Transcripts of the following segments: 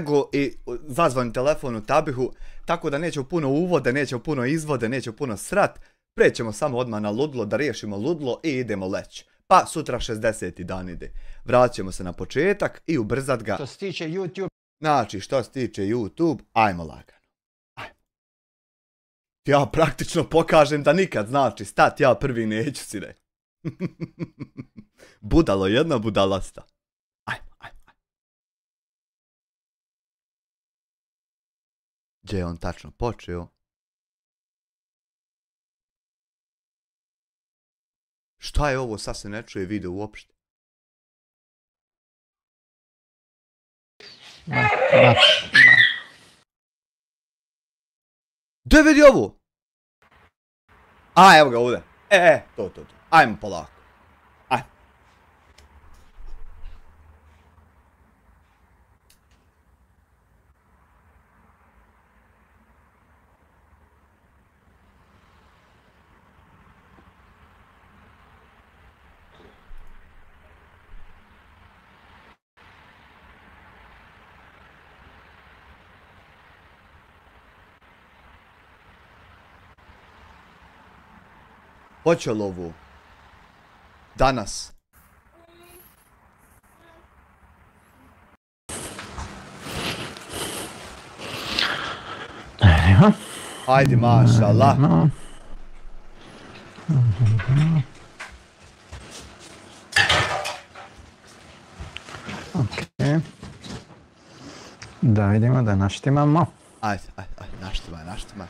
nego i zazvani telefon u Tabihu, tako da nećemo puno uvode, nećemo puno izvode, nećemo puno srat. Prećemo samo odmah na ludlo, da riješimo ludlo i idemo leć. Pa sutra 60. dan ide. Vraćamo se na početak i ubrzat ga. Što se tiče YouTube. Znači, što se tiče YouTube, ajmo lagano. Ajmo. Ja praktično pokažem da nikad, znači, stat ja prvi neću si re. Budalo jedna budalasta. Ajmo. Gdje je on tačno počeo? Šta je ovo? Sad se ne čuje video uopšte. Gdje vidi ovo? A, evo ga ovdje. To. Ajmo polako. Ajmo. Hoće li ovo? Danas. Hajde, maša Allah. Ok. Da vidimo da naštimamo. Ajde, naštimaj.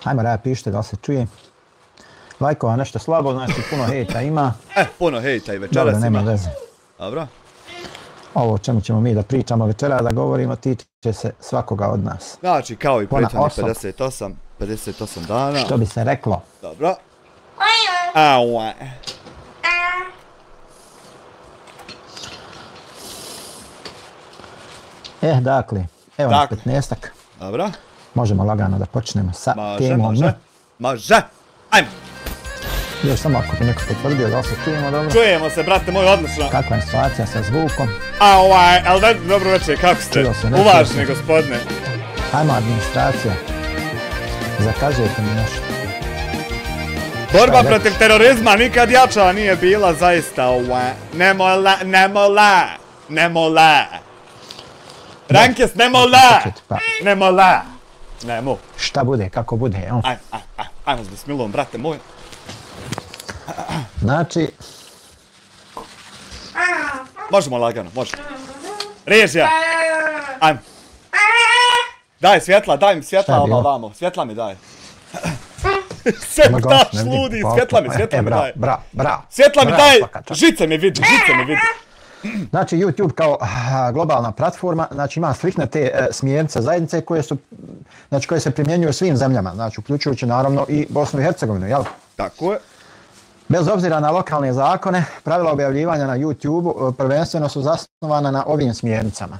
Ajmo rada pišite da li se čuje. Lajkova nešto slabo, znači puno hejta ima. Puno hejta i večeras ima. Nema veze. Dobro. Ovo o čemu ćemo mi da pričamo večera, da govorimo, tiče se svakoga od nas. Znači, kao i prethodnih 58 dana. Što bi se reklo. Dobro. Dakle, evo nas 15-ak. Dobro. Možemo lagano da počnemo sa temom. Može. Ajmo. Još samo ako bi neko potvrdio da li se čujemo dobro. Čujemo se, brate moj, odlično. Kakva je situacija sa zvukom? Ali dobro večer, kako ste? Uvaženi gospodine. Ajmo administracija. Zakazujete mi nešto. Borba protiv terorizma nikad jača nije bila, zaista. Nemola. Rankes, nemola. Nemo. Šta bude, kako bude, Ajmo s bismilom, brate moj. Znači... Možemo lagano, može. Režija. Ajmo. Daj svjetla, daj mi svjetla ovamo. Svjetla mi daj. Daš ludi, svjetla mi daj. Bravo. Svjetla mi daj, žice mi vidi. Znači YouTube kao globalna platforma, znači ima striktne te smjernice zajednice koje se primjenjuju svim zemljama, znači uključujući naravno i Bosnu i Hercegovinu, jel? Tako je. Bez obzira na lokalne zakone, pravila objavljivanja na YouTube prvenstveno su zasnovana na ovim smjernicama.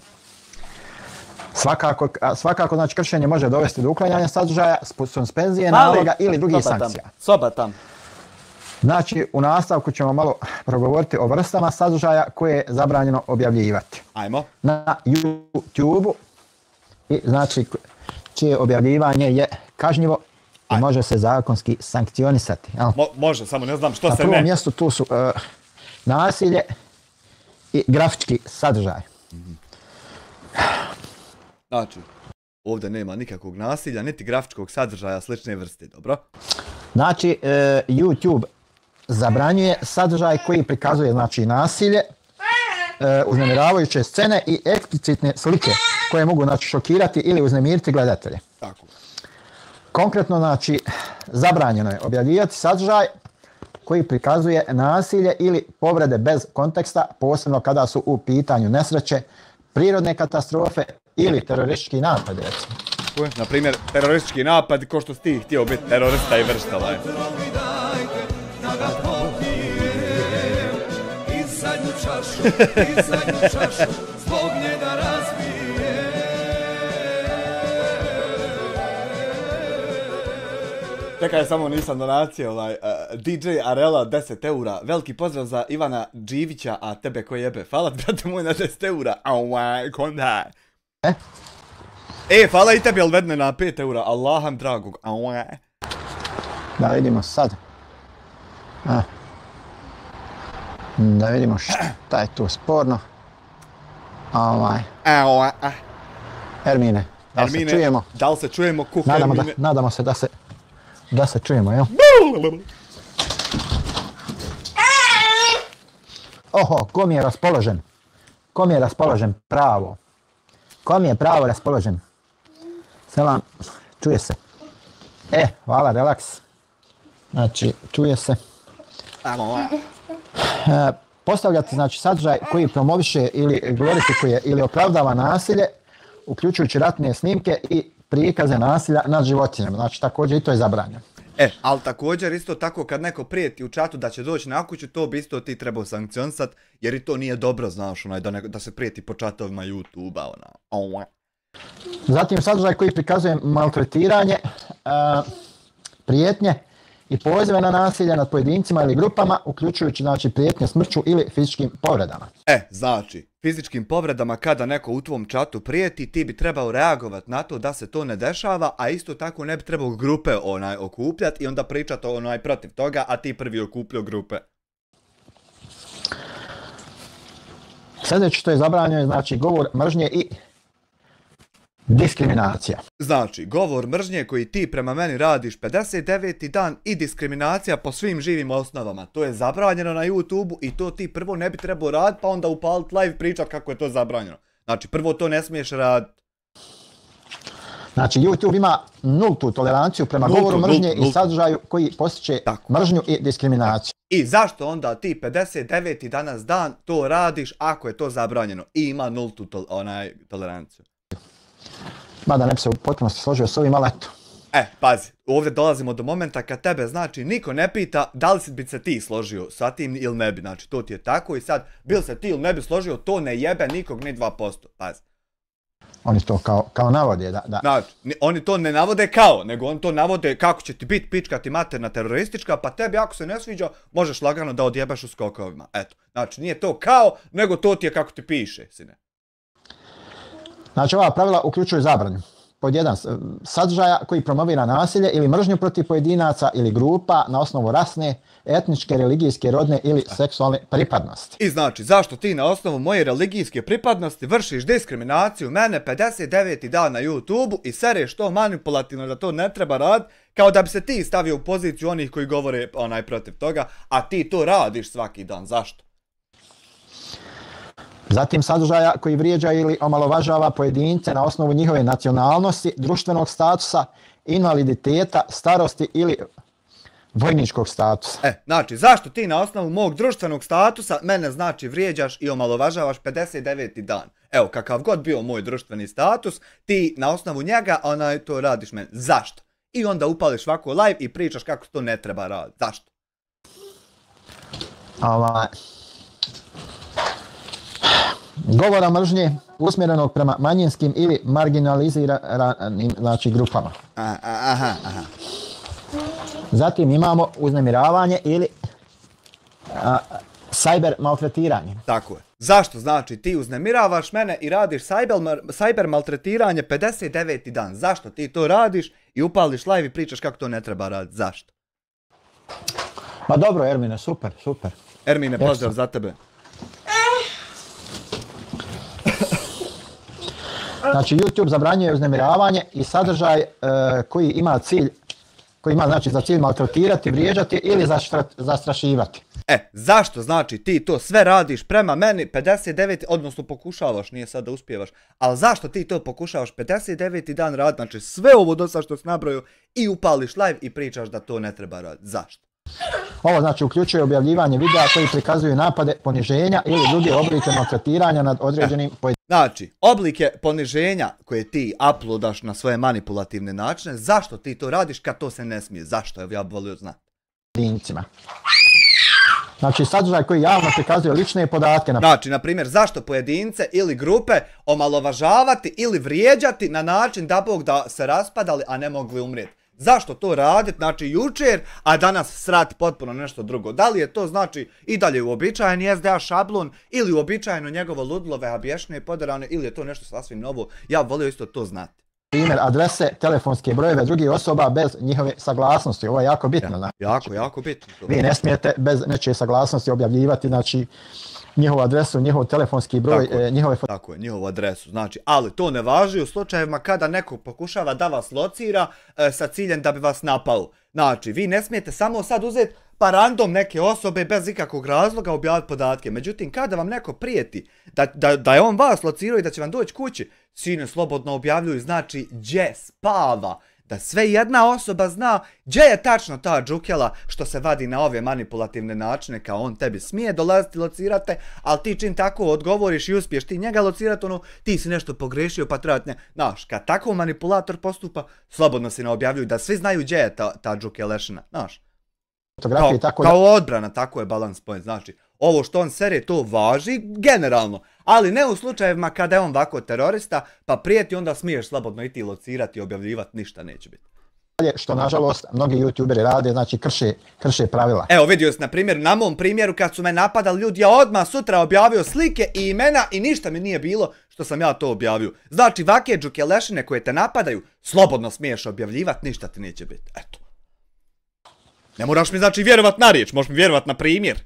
Svakako, znači, kršenje može dovesti do uklanjanja sadržaja, suspenzije naloga ili drugih sankcija. Soba tam. Znači, u nastavku ćemo malo progovoriti o vrstama sadržaja koje je zabranjeno objavljivati. Ajmo. Na YouTube-u, znači, čije objavljivanje je kažnjivo i može se zakonski sankcionisati. Može, samo ne znam što se ne... Na prvom mjestu tu su nasilje i grafički sadržaj. Znači, ovdje nema nikakvog nasilja, niti grafičkog sadržaja slične vrste, dobro? Znači, YouTube zabranjuje sadržaj koji prikazuje, znači, nasilje, uznemiravajuće scene i eksplicitne slike koje mogu, znači, šokirati ili uznemiriti gledatelje. Tako. Konkretno, znači, zabranjeno je objavljivati sadržaj koji prikazuje nasilje ili povrede bez konteksta, posebno kada su u pitanju nesreće, prirodne katastrofe ili teroristički napad, recimo. Na primjer, teroristički napad, ko što si ti htio biti terorista i vrštala. Čekaj, samo nisam donacije, DJ Arela 10 eura, veliki pozdrav za Ivana Dživića, a tebe ko jebe, hvala brate moj na 10 eura, konda. Hvala i tebi Alvedne na 5 eura, Allaham dragog, Da vidimo sad. Da vidimo šta je tu sporno. Ermine, da li se čujemo? Da li se čujemo, kuh Ermine? Nadamo se da se čujemo, jel? Oho, ko mi je raspoložen? Ko mi je raspoložen pravo? Ko mi je pravo raspoložen? Selam, čuje se. Hvala, relaks. Znači, čuje se. Postavljati, znači, sadržaj koji promoviše ili glorifikuje ili opravdava nasilje, uključujući ratne snimke i prikaze nasilja nad životinjama. Znači, također i to je zabranjeno. Ali također isto tako kad neko prijeti u čatu da će doći na kuću, to bi isto ti trebao sankcionisati, jer i to nije dobro, znaš, da se prijeti po čatovima YouTube-a, Zatim sadržaj koji prikazuje maltretiranje, prijetnje i pozive na nasilje nad pojedincima ili grupama, uključujući, znači, prijetnje smrću ili fizičkim povredama. Znači, fizičkim povredama kada neko u tvom čatu prijeti, ti bi trebao reagovati na to da se to ne dešava, a isto tako ne bi trebao grupe okupljati i onda pričati protiv toga, a ti prvi okupljao grupe. Sljedeće što je zabranjeno je, znači, govor mržnje i diskriminacija. Znači, govor mržnje koji ti prema meni radiš 59. dan i diskriminacija po svim živim osnovama. To je zabranjeno na YouTube-u i to ti prvo ne bi trebao raditi, pa onda upaliti live pričat kako je to zabranjeno. Znači, prvo to ne smiješ raditi. Znači, YouTube ima nultu toleranciju prema govoru mržnje i sadržaju koji postiče mržnju i diskriminaciju. I zašto onda ti 59. danas dan to radiš ako je to zabranjeno i ima nultu toleranciju? Mada ne bi se u potpunosti složio s ovim, ali eto. Pazi, ovdje dolazimo do momenta kad tebe, znači, niko ne pita da li bi se ti složio sa tim ili ne bi. Znači, to ti je tako i sad, bil se ti ili ne bi složio, to ne jebe nikog ni 2%. Pazi. Oni to kao navode, da. Znači, oni to ne navode kao, nego oni to navode kako će ti biti pička ti materna teroristička, pa tebi ako se ne sviđa, možeš lagano da odjebaš u skokovima. Eto, znači, nije to kao, nego to ti je kako ti piše, sine. Znači, ova pravila uključuju zabranu. Pod 1. Sadržaja koji promovira nasilje ili mržnju protiv pojedinaca ili grupa na osnovu rasne, etničke, religijske, rodne ili seksualne pripadnosti. I znači, zašto ti na osnovu moje religijske pripadnosti vršiš diskriminaciju mene 59. dan na YouTube-u i sereš to manipulativno da to ne treba raditi, kao da bi se ti stavio u poziciju onih koji govore protiv toga, a ti to radiš svaki dan. Zašto? Zatim sadržaja koji vrijeđa ili omalovažava pojedince na osnovu njihove nacionalnosti, društvenog statusa, invaliditeta, starosti ili vojničkog statusa. Znači, zašto ti na osnovu mog društvenog statusa mene, znači, vrijeđaš i omalovažavaš 59. dan? Evo, kakav god bio moj društveni status, ti na osnovu njega to radiš meni. Zašto? I onda upališ ovako live i pričaš kako to ne treba raditi. Zašto? Govora mržnje usmjerenog prema manjinskim ili marginaliziranim, znači, grupama. Zatim imamo uznemiravanje ili cyber maltretiranje. Tako je. Zašto, znači, ti uznemiravaš mene i radiš cyber maltretiranje 59. dan? Zašto ti to radiš i upališ live i pričaš kako to ne treba raditi? Zašto? Ma dobro, Ermine, super. Ermine, pozdrav za tebe. Znači, YouTube zabranjuje uznemiravanje i sadržaj koji ima znači za cilj maltretirati, vrijeđati ili zastrašivati. Zašto, znači, ti to sve radiš prema meni 59, odnosno pokušavaš, nije sad da uspijevaš, ali zašto ti to pokušavaš 59. dan raditi, znači sve ovo do sad što si nabrojio i upališ live i pričaš da to ne treba raditi? Zašto? Ovo, znači, uključuje objavljivanje videa koji prikazuju napade, poniženja ili druge oblike maltretiranja nad određenim pojedincima. Znači, oblike poniženja koje ti uploadaš na svoje manipulativne načine, zašto ti to radiš kad to se ne smije? Zašto? Ja bih volio znati. Znači, sadržaj koji javno prikazuje lične podatke. Znači, na primjer, zašto pojedince ili grupe omalovažavati ili vrijeđati na način da Bog da se raspadali, a ne mogli umrijeti? Zašto to raditi, znači jučer, a danas srati potpuno nešto drugo? Da li je to znači i dalje uobičajeni SDA šablon ili uobičajeno njegovo ludilo, vehabješne poderane ili je to nešto sasvim novo? Ja volio isto to znati. Primjer, adrese, telefonske brojeve drugih osoba bez njihove saglasnosti. Ovo je jako bitno. Znači, jako bitno. Vi ne smijete bez nečije saglasnosti objavljivati, znači, njihovu adresu, njihov telefonski broj, njihove fotografije. Tako je, njihovu adresu. Znači, ali to ne važi u slučajevima kada neko pokušava da vas locira sa ciljem da bi vas napao. Znači, vi ne smijete samo sad uzeti pa random neke osobe bez ikakvog razloga objaviti podatke. Međutim, kada vam neko prijeti da je on vas locirao i da će vam doći kući, sine slobodno objavljuju, znači, gdje spava. Da sve jedna osoba zna gdje je tačno ta džukela što se vadi na ove manipulativne načine, kao on tebi smije dolaziti locirate, ali ti čim tako odgovoriš i uspiješ ti njega locirati, ono, ti si nešto pogrešio pa treba ne. Znaš, kad tako manipulator postupa, slobodno se ne objavljuju da svi znaju gdje je ta džukelešina, znaš. Kao odbrana, tako je balance point, znači, ovo što on sere to važi generalno, ali ne u slučajevima kada je on ovako terorista, pa prijeti onda smiješ slobodno i ti locirati i objavljivati, ništa neće biti. Što nažalost mnogi youtuberi rade, znači krše pravila. Evo vidio si na primjer, na mom primjeru kad su me napadali ljudi, ja odmah sutra objavio slike i imena i ništa mi nije bilo što sam ja to objavio. Znači vake džukelešine koje te napadaju, slobodno smiješ objavljivati, ništa ti neće biti. Eto. Ne moraš mi znači vjerovat na riječ, možeš mi vjerovat na primjer.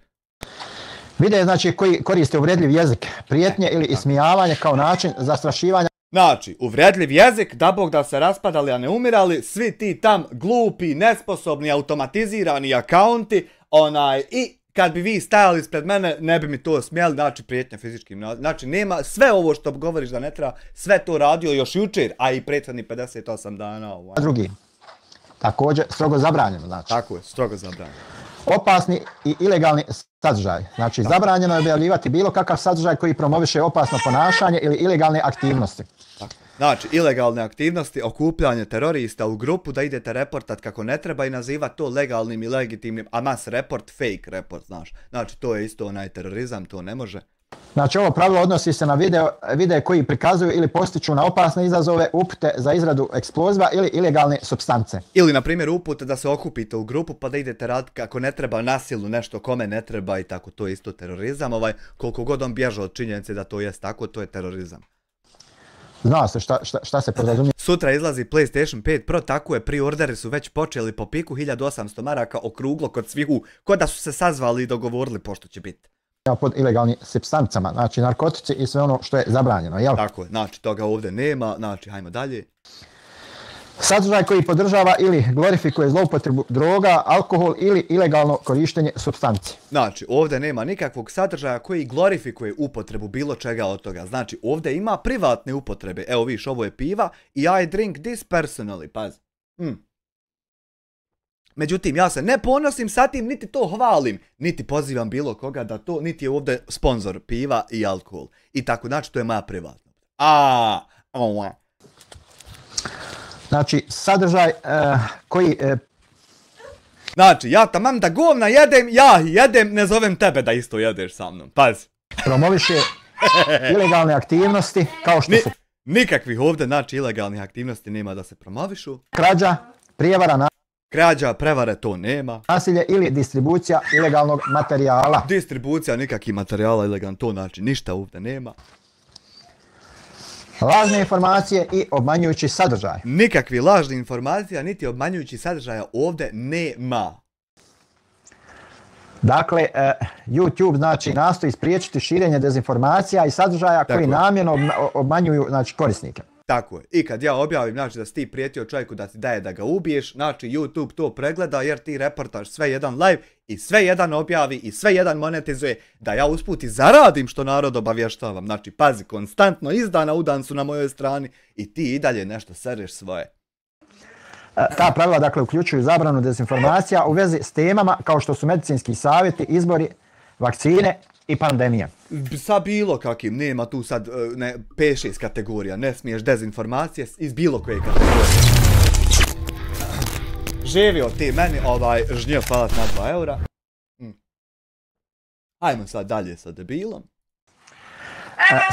Videe znači koji koriste uvredljiv jezik, prijetnje ili ismijavanje kao način zastrašivanja. Znači, uvredljiv jezik, da bog da se raspadali, a ne umirali, svi ti tam glupi, nesposobni, automatizirani akaunti, i kad bi vi stajali ispred mene, ne bi mi to smjeli, znači prijetnja fizičkim, znači nema, sve ovo što govoriš da ne treba, sve to radio još jučer, a i prethodni 58 dana. Drugi, također strogo zabranjeno, znači. Tako je, strogo zabranjeno. Opasni i ilegalni sadržaj. Znači, zabranjeno je objavljivati bilo kakav sadržaj koji promoviše opasno ponašanje ili ilegalne aktivnosti. Znači, ilegalne aktivnosti, okupljanje terorista u grupu da idete reportat kako ne treba i nazivati to legalnim i legitimnim, a mass report, fake report, znaš. Znači, to je isto onaj terorizam, to ne može. Znači, ovo pravilo odnosi se na videe koji prikazuju ili postiču na opasne izazove, upute za izradu eksploziva ili ilegalne supstance. Ili, na primjer, upute da se okupite u grupu pa da idete raditi kako ne treba nasilu nešto kome ne treba i tako, to je isto terorizam. Koliko god on bježe od činjenice da to jest tako, to je terorizam. Zna se šta se podrazumije. Sutra izlazi PlayStation 5 Pro, tako je, preorderi su već počeli po piku, 1800 maraka okruglo kod svihu, kod da su se sazvali i dogovorili pošto će biti. Pod ilegalnim supstancama, znači narkotici i sve ono što je zabranjeno, jel? Tako je, znači toga ovdje nema, znači hajmo dalje. Sadržaj koji podržava ili glorifikuje zloupotrebu droga, alkohol ili ilegalno korištenje supstanci. Znači ovdje nema nikakvog sadržaja koji glorifikuje upotrebu bilo čega od toga. Znači ovdje ima privatne upotrebe. Evo viš, ovo je piva i I drink this personally, pazi. Međutim, ja se ne ponosim sa tim, niti to hvalim, niti pozivam bilo koga da to, niti je ovdje sponsor piva i alkohol. I tako, znači to je moja privatna. Znači, sadržaj koji... Znači, ja tamam da govna jedem, ja jedem, ne zovem tebe da isto jedeš sa mnom, pazi. Promoviše ilegalne aktivnosti, kao što su... Nikakvih ovdje, znači, ilegalnih aktivnosti nema da se promovišu. Krađa, prijevara, krađa, prevare, to nema. Nasilje ili distribucija ilegalnog materijala. Distribucija nikakvih materijala ilegalno, to znači ništa ovdje nema. Lažne informacije i obmanjujući sadržaj. Nikakvi lažni informacija niti obmanjujući sadržaja ovdje nema. Dakle, YouTube znači nastoji spriječiti širenje dezinformacija i sadržaja koji namjerno obmanjuju znači, korisnike. Tako je. I kad ja objavim, znači da si ti prijetio čovjeku da ti daje da ga ubiješ, znači YouTube to pregleda jer ti reportaš sve jedan live i sve jedan objavi i sve jedan monetizuje da ja usput i zaradim što narod obavještavam. Znači pazi, konstantno iz dana u dan su na mojoj strani i ti i dalje nešto sereš svoje. Ta pravila dakle uključuju zabranu dezinformacija u vezi s temama kao što su medicinski savjeti, izbori, vakcine i pandemija. Sa bilo kakvim, nema tu sad 5-6 kategorija, ne smiješ dezinformacije iz bilo koje kategorije. Živio ti meni žnjev falat na 2 eura. Ajmo sad dalje sa debilom.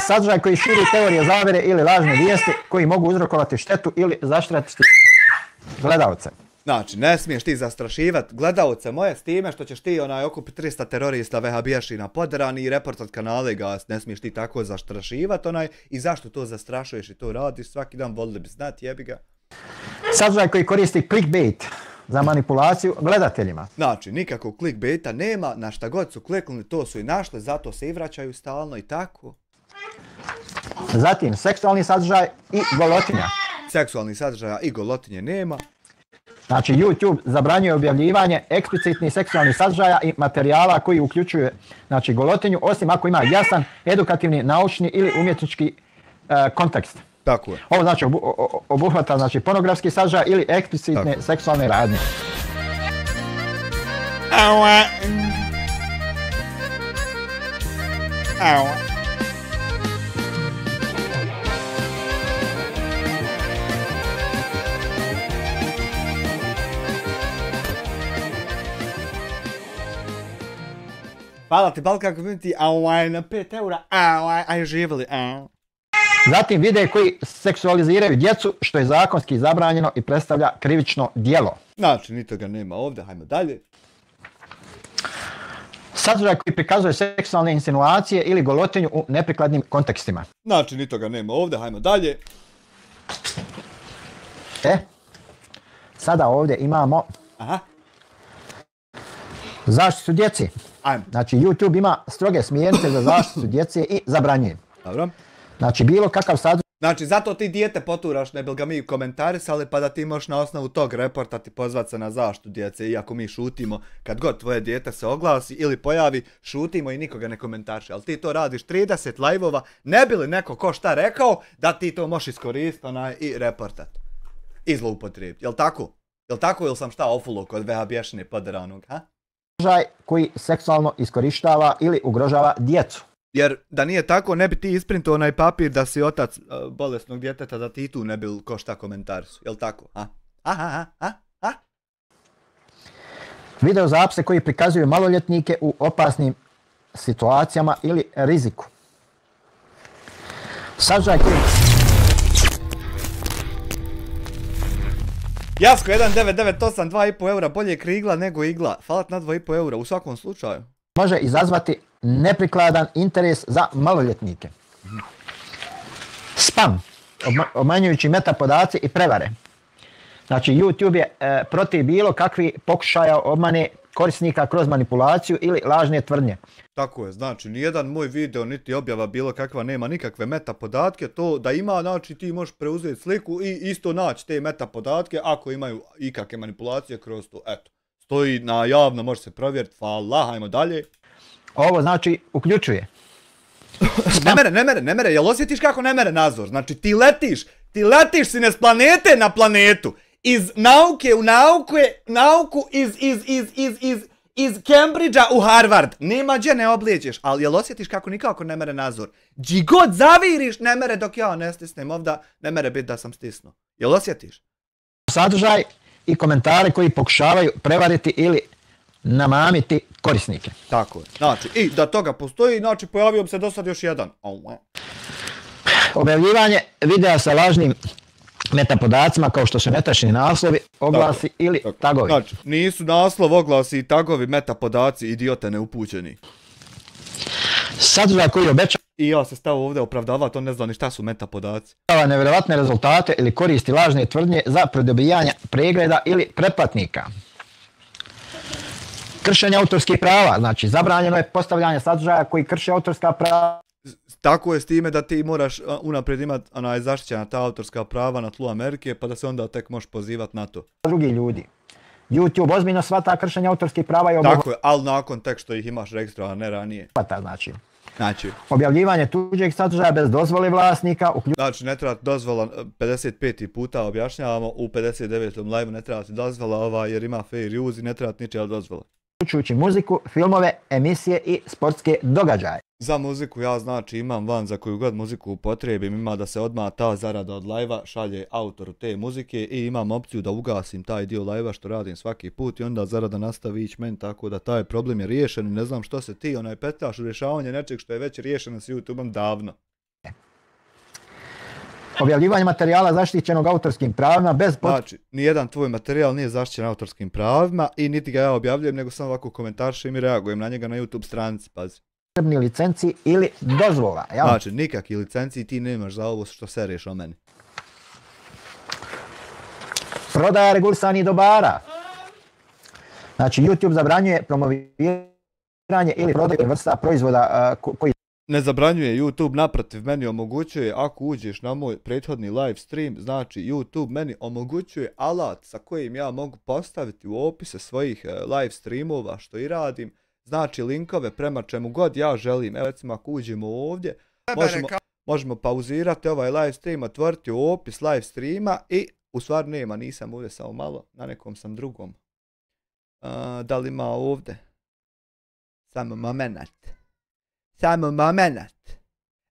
Sadržaj koji širi teorije zavjere ili lažne vijesti koji mogu uzrokovati štetu ili zaštititi gledalce. Znači, ne smiješ ti zastrašivati gledalce moje s time što ćeš ti okupiti 300 terorista vehabiješina poderani i reportat kanale gas. Ne smiješ ti tako zastrašivati i zašto to zastrašuješ i to radiš svaki dan, volili bi znati, jebi ga. Sadržaj koji koristi clickbait za manipulaciju gledateljima. Znači, nikakvog clickbaita nema, na šta god su kliknuli to su i našli, zato se i vraćaju stalno i tako. Zatim, seksualni sadržaj i golotinja. Seksualnih sadržaja i golotinje nema. Znači, YouTube zabranjuje objavljivanje eksplicitnih seksualnih sadržaja i materijala koji uključuje golotinju, osim ako ima jasan, edukativni, naučni ili umjetnički kontekst. Tako je. Ovo znači obuhvata pornografski sadržaj ili eksplicitne seksualne radnje. Aua. Aua. Hvala ti Balkan Community, na 5 eura, aj živjeli, Zatim videe koji seksualiziraju djecu, što je zakonski zabranjeno i predstavlja krivično djelo. Znači, ni toga nema ovdje, hajmo dalje. Sadržaj koji prikazuje seksualne insinuacije ili golotinju u neprikladnim kontekstima. Znači, ni toga nema ovdje, hajmo dalje. Sada ovdje imamo zaštitu djeci. Ajmo. Znači, YouTube ima stroge smjernice za zaštitu djece i zabranjuje. Dobro. Znači, bilo kakav sadržaj. Znači, zato ti dijete poturaš, ne bil ga mi komentarisali, pa da ti možeš na osnovu tog reporta ti pozvat se na zaštitu djece, iako mi šutimo, kad god tvoje dijete se oglasi ili pojavi, šutimo i nikoga ne komentariše. Ali ti to radiš 30 live-ova, ne bi li neko ko šta rekao, da ti to možeš iskoristiti i reportat. I zloupotrijebiti. Jel tako? Jel tako ili sam šta ofulo kod vehabiješine poderanog, ha? Sadržaj koji seksualno iskorištava ili ugrožava djecu. Jer da nije tako, ne bi ti isprintao onaj papir da si otac bolesnog djeteta, da ti tu ne bi ko šta komentarisu. Jel tako? Video zapise koji prikazuju maloljetnike u opasnim situacijama ili riziku. Sadržaj koji... Jasko 1998, 2,5 eura, bolje krigla nego igla. Falat na 2,5 eura u svakom slučaju. Može izazvati neprikladan interes za maloljetnike. Spam, obmanjujući metapodaci i prevare. Znači, YouTube je protiv bilo kakvih pokušaja obmane korisnika kroz manipulaciju ili lažne tvrdnje. Tako je, znači, nijedan moj video niti objava bilo kakva nema nikakve metapodatke, to da ima, znači ti možeš preuzeti sliku i isto naći te metapodatke ako imaju ikakve manipulacije kroz to, eto. Stoji na javno, može se provjeriti, hvala, hajmo dalje. Ovo znači uključuje. Ne mere, jel osjetiš kako ne mere Nazor? Znači ti letiš si ne s planete na planetu. Iz nauke u nauku iz Cambridgea u Harvard. Nema gdje ne oblijeđeš, ali jel osjetiš kako nikako ne mere Nazor? Gdje god zaviriš ne mere dok ja ne stisnem ovda, ne mere biti da sam stisnuo. Jel osjetiš? Sadržaj i komentare koji pokušavaju prevariti ili namamiti korisnike. Tako je. Znači, i da toga postoji, znači pojavio bi se do sad još jedan. Objavljivanje videa sa lažnim metapodacima kao što su netačni naslovi, oglasi ili tagovi. Znači, nisu naslov, oglasi i tagovi metapodaci, idiote neupućeni. Sadržaj koji obećava i ja se stavio ovdje opravdavati, on ne zna ni šta su metapodaci. Nevjerovatne rezultate ili koristi lažne tvrdnje za pridobijanje pregleda ili pretplatnika. Kršenje autorskih prava, znači zabranjeno je postavljanje sadržaja koji krše autorska prava. Tako je s time da ti moraš unaprijed imati zaštićena ta autorska prava na tlu Amerike, pa da se onda tek možeš pozivati na to. Drugi ljudi. YouTube ozbiljno shvata kršenje autorskih prava i tako je, ali nakon tek što ih imaš registrovano, ne ranije. Znači, objavljivanje tuđeg sadržaja bez dozvole vlasnika. Znači, ne treba ti dozvola, 55. puta objašnjavamo, u 59. live ne treba ti dozvola jer ima fair use i ne treba ti ničija dozvola. Uključujući muziku, filmove, emisije i sportske događaje. Za muziku ja znači imam van za koju god muziku upotrijebim, ima da se odmah ta zarada od live-a šalje autoru te muzike i imam opciju da ugasim taj dio live-a što radim svaki put i onda zarada nastavi ići meni, tako da taj problem je riješen i ne znam što se ti petljaš u rješavanje nečeg što je već riješeno s YouTube-om davno. Objavljivanje materijala zaštićenog autorskim pravima bez Znači, nijedan tvoj materijal nije zaštićen autorskim pravima i niti ga ja objavljujem, nego samo ovako komentaršim i reagujem na njega na YouTube stranici, pazi. potrebnih licenci ili dozvola. Jel? Znači, nikakvi licenciji ti nemaš za ovo što sereš o meni. Prodaja regulisanih dobara. Znači, YouTube zabranjuje promoviranje ili prodaju vrsta proizvoda koji... Ne zabranjuje YouTube, naprotiv, meni omogućuje, ako uđeš na moj prethodni live stream, znači YouTube meni omogućuje alat sa kojim ja mogu postaviti u opise svojih live streamova što i radim, znači linkove prema čemu god ja želim. Evo recimo ako uđemo ovdje, možemo pauzirati ovaj live stream, otvoriti opis live streama i u stvari nema, nisam ovdje samo malo, na nekom sam drugom. Da li ima ovdje? Samo moment.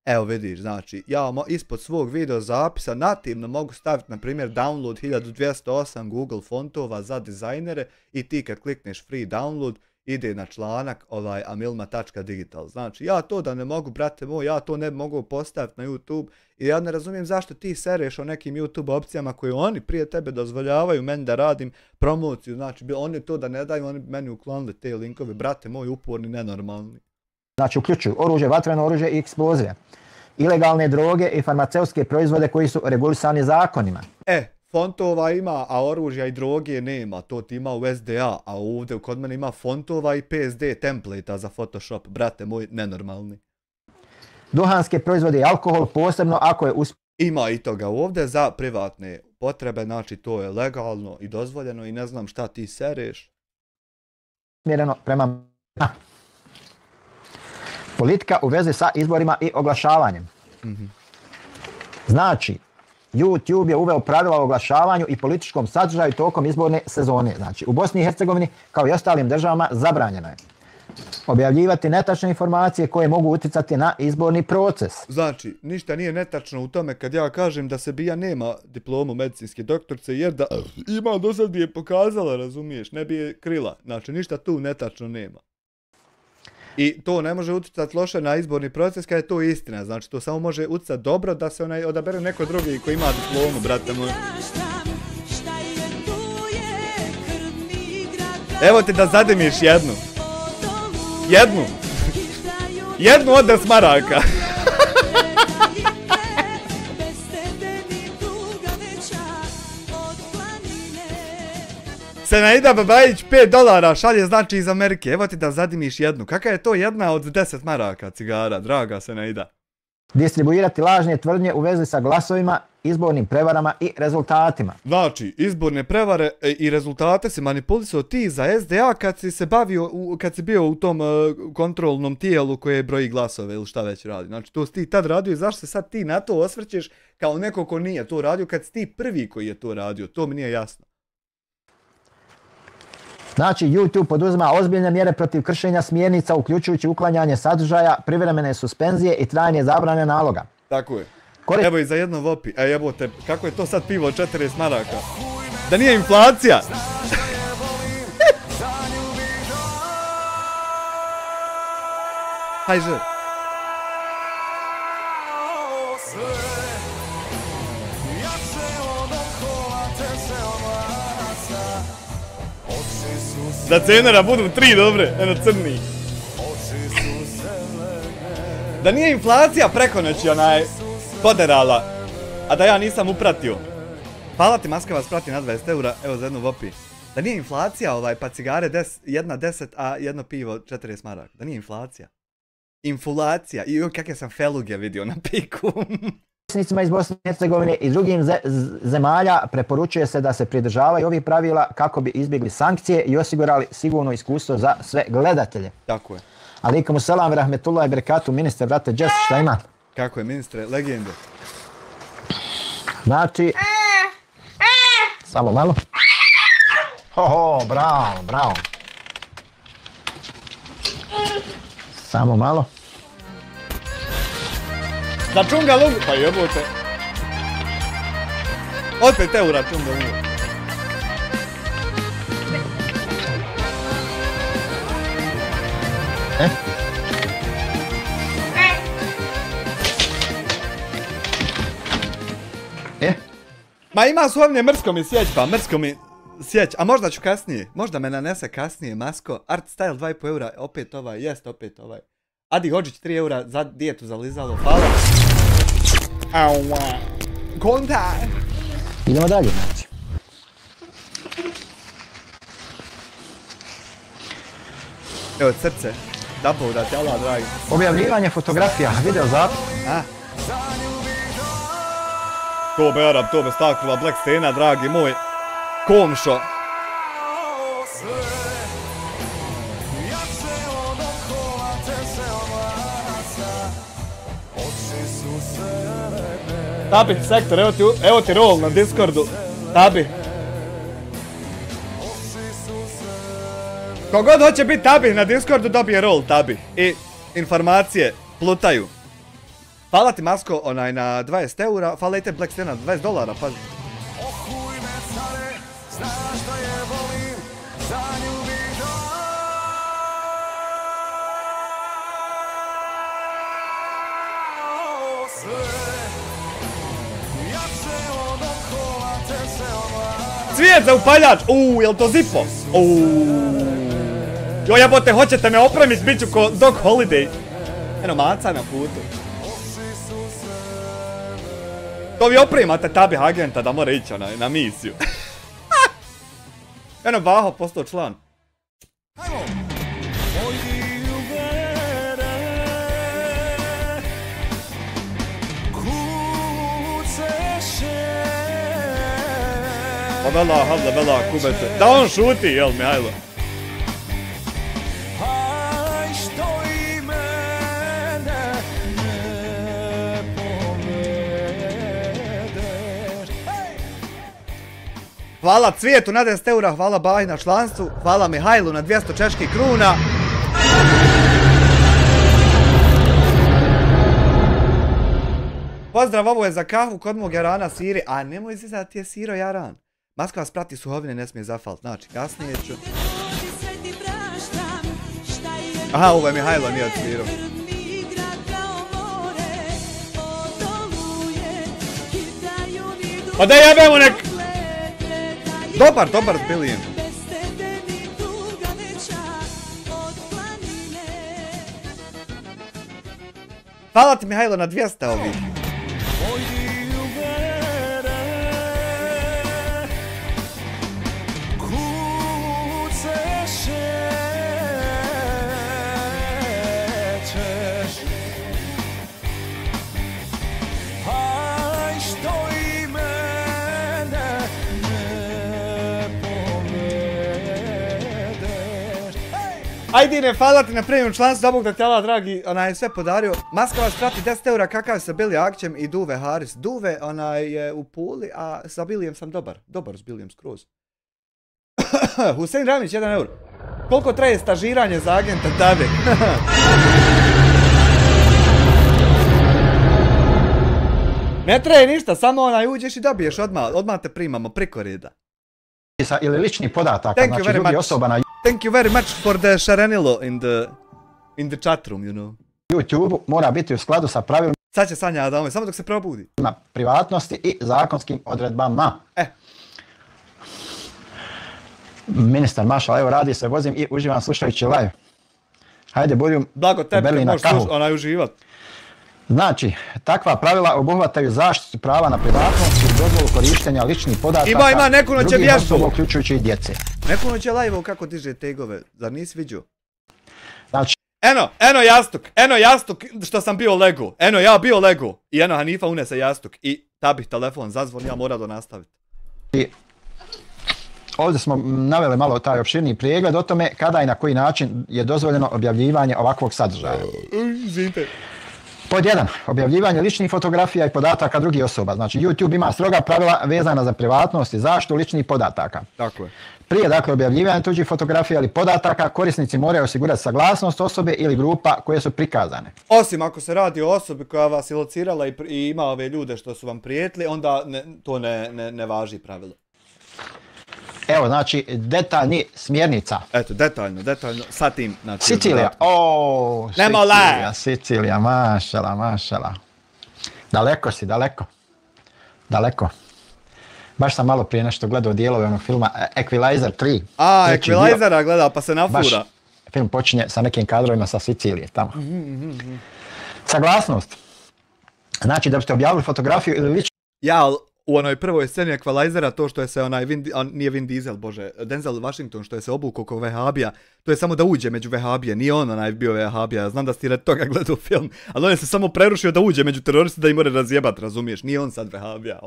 Evo vidiš, znači ja ispod svog video zapisa nativno mogu staviti na primjer download 1208 Google fontova za dizajnere i ti kad klikneš free download ide na članak amilma.digital. Znači ja to da ne mogu, brate moj, ja to ne mogu postaviti na YouTube i ja ne razumijem zašto ti sereš o nekim YouTube opcijama koje oni prije tebe dozvoljavaju meni da radim promociju. Znači oni to da ne daju, oni bi meni uklonili te linkove, brate moj, uporni, nenormalni. Znači uključuju oružje, vatreno oružje i eksplozive, ilegalne droge i farmaceutske proizvode koji su regulisani zakonima. Fontova ima, a oružja i droge nema, to ti ima u SDA, a ovdje kod mene ima fontova i PSD template za Photoshop, brate moj, nenormalni. Duhanske proizvode i alkohol, posebno ako je Ima i toga ovdje za privatne potrebe, znači to je legalno i dozvoljeno i ne znam šta ti sereš. Usmjereno prema... Politika u vezi sa izborima i oglašavanjem. Znači, YouTube je uveo pravila o oglašavanju i političkom sadržaju tokom izborne sezone. Znači, u Bosni i Hercegovini, kao i ostalim državama, zabranjeno je objavljivati netačne informacije koje mogu utjecati na izborni proces. Znači, ništa nije netačno u tome kad ja kažem da Sebija nema diplomu medicinske doktorce, jer da ima, do sad bi je pokazala, razumiješ, ne bi je krila. Znači, ništa tu netačno nema. I to ne može utjecati loše na izborni proces kada je to istina, znači to samo može utjecati dobro da se odabere neko drugi koji ima diplomu, brate moj. Evo ti da zadimiš jednu. Jednu od 10 maraka. Senaida Babajić $5 šalje znači iz Amerike. Evo ti da zadimiš jednu. Kakva je to jedna od 10 maraka cigara, draga Senaida? Distribuirati lažne tvrdnje u vezi sa glasovima, izbornim prevarama i rezultatima. Znači, izborne prevare i rezultate si manipulisao ti za SDA kad si bio u tom kontrolnom tijelu koje broji glasove ili šta već radi. Znači, to si ti tad radio i zašto se sad ti na to osvrćeš kao neko ko nije to radio kad si ti prvi koji je to radio? To mi nije jasno. Znači, YouTube poduzima ozbiljne mjere protiv kršenja smjernica, uključujući uklanjanje sadržaja, privremene suspenzije i trajanje zabrane naloga. Tako je. Evo i za jedno vopi. Jebote, kako je to sad pivo od 40 maraka? Da nije inflacija! Hajde. Da cenera budu 3 dobre, eno crni. Da nije inflacija preko noći poderala, a da ja nisam upratio. Hvala ti, Maska vas prati na 20 eura, evo za jednu vopi. Da nije inflacija pa cigare jedna 10, a jedno pivo 40 maraka. Da nije inflacija. Infulacija. I kakve sam feluge vidio na piku. Korisnicima iz Bosne i Hercegovine i drugim zemalja preporučuje se da se pridržavaju ovih pravila kako bi izbjegli sankcije i osigurali sigurno iskustvo za sve gledatelje. Tako je. Alaikum salam, rahmetullahi berekatu, ministre, brate, Jess, šta ima? Kako je, ministre, legende. Znači... Samo malo. Bravo. Samo malo. Da čunga lungu, pa jebote. Od 5 eura čunga lungu. E? Ima su ovdje mrsko mi sjeć, pa mrsko mi sjeć. A možda ću kasnije, možda me nanese kasnije, Masko. Art Style 2,5 eura, opet ovaj, jest opet ovaj. Adi Hodžić 3 eura za dijetu za lizalo, hvala. Aua. Konta. Idemo dalje, znači. Evo srce, da ti Allah dragi. Objavljivanje fotografija, video zapis. A? To be Arab, to be staklova Black Stena, dragi moj komšo. Tabi, sektor, evo ti roll na Discordu. Tabi. Kogod hoće biti Tabi na Discordu dobije roll Tabi. I informacije plutaju. Hvala ti Masko onaj na 20 eura, hvala i te Black Stena $20, pazi. Cvijet za upaljač, jel to Zippo? Jo jebote, hoćete me opremit, bit ću ko Doc Holiday. Eno maca na putu. To vi opremate Tabi agenta da mora ići na misiju. Eno Baho postao član. Pa vela, kubete. Da on šuti, jel Mihajlo? Hvala Cvijetu na 10 eura, hvala Bahi na članstvu, hvala Mihajlu na 200 čeških kruna. Pozdrav, ovo je za kahu kod mog Jarana Siri, a nemoj zizati je Siro Jaran. Maska vas prati suhovine, ne smije zafalt, znači kasnije ću. Aha, ovo je Mihajlo, nije od Siro. Pa da jebemo nek... Dobar zbilijem. Hvala ti Mihajlo na 200 ovih. Ajdine, hvala ti na premium članstvu, da Bog da ti Allah dragi, onaj sve podario. Maska vas prati 10 eura, kakav je sa Billy Akćem i Duve Haris. Duve, onaj je u Puli, a sa Billyjem sam dobar s Billyjem skroz. Husein Ramić, 1 euro. Koliko traje stažiranje za agenta Tabi? Ne traje ništa, samo onaj uđeš i dobiješ odmah te primamo preko reda. Ili lični podataka, znači drugi osoba na Thank you very much for the šarenilo in the chat room, you know. YouTube mora biti u skladu sa pravilima Sad će Sanja da samo dok se probudi. Privatnosti i zakonskim odredbama. Ministar Mašal, evo radi se, vozim i uživam slušajući live. Hajde, budim blago tebi, možeš onaj uživat. Znači, takva pravila obuhvataju zaštitu prava na privatnost i dozvolu korištenja ličnih podataka ima, neko će drugih osoba, uključujući i djece. Neko će live-o kako diže tegove, zar nisi vidio? Znači... Eno jastuk što sam bio lego, eno ja bio lego i eno Hanifa unese jastuk i Tabih telefon zazvon, ja mora da nastaviti. Ovdje smo naveli malo taj opširni pregled o tome kada i na koji način je dozvoljeno objavljivanje ovakvog sadržaja. Izvinite. Pod 1. Objavljivanje ličnih fotografija i podataka drugih osoba. Znači, YouTube ima stroga pravila vezana za privatnost i zaštitu ličnih podataka. Tako je. Prije, dakle, objavljivanja tuđih fotografija ili podataka, korisnici moraju osigurati saglasnost osobe ili grupa koje su prikazane. Osim ako se radi o osobi koja vas je locirala i ima ove ljude što su vam prijetili, onda to ne važi pravilo. Evo, znači, detaljni smjernica. Eto, detaljno, sa tim. Znači, Sicilija, Sicilija, mašala. Daleko si, daleko. Daleko. Baš sam malo prije nešto gledao dijelove onog filma Equalizer 3. Equalizera gleda pa se nafura. Baš film počinje sa nekim kadrovima sa Sicilije tamo. Saglasnost. Znači da biste objavili fotografiju ili lično. Ja, u onoj prvoj sceni Equalizera, to što je se onaj, nije Vin Diesel, bože, Denzel Washington, što je se obukao kao vehabija, to je samo da uđe među vehabije, nije on onaj bio vehabija, znam da si red toga gledao film, ali on je se samo prerušio da uđe među teroristi da im more razjebat, razumiješ, nije on sad vehabija.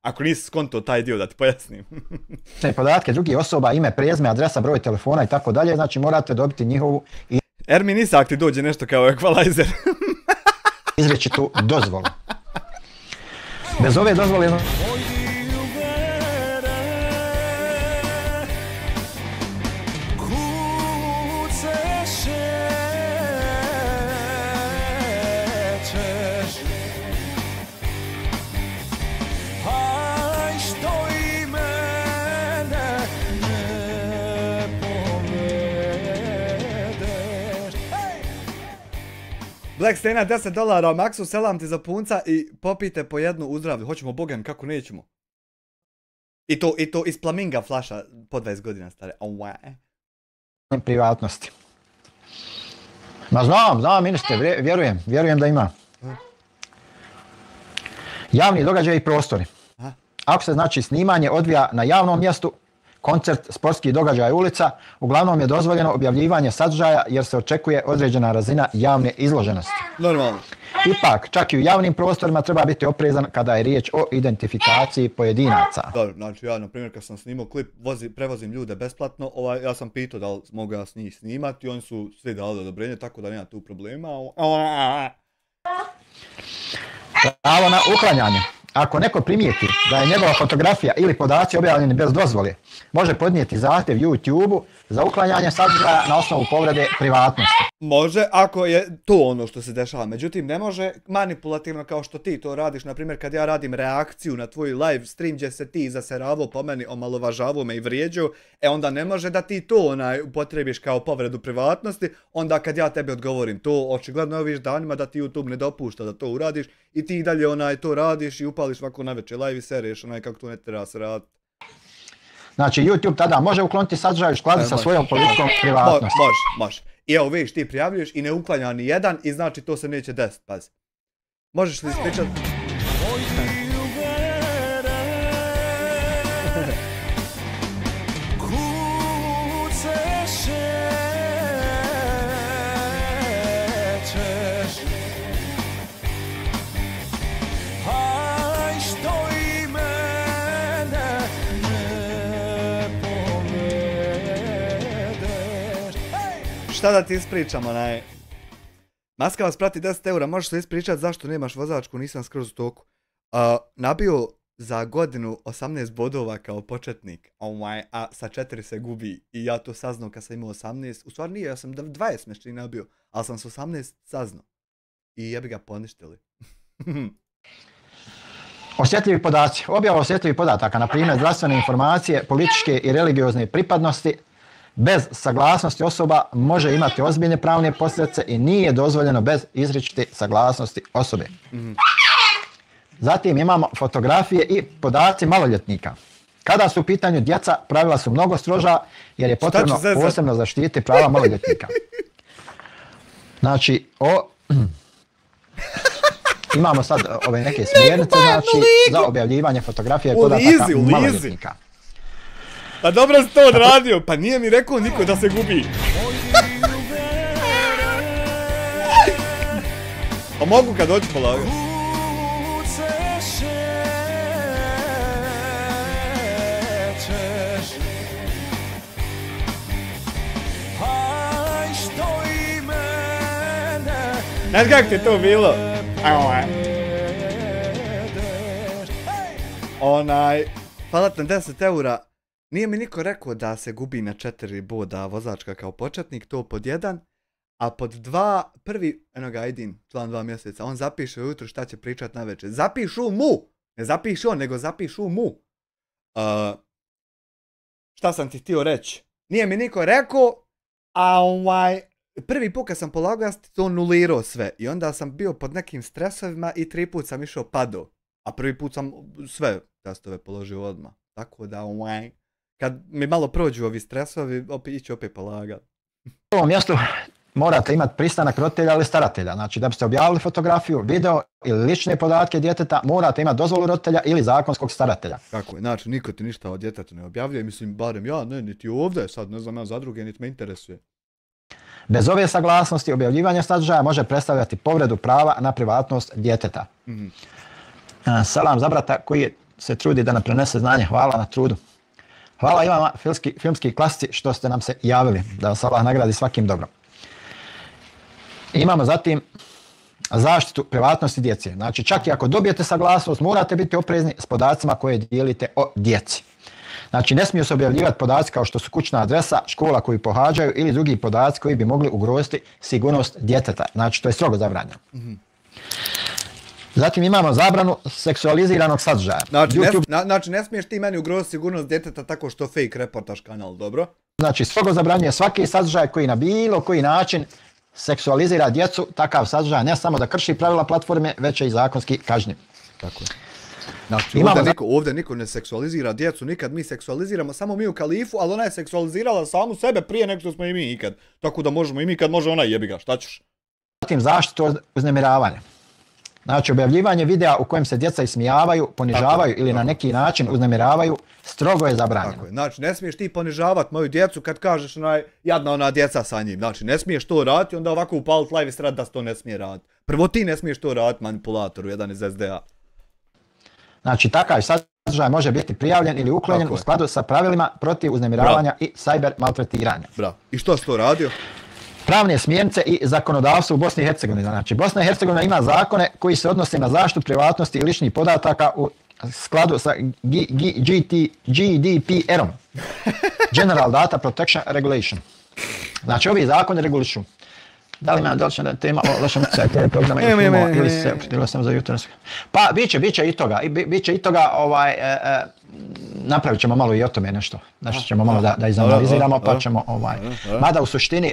Ako nisi skonto taj dio da ti pojasnim. Podatke drugih osoba, ime, prezime, adresa, broj telefona i tako dalje, znači morate dobiti njihovu Ermin Isak ti dođe nešto kao Equalizer. izričitu dozvolu. Bez ove dozvole... Black Stena $10, Maxu selam ti za punca i popijte po jednu u zdravlju. Hoćemo Bogan, kako nećemo. I to iz Flaminga flaša po 20 godina stare. Privatnosti. Ma znam ministre, vjerujem da ima. Javni događaj i prostori. Ako se znači snimanje odvija na javnom mjestu, koncert, sportski događaj, ulica, uglavnom je dozvoljeno objavljivanje sadržaja jer se očekuje određena razina javne izloženosti. Normalno. Ipak, čak i u javnim prostorima treba biti oprezan kada je riječ o identifikaciji pojedinaca. Dobro, znači ja, na primjer, kad sam snimao klip, prevozim ljude besplatno, ja sam pitao da li mogu ja s njih snimati, oni su svi dali odobrenje, tako da nema tu problema. Pravo na uklanjanje. Ako neko primijeti da je njegova fotografija ili podaci objavljeni bez dozvole, može podnijeti zahtjev YouTube-u za uklanjanje sadržaja na osnovu povrede privatnosti. Može, ako je to ono što se dešava. Međutim, ne može manipulativno kao što ti to radiš. Na primjer, kad ja radim reakciju na tvoj live stream gdje se ti zaseravo po meni, omalovažavo me i vrijeđao, onda ne može da ti to upotrebiš kao povredu privatnosti. Onda kad ja tebi odgovorim to, očigledno oviš danima da ti YouTube ne dopušta da to uradiš i ti dalje to radiš i upališ ovako na večer live i sereš kako to ne treba se raditi. Znači YouTube tada može ukloniti sadržaj u skladu sa svojom politikom privatnosti. Može. I evo vidiš, ti prijavljuješ i ne uklanja ni jedan i znači to se neće desiti, pazi. Možeš li ispričati? Šta da ti ispričam, onaj? Maska vas prati 10 eura, možeš li ispričati zašto nemaš vozačku, nisam skroz u toku. Nabio za godinu 18 bodova kao početnik, a sa 4 se gubi i ja to saznao kad sam imao 18, u stvari nije, ja sam 20 nešto nabio, ali sam s 18 saznao. I ja bi ga poništili. Osjetljivi podaci. Objava osjetljivih podataka, na primjer zdravstvene informacije, političke i religiozne pripadnosti, bez saglasnosti osoba može imati ozbiljne pravne posljedice i nije dozvoljeno bez izričite saglasnosti osobe. Zatim imamo fotografije i podaci maloljetnika. Kada su u pitanju djeca, pravila su mnogo stroža jer je potrebno posebno zaštititi prava maloljetnika. Znači, imamo sad ove neke smjernice za objavljivanje fotografije i podataka maloljetnika. Pa dobro si to odradio, pa nije mi rekao niko da se gubi. Pa mogu kad dođu polagati. Znaš kako ti je to bilo? Hvala ti na 10 eura. Nije mi niko rekao da se gubi na 4 boda vozačka kao početnik, to pod 1, a pod 2, prvi, Aidin, član 2 mjeseca, on zapiše ujutro šta će pričat na večer. Zapišu mu! Ne zapiše on, nego zapišu mu. Šta sam ti htio reći? Nije mi niko rekao, a prvi put kad sam polagao, ja sam to nulirao sve. I onda sam bio pod nekim stresovima i 3 put sam išao pado. A prvi put sam sve testove položio odmah. Tako da, kad mi malo prođu ovi stresovi, ići opet polagati. U ovom mjestu morate imati pristanak roditelja ili staratelja. Znači da biste objavili fotografiju, video ili lične podatke djeteta, morate imati dozvolu roditelja ili zakonskog staratelja. Tako je, znači niko ti ništa o djetetu ne objavljuje, mislim barem ja, ne, niti ovdje, sad ne znam ja za druge, niti me interesuje. Bez ove saglasnosti objavljivanje sadržaja može predstavljati povredu prava na privatnost djeteta. Salam za brata koji se trudi da nam prenese znanje. Hvala na trudu. Hvala i vama, filmski klasici, što ste nam se javili. Da vas Allah nagradi svakim dobrom. Imamo zatim zaštitu privatnosti djece. Znači čak i ako dobijete saglasnost, morate biti oprezni s podacima koje dijelite o djeci. Znači ne smiju se objavljivati podaci kao što su kućna adresa, škola koju pohađaju ili drugi podaci koji bi mogli ugroziti sigurnost djeteta. Znači to je strogo zabranjeno. Zatim imamo zabranu seksualiziranog sadržaja. Znači ne smiješ ti meni ugroziti sigurnost djeteta tako što fake reportaš kanal, dobro? Znači strogo zabranjuje svaki sadržaj koji na bilo koji način seksualizira djecu, takav sadržaj ne samo da krši pravila platforme, već je i zakonski kažnjiv. Tako je. Znači, ovdje niko ne seksualizira djecu, nikad mi seksualiziramo, samo mi u Kalifu, ali ona je seksualizirala samu sebe prije nego što smo i mi ikad. Tako da možemo i mi kad može ona, jebi ga, šta ćeš? Zatim zaštitu od uznemiravanja. Znači objavljivanje videa u kojem se djeca ismijavaju, ponižavaju ili na neki način uznemiravaju, strogo je zabranjeno. Tako je. Znači ne smiješ ti ponižavati moju djecu kad kažeš jadna ona djeca sa njim. Znači ne smiješ to raditi, onda ovako upaliti live i srati da se to ne smije raditi. Prvo ti ne smiješ to raditi manipulatoru, jedan iz SDA. Znači takav sadržaj može biti prijavljen ili uklonjen u skladu sa pravilima protiv uznemiravanja i cyber maltretiranja. Bravo. I što si to radio? Pravne smjernice i zakonodavstvo u Bosni i Hercegovini. Znači Bosna i Hercegovina ima zakone koji se odnose na zaštitu privatnosti i ličnih podataka u skladu sa GDPR-om. General Data Protection Regulation. Znači ovi zakoni regulišu. Da li ima doći tema o lošem utjecaju TV programa ili filmova ili se opštilo sam za jutro? Pa bit će i toga. Bit će i toga, napravit ćemo malo i o tome nešto. Nešto ćemo malo da izanaliziramo pa ćemo mada u suštini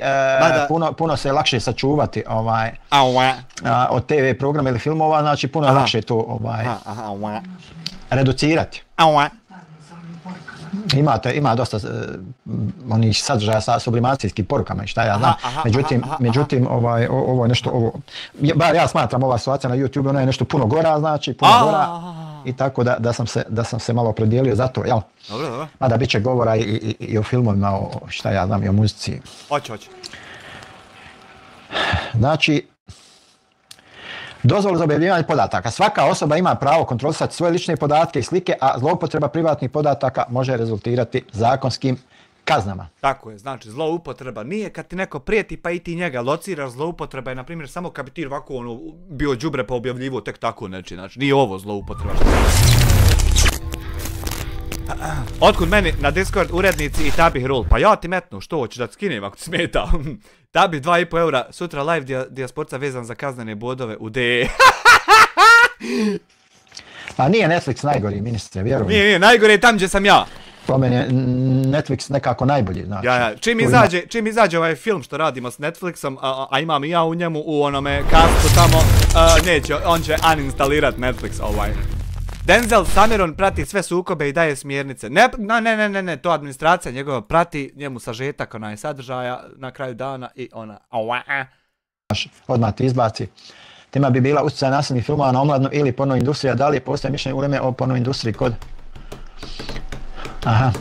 puno se lakše sačuvati od TV programa ili filmova, znači puno je lakše to reducirati. Ima dosta onih sadržaja sa sublimacijskim porukama i šta ja znam. Međutim, ovo je nešto, bar ja smatram ova situacija na YouTube, ona je nešto puno gora, znači puno gora. I tako da sam se malo opredijelio za to, jel? Dobro. Mada bit će govora i o filmovima, o šta ja znam, i o muzici. Hoće. Znači, dozvolu za objavljivanje podataka. Svaka osoba ima pravo kontrolisati svoje lične podatke i slike, a zloupotreba privatnih podataka može rezultirati zakonskim kaznama. Tako je, znači zloupotreba nije kad ti neko prijeti pa i ti njega lociraš, zloupotreba je na primjer samo kad bi ti ovako bio đubre pa objavljivo tek tako neči, znači nije ovo zloupotreba. Otkud meni na Discord urednici i Tabih Rule, pa ja ti metnu, što hoćeš da ti skinem ako ti smeta. Tabih 2,5 eura, sutra live dijasporca vezan za kaznene bodove u DE. A nije Netflix najgori, ministre, vjerujem. Nije, najgore je tam gdje sam ja. Po meni je Netflix nekako najbolji, znači. Čim izađe ovaj film što radimo s Netflixom, a imam i ja u njemu u onome kastu tamo, on će uninstallirat Netflix ovaj. Denzel Samiron prati sve sukobe i daje smjernice. Ne, to administracija njegova prati, njemu sažetak onaj sadržaja na kraju dana i ona. Odmah ti izbaci. Tema bi bila utjecaj nasilnih filmova na omladnu ili porno industrija. Da li postoje mišljenje uleme o porno industriji kod? Aha.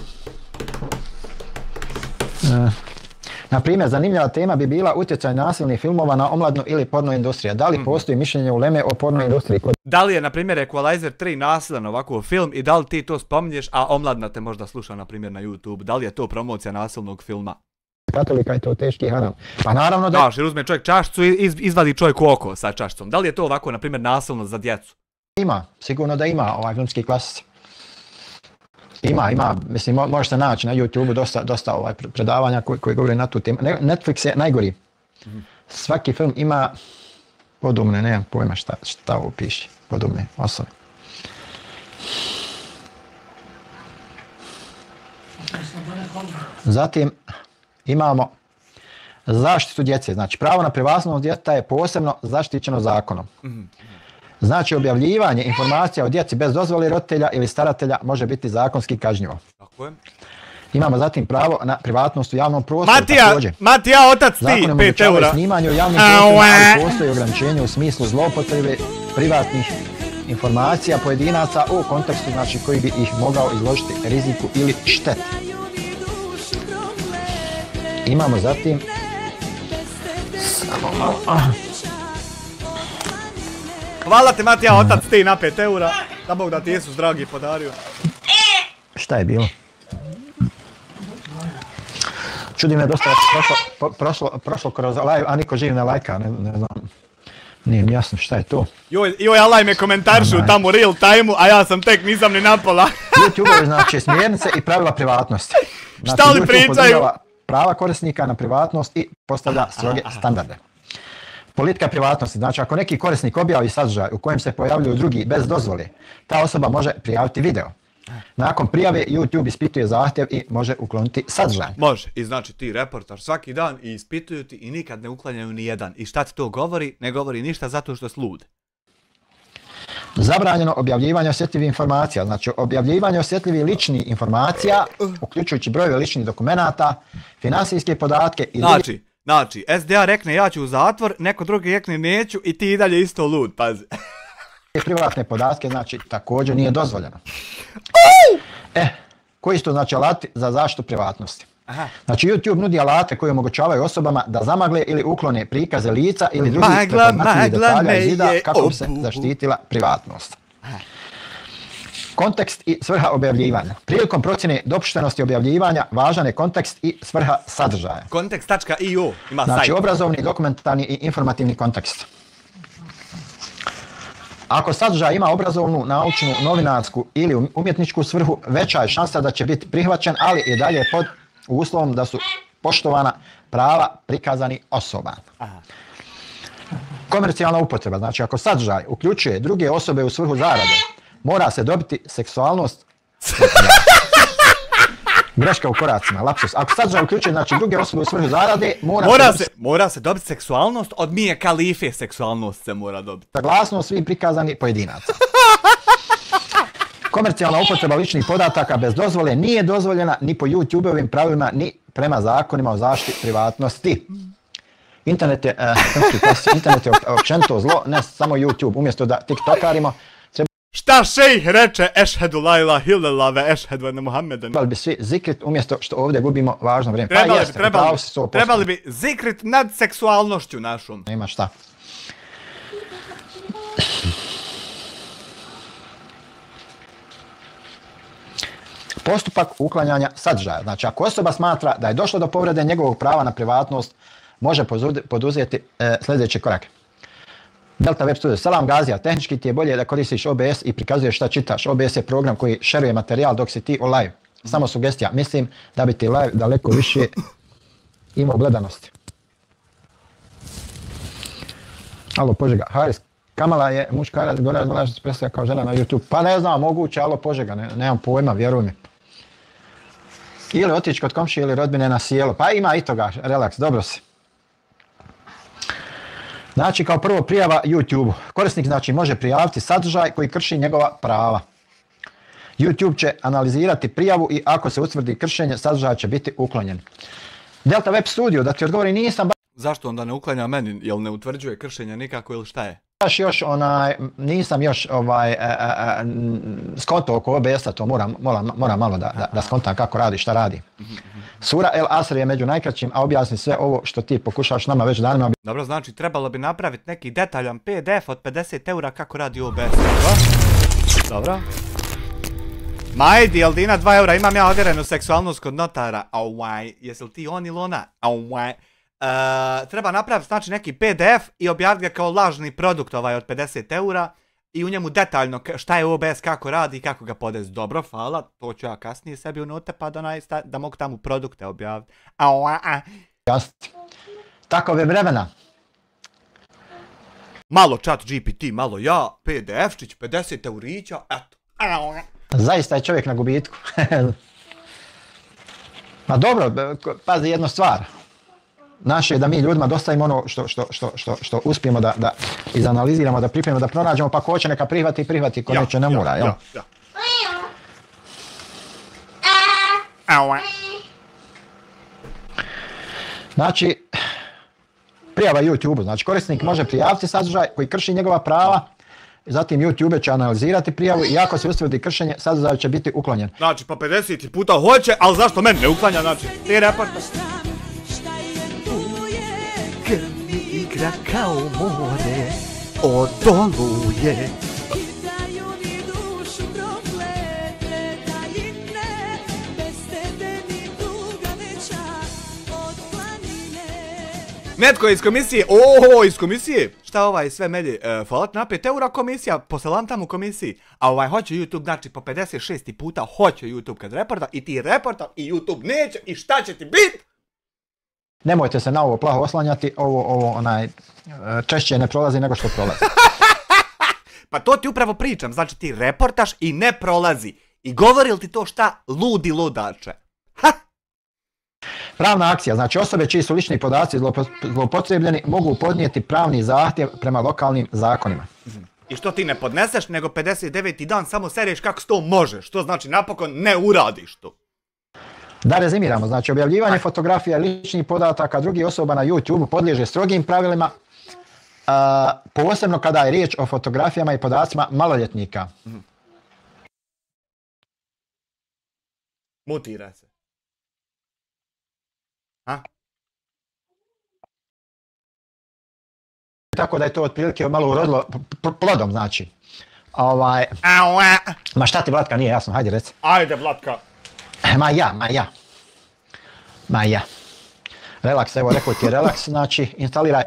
Na primjer, zanimljiva tema bi bila utjecaj nasilnih filmova na omladnu ili porno industrija. Da li postoji mišljenje uleme o porno industriji kod? Da li je, na primjer, Equalizer 3 nasilan ovako film i da li ti to spominješ, a omladna te možda sluša, na primjer, na YouTube? Da li je to promocija nasilnog filma? Katolika je to teški haram. Pa naravno da... Jer uzme čovjek čašicu i izvadi čovjek oko sa čašicom. Da li je to ovako, na primjer, nasilno za djecu? Ima, sigurno da ima filmski klasici. Ima, mislim, može se naći na YouTube-u dosta predavanja koji govore na tu temu. Netflix je najgori. Svaki film ima podumne, nemam pojma šta ovo piše, podumne osobe. Zatim imamo zaštitu djece. Znači, pravo na privatnost djeteta je posebno zaštićeno zakonom. Znači, objavljivanje informacija o djeci bez dozvole roditelja ili staratelja može biti zakonski kažnjivo. Tako je. Imamo zatim pravo na privatnost u javnom prostoru. Matija, otac ti, 5 eura. Snimanje u javnim prostorima, ali postoji ograničenje u smislu zloupotrebe privatnih informacija pojedinaca u kontekstu, znači, koji bi ih mogao izložiti riziku ili šteti. Imamo zatim... Hvala ti, Matija, otac ti na 5 eura. Da Bog da ti Isus dragi podario. Šta je bilo? Čudi me dosta prošlo kroz live, a niko živ ne lajka, ne znam. Nije mi jasno šta je to. Joj, Allah me komentaršu tamo u real time-u, a ja sam tek nisam ni napola. YouTube znači smjernice i pravila privatnosti. Znači, šta li pričaju? Prava korisnika na privatnost i postavlja stroge standarde. Politika privatnosti, znači ako neki korisnik objavi sadržaj u kojem se pojavljuju drugi bez dozvole, ta osoba može prijaviti video. Nakon prijave YouTube ispituje zahtjev i može ukloniti sadržaj. Može, i znači ti reportaš svaki dan i ispituju ti i nikad ne uklanjaju ni jedan. I šta ti to govori? Ne govori ništa zato što je slud. Zabranjeno objavljivanje osjetljivih informacija, znači objavljivanje osjetljivih ličnih informacija, uključujući brojeve ličnih dokumenata, finansijske podatke i... Znači, SDA rekne ja ću u zatvor, neko drugi rekne neću i ti i dalje isto lud, pazi. Privatne podatke, znači, također nije dozvoljeno. Koji su to, znači, alati za zaštitu privatnosti? Znači, YouTube nudi alate koji omogućavaju osobama da zamagle ili uklone prikaze lica ili drugih preformativnih detalja iz videa kako bi se zaštitila privatnost. Kontekst i svrha objavljivanja. Prilikom procjene dopuštenosti objavljivanja važan je kontekst i svrha sadržaja. Kontekst.io ima sajt. Znači, obrazovni, dokumentarni i informativni kontekst. Ako sadržaj ima obrazovnu, naučnu, novinarsku ili umjetničku svrhu, veća je šansa da će biti prihvaćen, ali i dalje pod uslovom da su poštovana prava prikazanih osoba. Komercijalna upotreba, znači ako sadržaj uključuje druge osobe u svrhu zarade, mora se dobiti seksualnost... Greška u koracima, lapsus. Ako sadržaj uključuje, znači, druge osobe u svrhu zarade, mora se dobiti seksualnost, od Mije Kalife seksualnost se mora dobiti. Saglasnost svih prikazanih pojedinaca. Komercijalna upotreba ličnih podataka bez dozvole nije dozvoljena ni po YouTube-ovim pravilima, ni prema zakonima o zaštiti privatnosti. Internet je općenito zlo, ne samo YouTube. Umjesto da tiktokarimo, šta šejh reče ešhedu la ilaha illallah ve ešhedu ene Muhammeden. Trebali bi svi zikrit umjesto što ovdje gubimo važno vrijeme. Trebali bi zikrit nad seksualnošću našom. Nema šta. Postupak uklanjanja sadržaja. Znači, ako osoba smatra da je došlo do povrede njegovog prava na privatnost, može poduzeti sljedeće korake. Delta Web Studio. Salam Gazija, tehnički ti je bolje da koristiš OBS i prikazuješ šta čitaš. OBS je program koji šeruje materijal dok si ti u live. Samo sugestija. Mislim da bi ti live daleko više imao gledanosti. Alo, Požega. Haris Kamala je muškarac, dolazi se predstavlja kao žena na YouTube. Pa ne znam, moguće, alo Požega, nemam pojma, vjeruj mi. Ili otići kod komšije ili rodbine na sjelo. Pa ima i toga, relaks, dobro si. Znači, kao prvo prijava YouTube. Korisnik, znači, može prijaviti sadržaj koji krši njegova prava. YouTube će analizirati prijavu i ako se utvrdi kršenje, sadržaj će biti uklonjen. Delta Web Studio, da ti odgovori, nisam... Zašto onda ne uklanja meni? Jel ne utvrđuje kršenje nikako ili šta je? Nisam još skontao oko OBS-a, to moram malo da skontam kako radi, šta radi. Sura El Asr je među najkraćim, a objasni sve ovo što ti pokušavaš nama već danima. Dobro, znači trebalo bi napraviti neki detaljan PDF od 50 eura kako radi OBS. Dobro. Majdi, jel Dina 2 eura, imam ja ovjerenu seksualnost kod notara. Jesi li ti on ili ona? Treba napraviti znači neki PDF i objaviti ga kao lažni produkt od 50 eura i u njemu detaljno šta je OBS, kako radi i kako ga podesi. Dobro, hvala, to ću ja kasnije sebi unotepat da mogu tamo produkte objaviti. Takove vremena. Malo chat GPT, malo ja, PDF-čić, 50 eurića, eto. Zaista je čovjek na gubitku. Ma dobro, pazi jednu stvar. naše je da mi ljudima dostavimo ono što uspijemo da izanaliziramo, da pripremimo, da pronađemo, pa ko hoće neka prihvati, ko neće ne mora, jel? Znači, prijava YouTube-u, znači korisnik može prijaviti sadržaj koji krši njegova prava, zatim YouTube će analizirati prijavu i ako se utvrdi kršenje, sadržaj će biti uklonjen. Znači, pa 50 puta hoće, ali zašto meni ne uklanja, znači, ti reportaš? Krvi igra kao more, odoluje. Netko iz komisije, iz komisije, šta sve medi, falat na 5 eura komisija, poselam tamo u komisiji, a hoće YouTube, znači po 56 puta hoće YouTube kad reporta i ti reporta i YouTube neće i šta će ti bit? Nemojte se na ovo plaho oslanjati, ovo češće ne prolazi nego što prolazi. Pa to ti upravo pričam, znači ti reportaš i ne prolazi. I govori li ti to šta ludi ludače? Ha! Pravna akcija, znači osobe čiji su lični podaci zloupotrebljeni mogu podnijeti pravni zahtjev prema lokalnim zakonima. I što ti ne podneseš, nego 59. dan samo sereš kako to može, što znači napokon ne uradiš to. Da rezimiramo, znači objavljivanje fotografija ličnih podataka drugih osoba na YouTube podliježe strogim pravilima, posebno kada je riječ o fotografijama i podacima maloljetnika. Mutira se. A? Tako da je to otprilike malo urodilo plodom, znači. Ma šta ti, Vlatka, nije jasno, hajde reci. Ajde, Vlatka. Ma ja. Relax, evo rekao ti je relax, znači instaliraj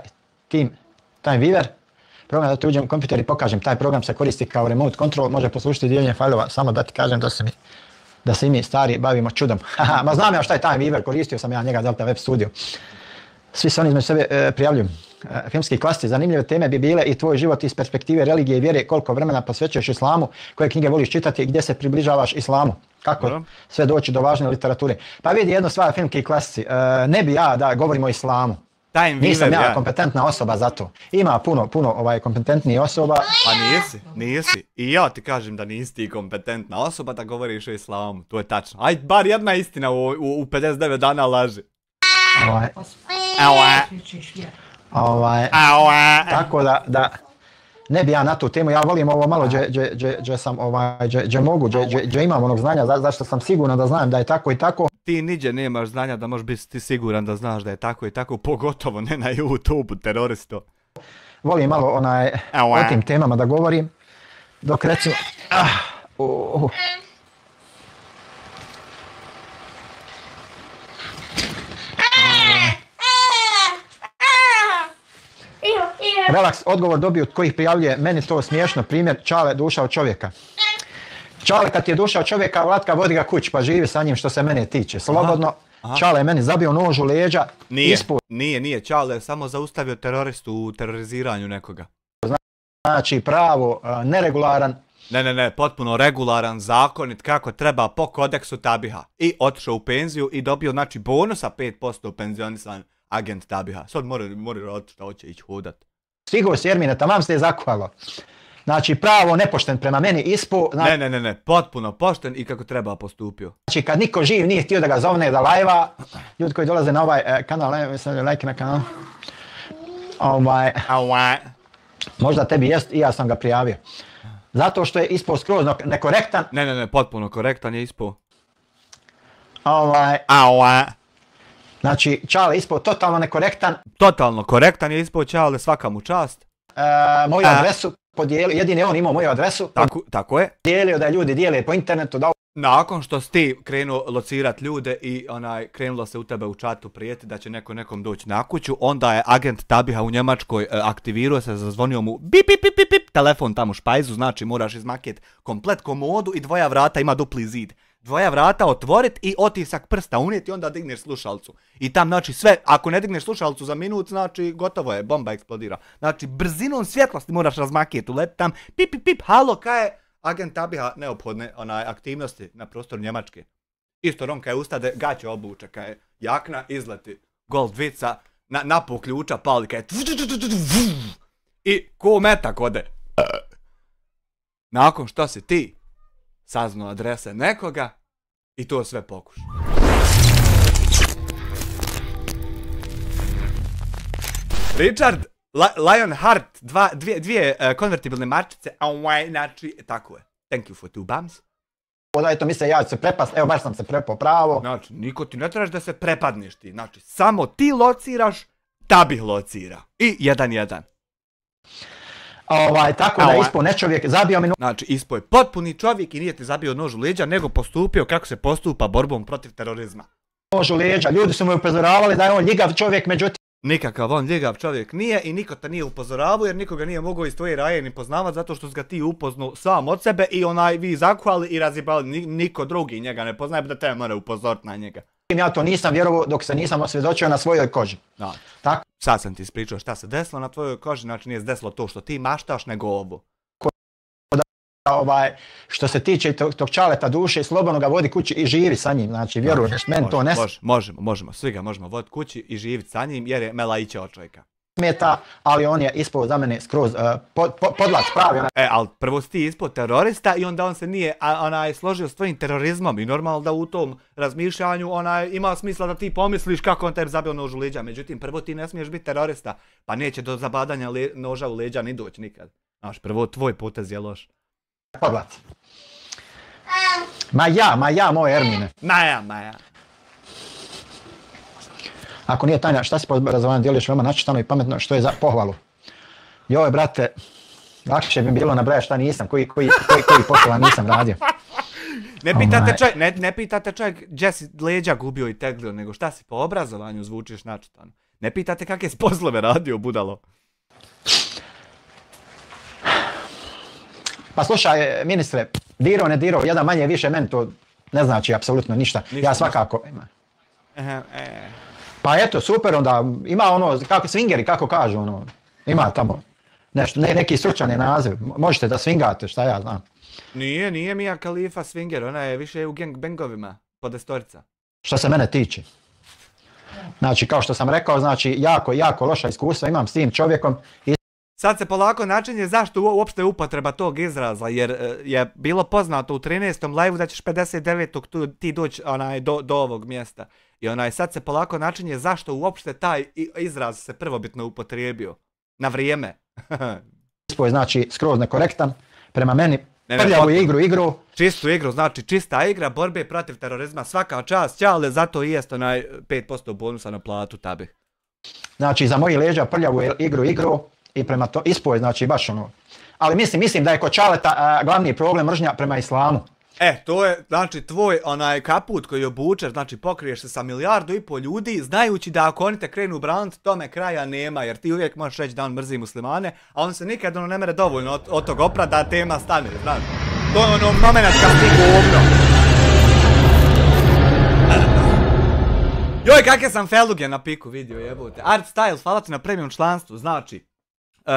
TimeWeaver. Program da ti uđem u kompjuter i pokažem, taj program se koristi kao remote control, može poslušati dijeljenje failova, samo da ti kažem da se i mi stari bavimo čudom. Ma znam ja šta je TimeWeaver, koristio sam ja njega Delta Web Studio. Svi se oni između sebe prijavljuju. Filmski klasici, zanimljive teme bi bile i tvoj život iz perspektive religije i vjere, koliko vremena posvećuješ islamu, koje knjige voliš čitati i gdje se približavaš islamu. Kako sve doći do važne literature. Pa vidi jednu stvar, filmski klasici, ne bi ja da govorimo o islamu. Nisam ja kompetentna osoba za to. Ima puno kompetentnijih osoba. Pa nisi. I ja ti kažem da nisi ti kompetentna osoba da govoriš o islamu. To je tačno. Ajde, bar jedna istina u 59 dana laži. Tako da ne bi ja na tu temu, ja volim ovo malo gdje mogu, gdje imam onog znanja, zašto sam siguran da znam da je tako i tako. Ti niđe nemaš znanja da možeš biti siguran da znaš da je tako i tako, pogotovo ne na YouTube-u, teroristo. Volim malo o tim temama da govorim, dok recimo... Relax, odgovor dobio od kojih prijavljuje, meni to smiješno, primjer, Čale, duša od čovjeka. Čale, kad ti je duša od čovjeka, Vlatka, vodi ga kući pa živi sa njim što se mene tiče. Slobodno, Čale je meni zabio nož u leđa. Nije, Čale je samo zaustavio teroristu u teroriziranju nekoga. Znači, pravo, neregularan. Ne, potpuno regularan, zakonit, kako treba po kodeksu Tabiha. I otišao u penziju i dobio, znači, bonusa 5% penzionisan agent Tabiha. Sad mora raditi šta hoće ići hodat. Stigo s Jermine, tamam se je zakuvalo. Znači, pravo nepošten prema meni ispo... Ne, potpuno pošten i kako treba postupio. Znači, kad niko živ nije htio da ga zovne, da lajva, ljudi koji dolaze na ovaj kanal, like na kanal, možda tebi jest i ja sam ga prijavio. Zato što je ispao skroz nekorektan. Ne, potpuno korektan je ispao. Znači, Čale je ispao totalno nekorektan. Totalno korektan je ispao Čale, svaka mu čast. Moju adresu podijelio, jedini on imao moju adresu. Tako je. Dijelio da ljudi dijele po internetu. Nakon što si ti krenuo locirat ljude i krenulo se u tebe u čatu prijeti da će nekom doći na kuću, onda je agent Tabiha u Njemačkoj aktivirao se, zazvonio mu bip, telefon tamo u špajzu, znači moraš izmakjet komplet komodu i dvoja vrata ima dupli zid. Dvoja vrata otvorit i otisak prsta unijeti i onda digneš slušalcu. I tam znači sve, ako ne digneš slušalcu za minut, znači gotovo je, bomba eksplodira. Znači brzinom svjetlosti moraš razmakjet, ulet tam, pip, halo, kaj je agent Tabiha neophodne aktivnosti na prostoru Njemačke. Isto Rom kaj ustade, gaće obuče, kaj je jakna, izleti, gold dvica, napol ključa pali kaj i ko metak ode. Nakon što si ti saznao adrese nekoga i to sve pokušao. Richard Lionheart, dvije konvertibilne marčice, znači tako je. Thank you for 2 bums. Da eto misle ja ću se prepast, evo baš sam se prepao pravo. Znači, niko ti ne trebaš da se prepadneš ti, znači samo ti lociraš, Tabih locira. I 1-1. Tako da je ispao nečovjek, zabio mi... Znači, ispao je potpuni čovjek i nije ti zabio nož u leđa, nego postupio kako se postupa borbom protiv terorizma. Nož u leđa, ljudi su me upozoravali da je on ljigav čovjek, međutim... Nikakav on ljigav čovjek nije i niko te nije upozoravao jer nikoga nije mogao iz tvoje raje ni poznavati zato što si ga ti upoznao sam od sebe i vi zakuhali i razjebali, niko drugi njega ne poznaje da te mora upozoriti na njega. Ja to nisam vjerovao dok se nisam osvjedočio na svojoj koži. Da. Tako? Sad sam ti ispričao šta se desilo na tvojoj koži, znači nije se desilo to što ti maštaš nego ovo. Što se tiče tog čaleta duše, slobodno ga vodi kući i živi sa njim, znači vjeruješ, meni to ne Možemo, svi ga možemo voditi kući i živiti sa njim jer je Melajiće od čovjeka. Smeta, ali on je ispao za mene skroz podlac pravi. Ali prvo si ti ispao terorista i onda on se nije složio s tvojim terorizmom i normalno da u tom razmišljanju ima smisla da ti pomisliš kako on tebi zabio nož u leđa, međutim prvo ti ne smiješ biti terorista, pa neće do zabadanja noža u leđa ni doći nikad. Znaš, prvo tvoj potez je loš. Podlac. Ma ja, moj Ermine. Ma ja. Ako nije Tanja, šta si po obrazovanju dijeliš veoma načitano i pametno, što je za pohvalu? Joj, brate, lakše bi bilo nabrajati šta nisam, koji poslova nisam radio. Ne pitate čovjek gdje si leđa gubio i teglio, nego šta si po obrazovanju zvučiš načitano. Ne pitate kakve si poslove radio, budalo. Pa slušaj, ministre, dirao, ne dirao, jedan manje više, meni to ne znači apsolutno ništa. Ja svakako... Pa eto, super, onda ima ono, kako swingeri, kako kažu, ono, ima tamo nešto, neki stručani naziv, možete da swingate, šta ja znam. Nije Mia Khalifa swinger, ona je više u gangbangovima, podestorica. Što se mene tiče. Znači, kao što sam rekao, znači, jako loša iskustva imam s tim čovjekom. Sad se polako načinje zašto uopšte upotreba tog izraza, jer je bilo poznato u 13. live da ćeš 59. ti doći do ovog mjesta. I sad se polako načinje zašto uopšte taj izraz se prvobitno upotrijebio. Na vrijeme. Znači, skroz nekorektan, prema meni prljavu igru. Čistu igru, znači čista igra, borbe protiv terorizma, svaka čast, ćale, zato i jest 5% bonusa na platu tabi. Znači, za moji leđa prljavu igru. I prema to ispoje, znači baš ono. Ali mislim da je kod Čaleta glavni problem mržnja prema islamu. To je, znači, tvoj kaput koji obučeš, znači pokriješ se sa 1,5 milijardu ljudi, znajući da ako oni te krenu braniti, tome kraja nema, jer ti uvijek možeš reći da on mrzi muslimane, a on se nikad ne mere dovoljno od tog opra da tema stane, znaš. To je ono moment kad ti govno. Joj, kakve sam feluge na piku vidio, jebote. Art Style, hvala ti na premium članstvu, znači.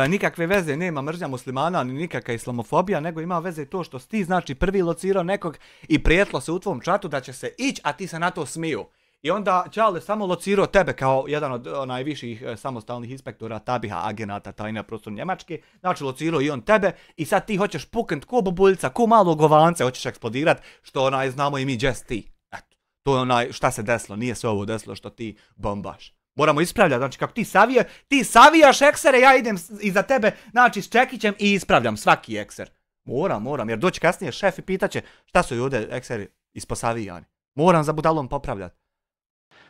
Nikakve veze nema mržnja muslimana ni nikakva islamofobija, nego ima veze to što si ti znači prvi locirao nekog i prijetlo se u tvom čatu da će se ići, a ti se na to smiju. I onda Čale samo locirao tebe kao jedan od najviših samostalnih inspektora Tabiha, agenata tajne prostor Njemačke, znači locirao i on tebe i sad ti hoćeš puknut ko bobuljca, ko malog ovance, hoćeš eksplodirat, što znamo i mi just ti. Eto, to je šta se desilo, nije se ovo desilo što ti bombaš. Moramo ispravljati, znači kako ti savijaš eksere, ja idem iza tebe, znači s čekićem i ispravljam svaki ekser. Moram, jer doći kasnije šef i pitaće šta su ovdje ekseri isposavijani. Moram za budalom popravljati.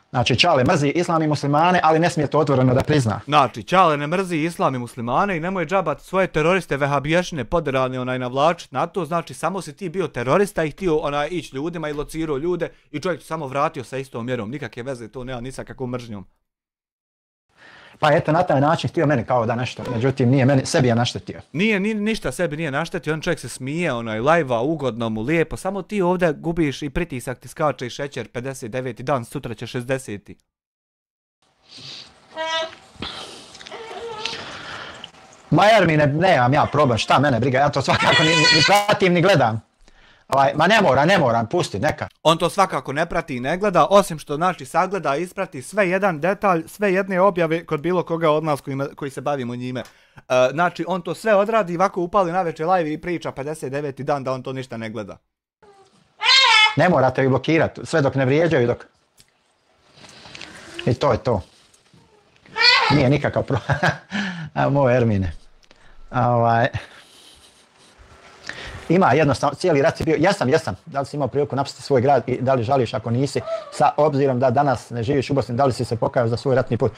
Znači Čale mrzi islam i muslimane, ali ne smije to otvoreno da prizna. Znači Čale ne mrzi islam i muslimane i nemoj džabat svoje teroriste vehabiješine poderane navlačit na to, znači samo si ti bio terorista i htio ići ljudima i locirao ljude i čovjek ti samo vratio sa istom mjerom, nikakve veze to nema ni sa kakvom mržnjom. Pa eto, na taj način htio meni kao da nešto, međutim nije meni, sebi je naštetio. Ništa sebi nije naštetio, on čovjek se smije, lajva, ugodno mu, lijepo, samo ti ovdje gubiš i pritisak ti skače i šećer 59. dan, sutra će 60. Ma Ermine, nemam ja problem, šta mene briga, ja to svakako ni pratim ni gledam. Ma ne moram, pusti, neka. On to svakako ne prati i ne gleda, osim što znači sagleda i isprati sve jedan detalj, sve jedne objave kod bilo koga od nas koji se bavimo njime. Znači on to sve odradi, ovako upali na večer live i priča 59. dan da on to ništa ne gleda. Ne morate ih blokirati, sve dok ne vrijeđaju, dok... I to je to. Nije nikakav problem. Moj Ermine. Ima jednostavno, cijeli rat si bio, jesam, da li si imao priliku napustiti svoj grad i da li žališ ako nisi, sa obzirom da danas ne živiš u Bosni, da li si se pokajao za svoj ratni put?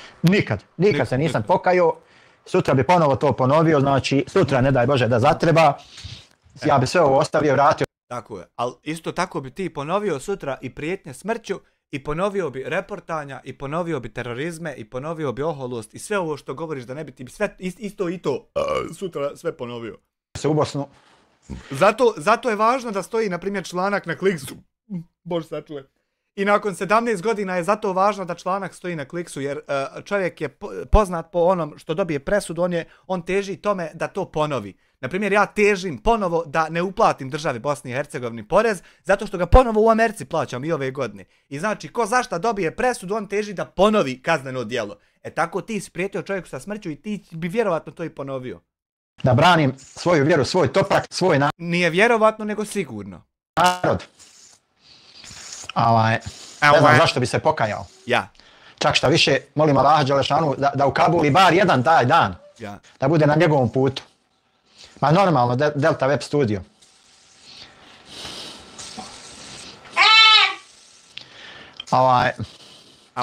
Nikad se nisam pokajao, sutra bi ponovo to ponovio, znači sutra ne daj Bože da zatreba, ja bi sve ovo ostavio, vratio. Tako je, ali isto tako bi ti ponovio sutra i prijetnje smrću, i ponovio bi reportanja, i ponovio bi terorizme, i ponovio bi oholost, i sve ovo što govoriš da ne bi ti sve isto i to sutra sve ponovio. Se u Bosnu. Zato je važno da stoji, na primjer, članak na Kliksu. Bože sačuvaj. I nakon 17 godina je zato važno da članak stoji na Kliksu, jer čovjek je poznat po onom što dobije presudu, on teži tome da to ponovi. Na primjer, ja težim ponovo da ne uplatim državi Bosni i Hercegovini porez, zato što ga ponovo u Americi plaćam i ove godine. I znači, ko zašta dobije presudu, on teži da ponovi kazneno djelo. Tako ti si prijetio čovjeku sa smrću i ti bi vjerovatno to i ponovio. Da branim svoju vjeru, svoj toprak, svoj narod. Nije vjerovatno, nego sigurno. Ne znam zašto bi se pokajao. Ja. Čak šta više, molim Allaha Đelešanu da ukabuli bar jedan taj dan. Ja. Da bude na njegovom putu. Ma normalno, Delta Web Studio.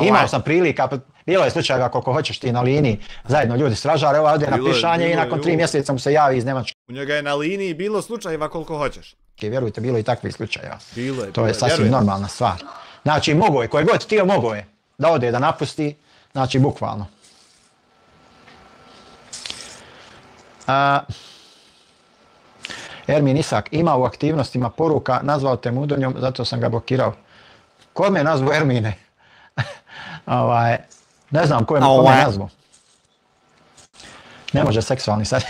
Imao sam prilika, bilo je slučajeva koliko hoćeš ti na liniji, zajedno ljudi stražare, ovdje na pišanje i nakon 3 mjeseca mu se javi iz Njemačke. U njega je na liniji bilo slučajeva koliko hoćeš. Vjerujte, bilo i takvih slučajeva. Bilo je. To je sasvim normalna stvar. Znači, mogo je, koje god htio mogo je da ode, da napusti, znači bukvalno. Ermin Isak ima u aktivnostima poruka, nazvao te mudonjom, zato sam ga blokirao. Ko me nazvao Ermine? Ne znam ko me nazvao. Ne može seksualni sad.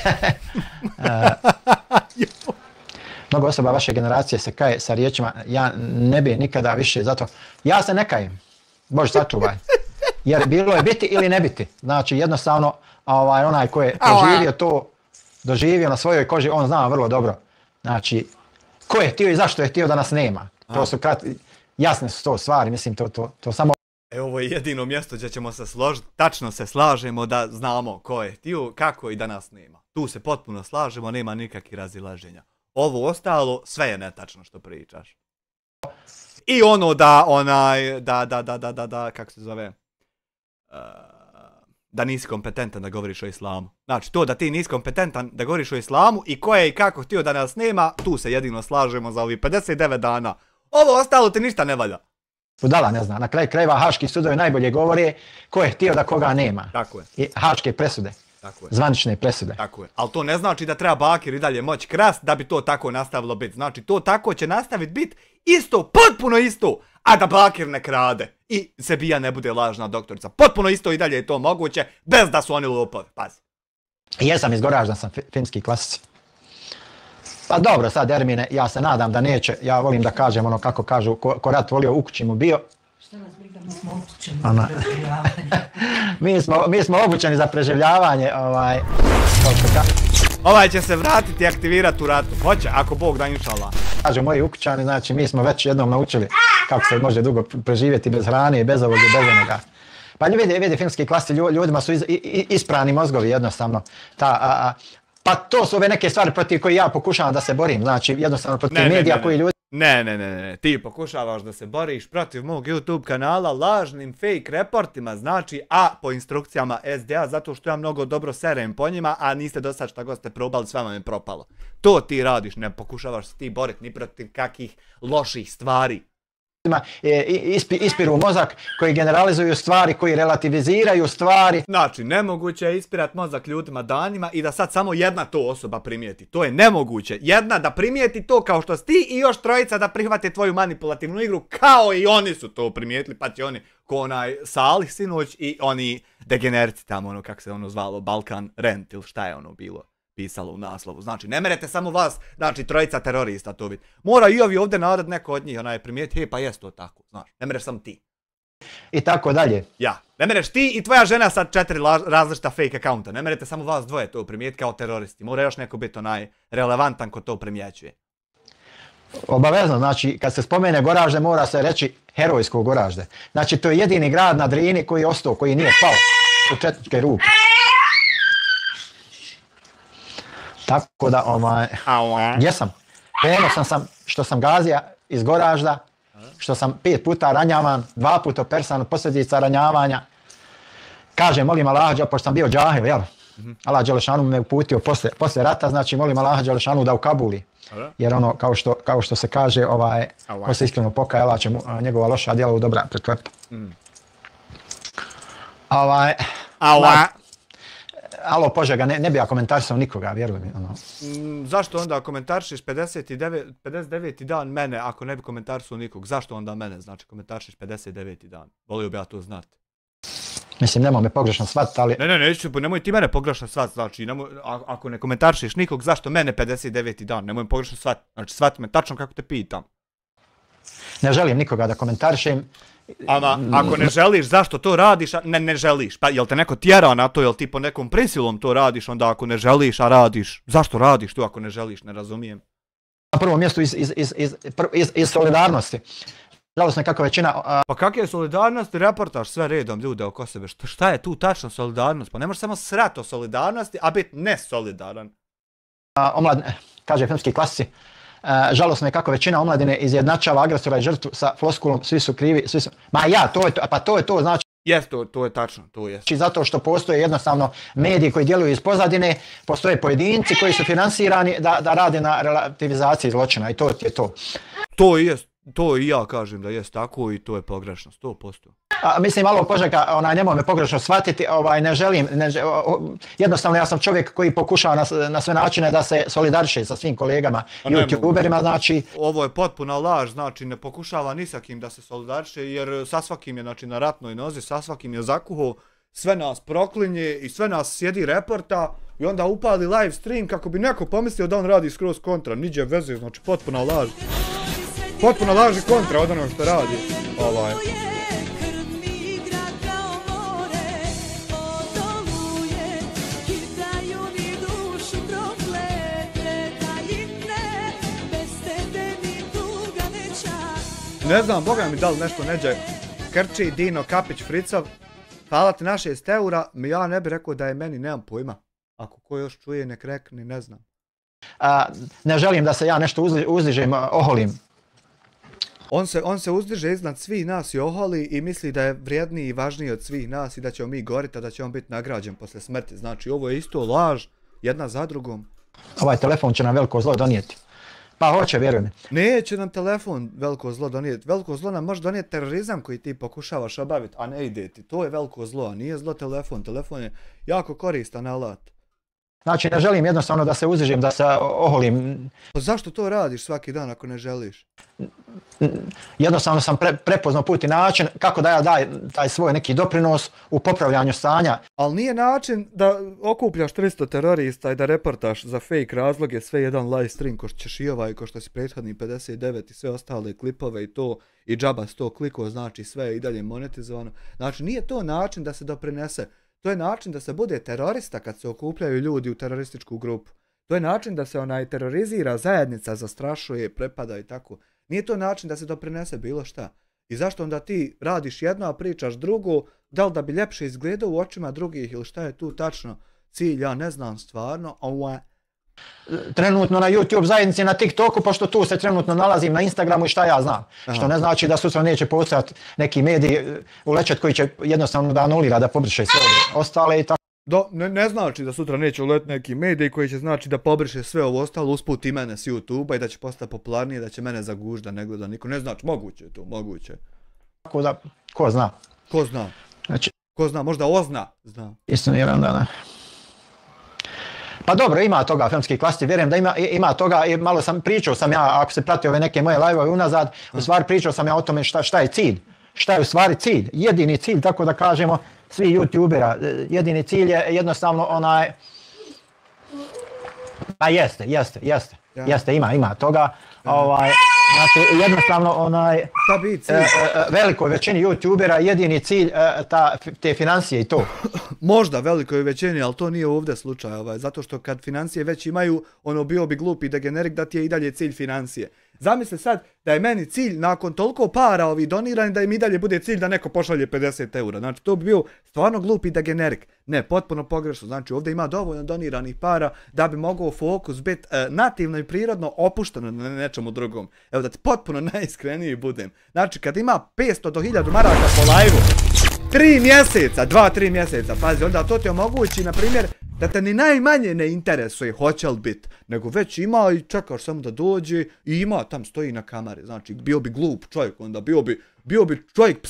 Mnogo osoba vaše generacije se kaje sa riječima ja ne bi nikada više zato. Ja se ne kajem. Bože sačuvaj. Jer bilo je biti ili ne biti. Znači jednostavno onaj ko je doživio to, doživio na svojoj koži, on zna vrlo dobro. Znači, ko je htio i zašto je htio da nas nema. To su jasne su to stvari, mislim to samo... Ovo je jedino mjesto gdje ćemo se složiti, tačno se slažemo da znamo ko je htio, kako i da nas nema. Tu se potpuno slažemo, nema nikakvih razilaženja. Ovo ostalo, sve je netačno što pričaš. I ono kako se zove, da nisi kompetentan da govoriš o islamu. Znači to da ti nisi kompetentan da govoriš o islamu i ko je i kako htio da nas nema, tu se jedino slažemo za ovih 59 dana. Ovo ostalo ti ništa ne valja. Budala ne zna, na kraju krajeva haški sudovi najbolje govore ko je htio da koga nema. Tako je. I haške presude. Tako je. Zvanične presude. Tako je. Ali to ne znači da treba Bakir i dalje moći krast da bi to tako nastavilo biti. Znači to tako će nastaviti biti isto, potpuno isto, a da Bakir ne krade i Sebija ne bude lažna doktorica. Potpuno isto i dalje je to moguće, bez da su oni lopovi. Pazi. Jesam izgoraždan sam filmski klasici. Pa dobro, sad Ermine, ja se nadam da neće, ja volim da kažem ono kako kažu, ko rat volio u kući mu bio. Šta nas briga, mi smo obučeni za preživljavanje. Mi smo obučeni za preživljavanje, Ovaj će se vratiti i aktivirati u ratu, hoće, ako Bog da inšallah. Kažu moji ukućani, znači mi smo već jednom naučili kako se može dugo preživjeti bez hrane i bez ovog i bez onoga. Pa vidi filmski klasi, ljudima su isprani mozgovi jednostavno. Pa to su ove neke stvari protiv koje ja pokušavam da se borim, znači jednostavno protiv medija koji ljudi... Ne, ti pokušavaš da se boriš protiv mog YouTube kanala lažnim fake reportima, znači, a po instrukcijama SDA, zato što ja mnogo dobro serem po njima, a niste do sad šta god ste probali, sve vam je propalo. To ti radiš, ne pokušavaš se ti boriti ni protiv kakvih loših stvari. Ispiru mozak, koji generalizuju stvari, koji relativiziraju stvari. Znači, nemoguće je ispirat mozak ljudima danima i da sad samo jedna to osoba primijeti. To je nemoguće. Jedna da primijeti to kao što si ti i još trojica da prihvate tvoju manipulativnu igru kao i oni su to primijetili, pa će oni ko onaj Salih sinoć i oni degenerici tamo, ono kako se ono zvalo, Balkan Rent ili šta je ono bilo. pisalo u naslovu. Znači, ne merete samo vas, znači, trojica terorista to biti. Mora i ovi ovdje narod neko od njih, primijeti, pa jest to tako, znaš, ne mereš samo ti. I tako dalje. Ja, ne mereš ti i tvoja žena sa 4 različita fake accounta, ne merete samo vas dvoje to primijeti kao teroristi. Mora još neko biti relevantan ko to primjećuje. Obavezno, znači, kad se spomene Goražde, mora se reći herojsko Goražde. Znači, to je jedini grad na Drini koji je ostao, koji nije pao u četničke ruke. Tako da, jesam. Ponosan sam što sam Gazija iz Goražda, što sam 5 puta ranjavan, 2 puta opersan od posljedica ranjavanja. Kažem, molim Allaha, pošto sam bio džahil, jel? Allah Đelešanu me uputio posle rata, znači molim Allaha Đelešanu da ukabuli. Jer ono, kao što se kaže, ko se iskreno pokaje, Allah će mu njegova loša djela u dobra pretvrta. Alo, Požega, ne bi ja komentarisao nikoga, vjeruj mi. Zašto onda komentarišeš 59. dan mene ako ne bi komentarisao nikog? Zašto onda mene, znači, komentarišeš 59. dan? Volio bi ja to znati. Mislim, nemoj me pogrešno shvatiti, ali... Nemoj ti mene pogrešno shvatiti, znači, ako ne komentarišeš nikog, zašto mene 59. dan? Nemoj me pogrešno shvatiti, znači, shvati me tačno kako te pitam. Ne želim nikoga da komentarišem. Ako ne želiš, zašto to radiš, a ne želiš? Pa jel te neko tjera na to, jel ti po nekom prisilom to radiš, onda ako ne želiš, a radiš, zašto radiš to ako ne želiš, ne razumijem. Na prvom mjestu iz solidarnosti. Žalosno je kako većina... Pa kakve je solidarnosti, reportaš sve redom ljude oko sebe, šta je tu tačno solidarnost? Pa ne možeš samo srat o solidarnosti, a biti nesolidaran. Kaže filmski klasici, žalosno je kako većina omladine izjednačava agresora i žrtvu sa floskulom, svi su krivi, svi su... Ma ja, to je to, znači... Jest, to je tačno, to je. Znači zato što postoje jednostavno mediji koji djeluju iz pozadine, postoje pojedinci koji su finansirani da rade na relativizaciji zločina i to je to. To jest. To i ja kažem da jest tako i to je pogrešno, 100%. Mislim, malo Požega, nemoj me pogrešno shvatiti, ne želim, jednostavno ja sam čovjek koji pokušava na sve načine da se solidariše sa svim kolegama, youtuberima, znači... Ovo je potpuna laž, znači ne pokušava ni sa kim da se solidariše jer sa svakim je znači, na ratnoj nozi, sa svakim je zakuho, sve nas proklinje i sve nas sjedi reporta i onda upali live stream kako bi neko pomislio da on radi skroz kontra, niđe veze, znači potpuna laž. Potpuno laži kontra od onog što radi. Ne znam, boga mi da li nešto neđe Krči, Dino, Kapić, Fricov. Hvala ti na 6 eura, ja ne bih rekao da je meni, nemam pojma. Ako ko još čuje, nek rekni, ne znam. Ne želim da se ja nešto uzdižem, oholim. On se uzdiže iznad svih nas i oholi i misli da je vrijedniji i važniji od svih nas i da ćemo mi goriti, a da će on biti nagrađen posle smrti. Znači, ovo je isto laž, jedna za drugom. Ovaj telefon će nam veliko zlo donijeti. Pa hoće, vjerujem. Neće nam telefon veliko zlo donijeti. Veliko zlo nam može donijeti terorizam koji ti pokušavaš obaviti, a ne ide ti. To je veliko zlo, a nije zlo telefon. Telefon je jako koristan alat. Znači, ne želim jednostavno da se uzdižem, da se oholim. Pa zašto to radiš svaki dan ako ne želiš? Jednostavno sam prepoznao put i način kako da ja dajem taj svoj neki doprinos u popravljanju stanja. Ali nije način da okupljaš 300 terorista i da reportaš za fake razloge sve jedan live stream ko što ćeš i ovaj, ko što si prethodni 59 i sve ostale klipove i to i džaba 100 klikova, znači sve je i dalje monetizovano. Znači nije to način da se doprinese. To je način da se bude terorista kad se okupljaju ljudi u terorističku grupu. To je način da se terorizira zajednica, zastrašuje, prepada i tako. Nije to način da se doprinese bilo šta. I zašto onda ti radiš jedno, a pričaš drugo, da li da bi ljepše izgledao u očima drugih ili šta je tu tačno cilj, ja ne znam stvarno. Trenutno na YouTube zajednici, na TikToku, pošto tu se trenutno nalazim na Instagramu i šta ja znam. Aha. Što ne znači da sutra neće postojati neki mediji ulećet koji će jednostavno da anulira, da pobriše sve ostale i tako. Ne znači da sutra neće ulet neki mediji koji će znači da pobriše sve ovo ostalo, usput i mene s YouTube-a i da će postati popularnije, da će mene zagužiti da ne gleda niko. Ne znači, moguće je to, moguće. Tako da, ko zna? Ko zna? Znači, ko zna, možda ozna zna. Istina, vjerujem da ne. Pa dobro, ima toga filmski klasici, vjerujem da ima toga i malo pričao sam ja, ako se prati ove neke moje live-ove unazad, u stvari pričao sam ja o tome šta je cilj. Šta je u stvari cilj? Jedini cilj, tako da kažemo, svi youtubera, jedini cilj je jednostavno Pa jeste, Ja. ima toga. Znači, jednostavno, Šta bi cilj? velikoj većini youtubera jedini cilj te financije i to. Možda velikoj većini, ali to nije ovdje slučaj, zato što kad financije već imaju, bio bi glupi degenerik da ti je i dalje cilj financije. Zamisli sad da je meni cilj nakon toliko para donirani da im i dalje bude cilj da neko pošalje 50 eura. Znači to bi bio stvarno glupi degenerik. Ne, potpuno pogrešno. Znači ovdje ima dovoljno doniranih para da bi mogao fokus biti nativno i prirodno opušteno na nečemu drugom. Evo da ti potpuno najiskreniji budem. Znači kad ima 500 do 1000 maraka po live-u, 3 mjeseca, 2-3 mjeseca, pazi, onda to ti omogući, na primjer, da te ni najmanje ne interesuje hoće li bit, nego već ima i čekaš samo da dođe i ima, tam stoji na kamari, znači bio bi glup čovjek, onda bio bi čovjek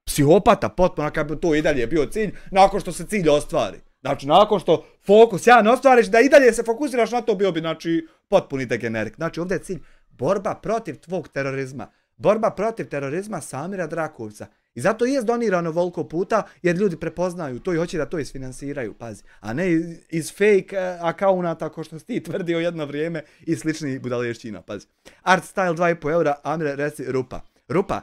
psihopata potpuno, kad bi to i dalje bio cilj, nakon što se cilj ostvari. Znači, nakon što fokus javno ostvariš, da i dalje se fokusiraš na to, bio bi, znači, potpuni degenerik. Znači, ovdje je cilj borba protiv tvog terorizma. Borba protiv terorizma Samira Drakovca. I zato je donirano voliko puta, jer ljudi prepoznaju to i hoće da to isfinansiraju, pazi. A ne iz fake akaunata, ko što si ti tvrdio jedno vrijeme, i sličnih budalešćina, pazi. Artstyle 2,5 eura, Amire, reci Rupa. Rupa?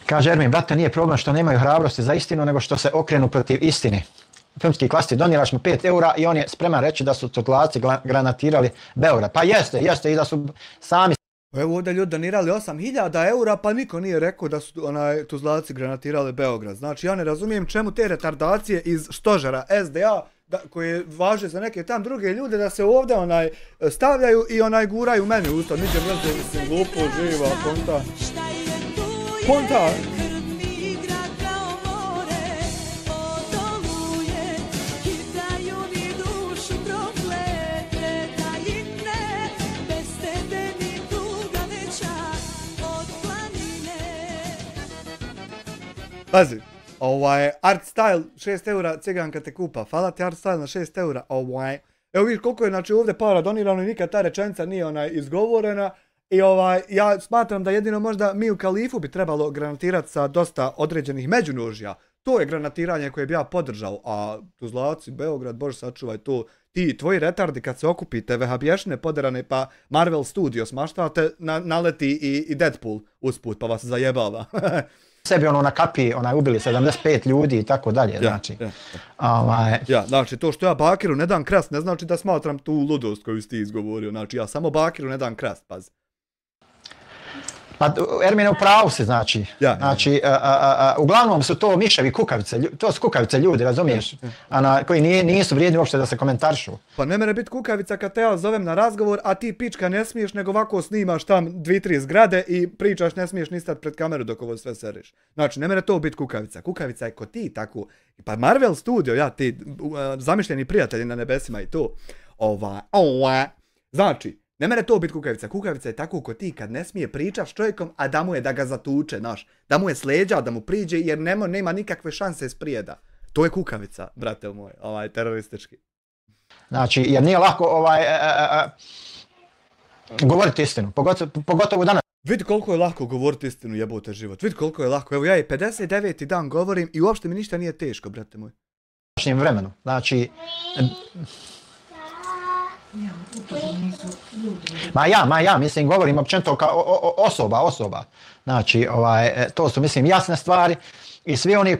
Kaže Ermin, brate, nije problem što nemaju hrabrosti za istinu, nego što se okrenu protiv istine. Filmski klasici, doniraš mu 5 eura i on je spreman reći da su Tuzlanci granatirali Beograd. Pa jeste i da su sami... Evo ovdje ljudi donirali 8000 eura, pa niko nije rekao da su Tuzlanci granatirali Beograd. Znači ja ne razumijem čemu te retardacije iz stožera SDA, koje važe za neke tam druge ljude, da se ovdje stavljaju i guraju meni usta. Niđe vrste, mislim, glupo, živa, konta. Konta! Pazi, Artstyle 6 eura, ciganka te kupa, hvala ti Artstyle na 6 eura, evo vidiš koliko je znači ovdje para donirano i nikad ta rečenica nije izgovorena i ja smatram da jedino možda mi u Kalifu bi trebalo granatirati sa dosta određenih međunožja, to je granatiranje koje bi ja podržao, a Tuzlaci, Beograd, bože sačuvaj to, ti tvoji retardi kad se okupite, vehabješne poderane pa Marvel Studios maštate, naleti i Deadpool usput pa vas zajebava. Sebi na kapiji ubili 75 ljudi i tako dalje, znači. Ja, znači to što ja Bakiru ne dam krast, ne znači da smatram tu ludost koju si ti izgovorio, znači ja samo Bakiru ne dam krast, pazi. Pa Ermine, u pravu si, znači. Znači, uglavnom su to miševi kukavice, to su kukavice ljudi, razumiješ? Koji nisu vrijedni uopšte da se komentaršu. Pa ne mere biti kukavica kad te ja zovem na razgovor, a ti pička ne smiješ, nego ovako snimaš tam 2-3 zgrade i pričaš ne smiješ ni stati pred kameru dok ovo sve seriš. Znači, ne mere to biti kukavica. Kukavica je ko ti, tako. Pa Marvel Studio, ja ti zamišljeni prijatelji na nebesima i to. Znači, ne mere to biti kukavica. Kukavica je tako ko ti kad ne smije pričat s čovjekom, a da mu je da ga zatuče, znaš. Da mu je sleđa, da mu priđe jer nema nikakve šanse sprijeda. To je kukavica, brate moj, teroristički. Znači, jer nije lako govoriti istinu, pogotovo danas. Vidi koliko je lako govoriti istinu, jebote život. Vidi koliko je lako. Evo ja je 59. dan govorim i uopšte mi ništa nije teško, brate moj. U vremenu, znači... Ma ja, mislim, govorim općenito kao osoba. Znači, to su, mislim, jasne stvari i svi oni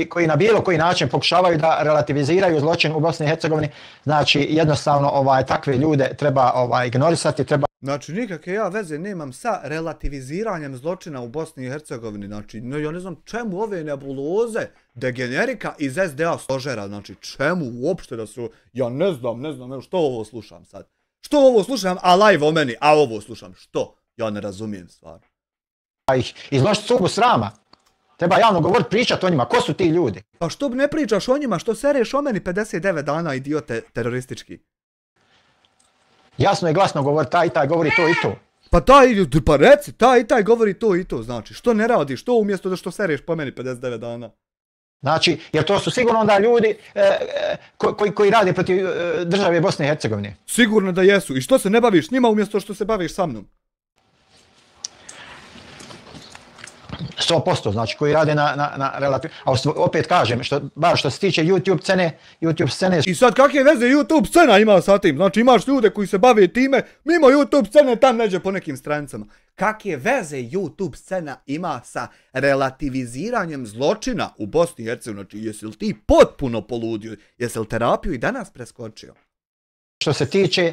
koji na bilo koji način pokušavaju da relativiziraju zločin u Bosni i Hercegovini, znači, jednostavno, takve ljude treba ignorisati, treba... Znači, nikakve ja veze nemam sa relativiziranjem zločina u Bosni i Hercegovini, znači, ja ne znam čemu ove nebuloze degenerika iz SDA stožera, znači, čemu uopšte da su, ja ne znam, evo što ovo slušam sad? Što ovo slušam, a live o meni, a ovo slušam, što? Ja ne razumijem stvar. Izložiti cugu srama. Treba javno govoriti, pričati o njima, ko su ti ljudi? Pa što ne pričaš o njima, što sereš o meni 59 dana, idiote teroristički? Jasno i glasno govori, taj i taj govori to i to. Pa reci, taj i taj govori to i to, znači, što ne radiš, to umjesto da što sereš po meni 59 dana? Znači, jer to su sigurno onda ljudi koji rade protiv države Bosne i Hercegovine. Sigurno da jesu, i što se ne baviš s njima umjesto što se baviš sa mnom? 100%, znači koji rade na relativ... A opet kažem, baš što se tiče YouTube scene... I sad kakve veze YouTube scena ima sa tim? Znači imaš ljude koji se bave time, mimo YouTube scene tam neđe po nekim stranicama. Kakve veze YouTube scena ima sa relativiziranjem zločina u Bosni i Hercegovini? Znači jesi li ti potpuno poludio? Jesi li terapiju i danas preskočio? Što se tiče,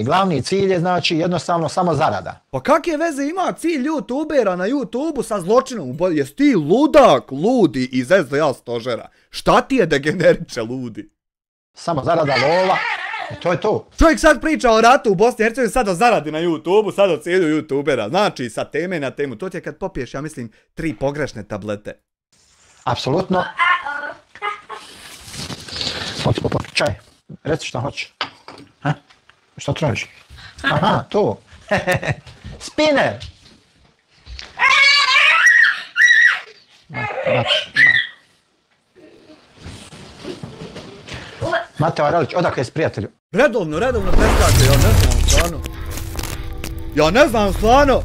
glavni cilj je znači jednostavno samo zarada. Pa kakve veze ima cilj YouTubera na YouTubu sa zločinom? Jesi ti ludak, ludi iz SDA stožera? Šta ti je degeneriče ludi? Samo zarada, lova, to je to. Čovjek sad priča o ratu u Bosni i Hercegovini, sad o zaradi na YouTubu, sad o cilju YouTubera. Znači sa teme na temu. To ti je kad popiješ, ja mislim, 3 pogrešne tablete. Apsolutno. Hoći popiti čaj. Reci šta hoćeš. Ha? Šta tražiš? Aha, to. Spinner! Mateo Aralić, odakle je prijatelju? Redovno preskače, ja ne znam stvarno.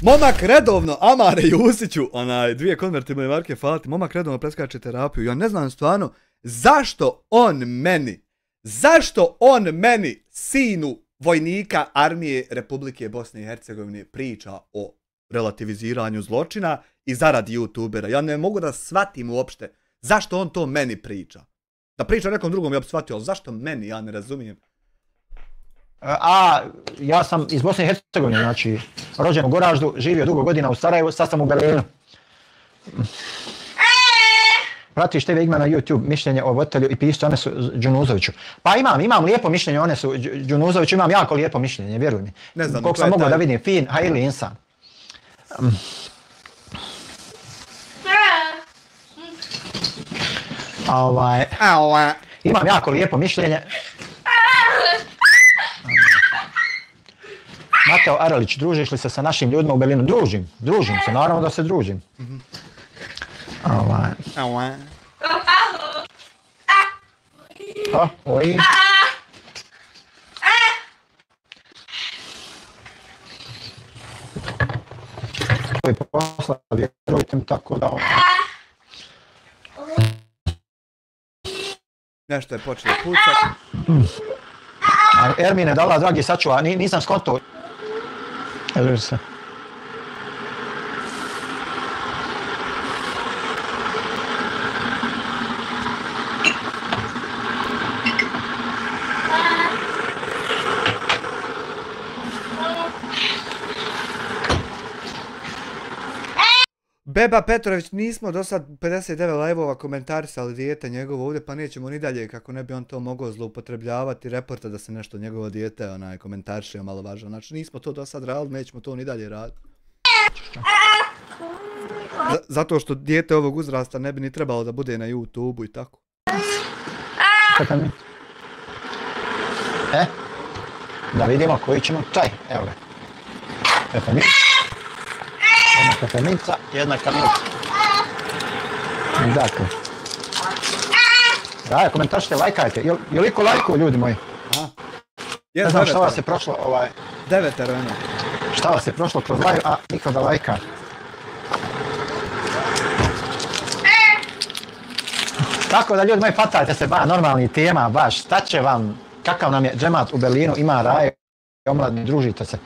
Momak redovno, Amare Jusiću, 2 konvertibilne marke falati, momak redovno preskače terapiju. Ja ne znam stvarno zašto on meni, sinu vojnika armije Republike Bosne i Hercegovine, priča o relativiziranju zločina i zaradi YouTubera. Ja ne mogu da shvatim uopšte zašto on to meni priča. Da priča nekom drugom ja bi shvatio, ali zašto meni, ja ne razumijem. Ja sam iz Bosne i Hercegovine, znači rođen u Goraždu, živio dugo godina u Sarajevu, sad sam u Berlinu. Pratiš TV Igma na YouTube, mišljenje o voditelju i pisao Enesu Đunuzoviću. Pa imam lijepo mišljenje o Enesu Đunuzoviću, imam jako lijepo mišljenje, vjeruj mi. Ne znam, koliko sam mogao da vidim, fin, ili insan. Imam jako lijepo mišljenje. Mateo Aralić, družiš li se sa našim ljudima u Berlinu? Družim se, naravno da se družim. Oj. Koji posla, vjerujte mi, tako da... Nešto je počelo pucati. Ermine, da Allah, dragi, sačuva, nisam skontao. Evo se. Beba Petrović, nismo do sad 59 live-ova komentarisali dijete njegovo ovdje, pa nećemo ni dalje kako ne bi on to mogao zloupotrebljavati reporta da se nešto njegovo dijete komentariše malo važno. Znači nismo to do sad radili, nećemo to ni dalje raditi. Zato što dijete ovog uzrasta ne bi ni trebalo da bude na YouTube-u i tako. Da vidimo koji ćemo čaj, evo ga. Jedna kafenica, jedna kaminica. Dakle. Da, komentaršite, lajkajte. Je li ko lajkuju, ljudi moji? Ne znam šta vas je prošlo, 9 šta vas je prošlo kroz live, a niko da lajka. Tako da, ljudi moji, patajte se, normalni tema, baš, šta će vam, kakav nam je džemat u Berlinu, ima raj, omladni, družite se.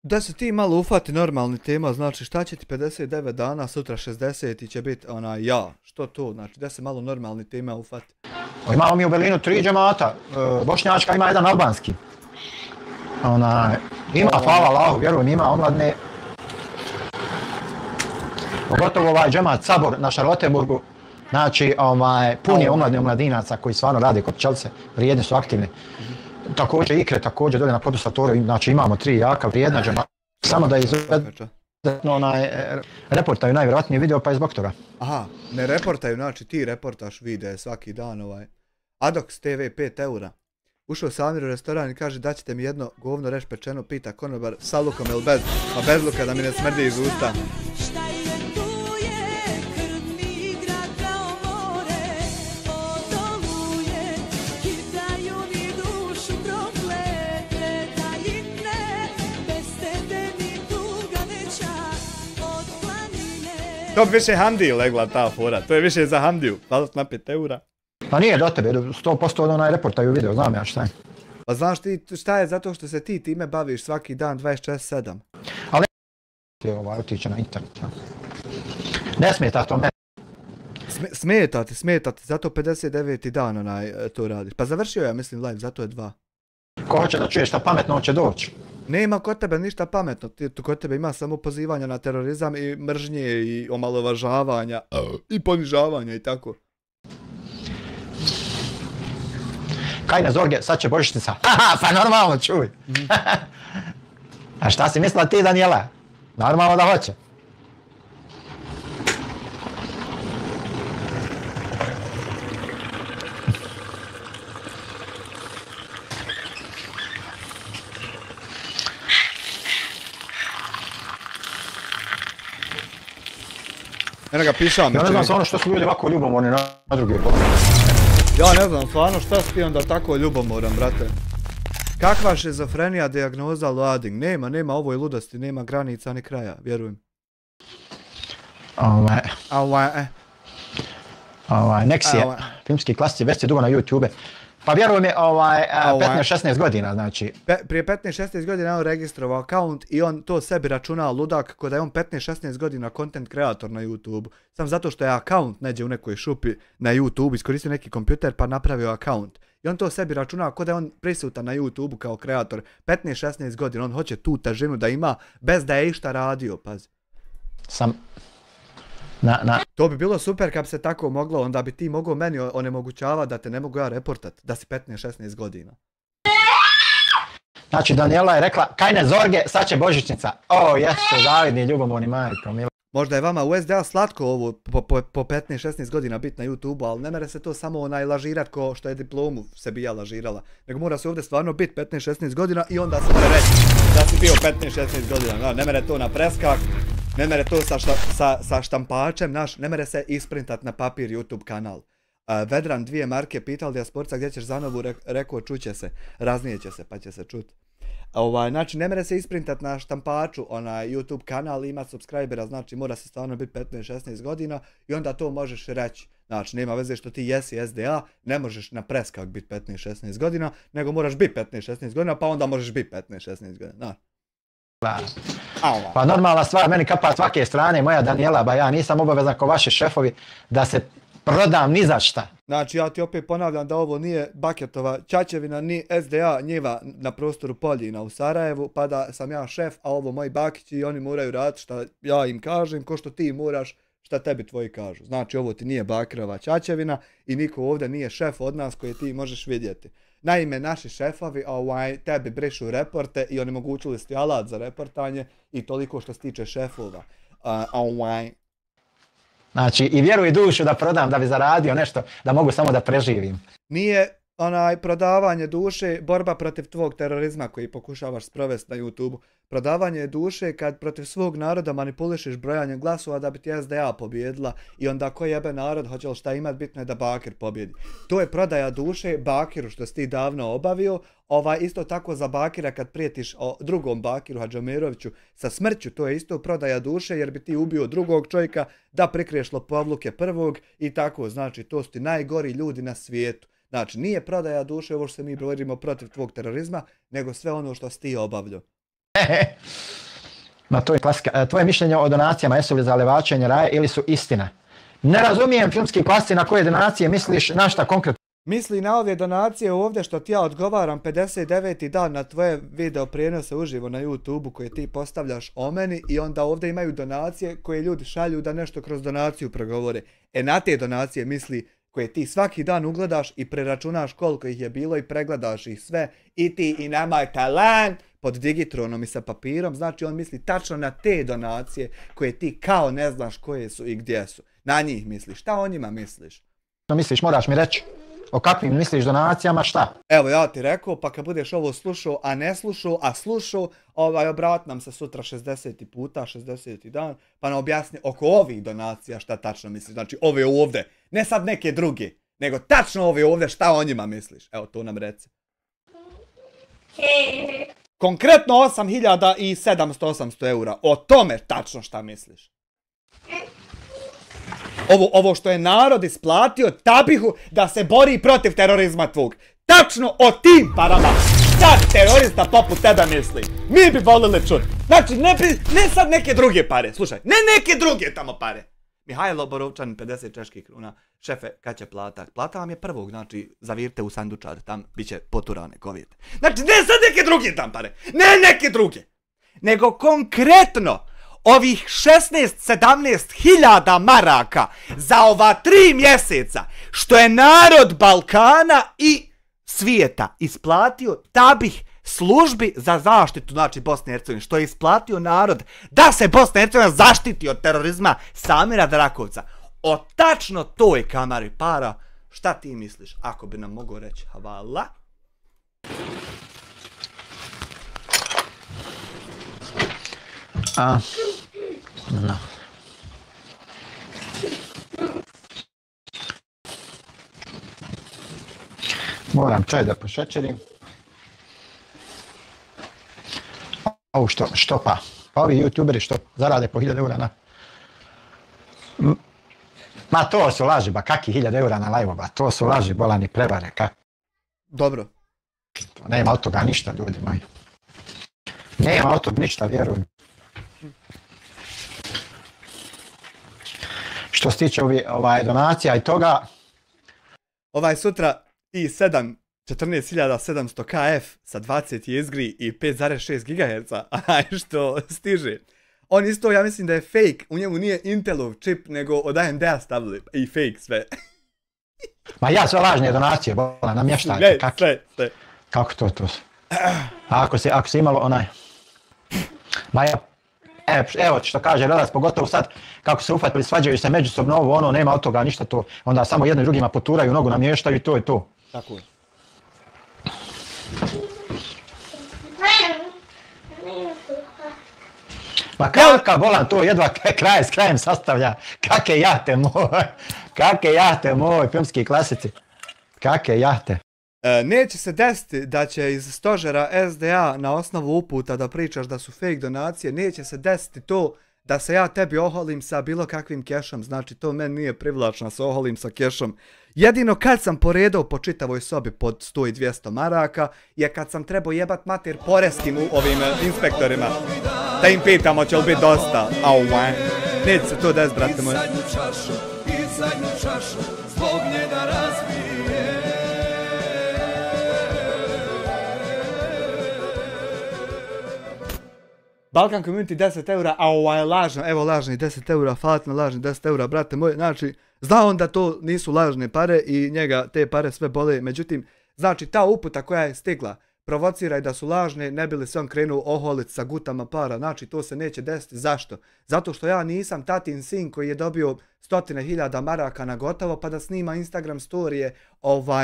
Da se ti malo ufati normalni tema, znači šta će ti 59 dana, sutra 60 i će biti što to, znači da se malo normalni tema ufati. Imamo mi u Berlinu 3 džemata, bošnjačka ima jedan albanski. Ima, hvala Allahu, vjerujem, ima omladne. Pogotovo ovaj džemat Sabor na Šarlotenburgu, znači pun je omladne omladinaca koji stvarno rade kod pčelice, vrijedne su, aktivne. Također Ikre, također dolje na podu Satoru, znači imamo 3 jaka, vrijedna džemata. Samo da reportaju najvjerojatnije video pa je zbog toga. Aha, ne reportaju, znači ti reportaš vide svaki dan Adox TV 5 eura. Ušao Samir u restoran i kaže daćete mi jedno govno reš pečeno, pita konobar sa lukom ili bez, pa bez luka da mi ne smrdi iz usta. To bi više Hamdiju legla ta fora, to je više za Hamdiju, 25 eura. Pa nije do tebe, 100% od onaj reportaju video, znam ja šta je. Pa znaš ti šta je zato što se ti time baviš svaki dan 24/7. Ali ti otići na internet. Ne smeta to meni. Smeta ti, zato 59. dan to radiš. Pa završio ja mislim live, zato je 2. Ko hoće da čuje šta pametno će doći. Nema kod tebe ništa pametno, kod tebe ima samo pozivanja na terorizam i mržnje i omalovažavanja i ponižavanja i tako. Kajne Zorge, sad će božićnica. Haha, pa normalno, čuj. A šta si mislila ti, Danijela? Normalno da hoće. Eno ga pišam. Ja ne znam stvarno što su ljudi ovako ljubomorni na druge. Ja ne znam stvarno šta si ti onda tako ljubomoran, brate. Kakva šizofrenija, dijagnoza, loading? Nema ovoj ludosti, nema granica ni kraja, vjerujem. Nexije, filmski klasici, već je dugo na YouTube. Pa vjerujem je 15-16 godina, znači. Prije 15-16 godina je on registrovao akaunt i on to sebi računao ludak kod da je on 15-16 godina content kreator na YouTube. Sam zato što je akaunt neđe u nekoj šupi na YouTube, iskoristio neki kompjuter pa napravio akaunt. I on to sebi računao kod da je on prisutan na YouTube kao kreator 15-16 godina. On hoće tu težinu da ima bez da je išta radio, pazi. To bi bilo super kad bi se tako moglo, onda bi ti mogao meni onemogućavati da te ne mogu ja reportat, da si 15-16 godina. Znači Danijela je rekla, Kajne Zorge, sad će božićnica. O, jeste, zavidni, ljubomorni majko, milo. Možda je vama u SDA slatko ovo po 15-16 godina biti na YouTube-u, ali ne mere se to samo lažirat ko što je diplomu sebi ja lažirala. Nego mora se ovdje stvarno biti 15-16 godina i onda se mora reći da si bio 15-16 godina. Ne mere to na preskak. Ne mere to sa štampačem, ne mere se isprintat na papir YouTube kanal. Vedran 2 marke pitao Dijasporca gdje ćeš za novu, rekao čuće se, raznijeće se pa će se čut. Znači ne mere se isprintat na štampaču YouTube kanal i imat subscribera, znači mora se stvarno biti 15-16 godina i onda to možeš reći. Znači nema veze što ti jesi SDA, ne možeš na preskak biti 15-16 godina, nego moraš biti 15-16 godina pa onda možeš biti 15-16 godina. Pa normalna stvar, meni kapa svake strane, moja Danijela, ba ja nisam obavezan ko vaši šefovi da se prodam ni za šta. Znači ja ti opet ponavljam da ovo nije Baketova Čačevina, ni SDA njiva na prostoru Poljina u Sarajevu, pa da sam ja šef, a ovo moji bakići i oni moraju raditi šta ja im kažem, ko što ti moraš šta tebi tvoji kažu. Znači ovo ti nije Bakirova Čačevina i niko ovdje nije šef od nas koji ti možeš vidjeti. Naime, naši šefovi tebi brišu reporte i onemogućili su ti alat za reportanje i toliko što se tiče šefova. Znači i vjeruj dušu da prodam da bi zaradio nešto, da mogu samo da preživim. Nije prodavanje duše borba protiv tvog terorizma koji pokušavaš sprovesti na YouTube. Prodavanje duše kad protiv svog naroda manipulišeš brojanjem glasova da bi ti SDA pobjedila i onda ko jebe narod hoće li šta imat, bitno je da Bakir pobjedi. To je prodaja duše Bakiru što si ti davno obavio, isto tako za Bakira kad prijetiš drugom Bakiru Hadžomiroviću sa smrću, to je isto prodaja duše jer bi ti ubio drugog čovjeka da prikriješ lopovluke prvog i tako, znači to su ti najgori ljudi na svijetu. Znači nije prodaja duše ovo što se mi borimo protiv tvog terorizma, nego sve ono što si ti obavljao. Ma to je klasika. Tvoje mišljenje o donacijama jesu li za levačenje raja ili su istina? Ne razumijem filmski klasici na koje donacije misliš, na šta konkretno? Misli na ove donacije ovdje što ti ja odgovaram 59. dan na tvoje video prijenose uživo na YouTube-u koje ti postavljaš o meni i onda ovdje imaju donacije koje ljudi šalju da nešto kroz donaciju progovore. Na te donacije misli koje ti svaki dan ugledaš i preračunaš koliko ih je bilo i pregledaš ih sve i ti i nemaj talan pod digitronom i sa papirom, znači on misli tačno na te donacije koje ti kao ne znaš koje su i gdje su. Na njih misliš, šta o njima misliš? Misliš, moraš mi reći o kakvim misliš donacijama, šta? Evo ja ti rekao, pa kad budeš ovo slušao, a ne slušao, a slušao, obrat nam se sutra 60. puta, 60. dan, pa nam objasni oko ovih donacija šta tačno misliš. Znači ove ovdje, ne sad neke druge, nego tačno ove ovdje šta o njima misliš. Evo to nam reci. Konkretno 8.700 eura, o tome tačno šta misliš. Ovo što je narod isplatio Tabihu da se bori protiv terorizma tvog. Tačno o tim parama. Sad terorista poput tebe misli. Mi bi volili čuti. Znači, ne sad neke druge pare. Slušaj, ne neke druge tamo pare. Mihajlo Borovčan, 50 čeških kruna. Šefe, kad će plata? Plata vam je prvog, znači, zavirte u sandučar, tam bit će poturane, ko vidite. Znači, ne sad neke druge tam pare. Ne neke druge. Nego konkretno, ovih 16-17 hiljada maraka za ova 3 mjeseca, što je narod Balkana i svijeta isplatio Tabih službi za zaštitu, znači Bosne i Hercegovine, što je isplatio narod da se Bosna i Hercegovina zaštiti od terorizma Samira Drakovca. O tačno toj kamari para, šta ti misliš, ako bi nam mogao reći? Hvala. No. Moram čaj da pošećerim. Ovo što pa? Pa ovi youtuberi što zarade po 1000 eura na... Ma to su laži, ba kaki 1000 eura na live, ba to su laži, bolani prevare, kak. Dobro. Nema od toga ništa, ljudi moji. Nema od toga ništa, vjerujem. Što se tiče donacija i toga... Sutra i7 14.700 KF sa 20 jezgri i 5.6 GHz, a što stiže. On isto, ja mislim da je fake, u njemu nije Intelov čip, nego od AMD-a stavili i fake sve. Ma ja sve lažne donacije, bola, namještajte, kak? Sve. Kako to? A ako se imalo onaj... Ma ja... Evo što kaže Relac, pogotovo sad kako se uhvatili, svađaju se međusobno ovo, nema od toga ništa to, onda samo jedno i drugima poturaju, nogu namještaju i to je to. Tako je. Ma kakav bolan to jedva kraj s krajem sastavlja, kake jahte moj, filmski klasici, kake jahte. Neće se desiti da će iz stožera SDA na osnovu uputa da pričaš da su fake donacije, neće se desiti to da se ja tebi oholim sa bilo kakvim kešom, znači to meni nije privlačno se oholim sa kešom. Jedino kad sam poredao po čitavoj sobi pod 100 i 200 maraka je kad sam trebao jebat mater poreskim ovim inspektorima da im pitamo će li biti dosta. Neće se to desiti, brate moji. Balkan Community 10 eura, a ovo je lažno, evo lažni 10 eura, fatno lažni 10 eura, brate moj, znači, zna on da to nisu lažne pare i njega te pare sve bole, međutim, znači ta uputa koja je stigla, provociraj da su lažne, ne bi li se on krenuo oholit sa gutama para, znači to se neće desiti, zašto? Zato što ja nisam tatin sin koji je dobio 100.000 maraka na gotovo pa da snima Instagram storije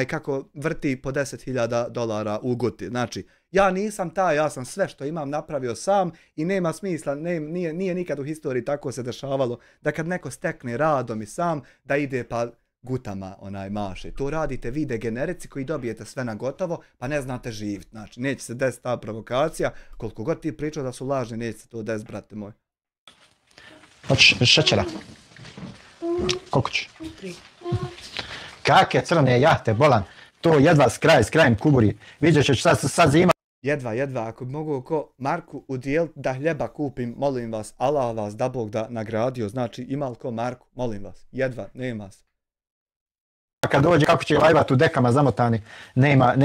kako vrti po $10.000 u guti, znači, ja nisam taj, ja sam sve što imam napravio sam i nema smisla, nije nikad u historiji tako se dešavalo da kad neko stekne radom i sam da ide pa gutama maše. To radite vi degenerici koji dobijete sve na gotovo pa ne znate živjeti. Znači neće se desiti ta provokacija, koliko god ti pričao da su lažni neće se to desiti, brate moj. Hoćeš šećera? Koliko ću? Kakve crne jahte, bolan, to jedva s krajem kuburi. Vidjet ćeš sad zima. Jedva, ako bi mogu ko Marku udjeliti da hljeba kupim, molim vas, Allah vas da Bog da nagradio, znači ima li ko Marku, molim vas, jedva, nema se. Kad dođe kako će lajvat u dekama zamotani, nema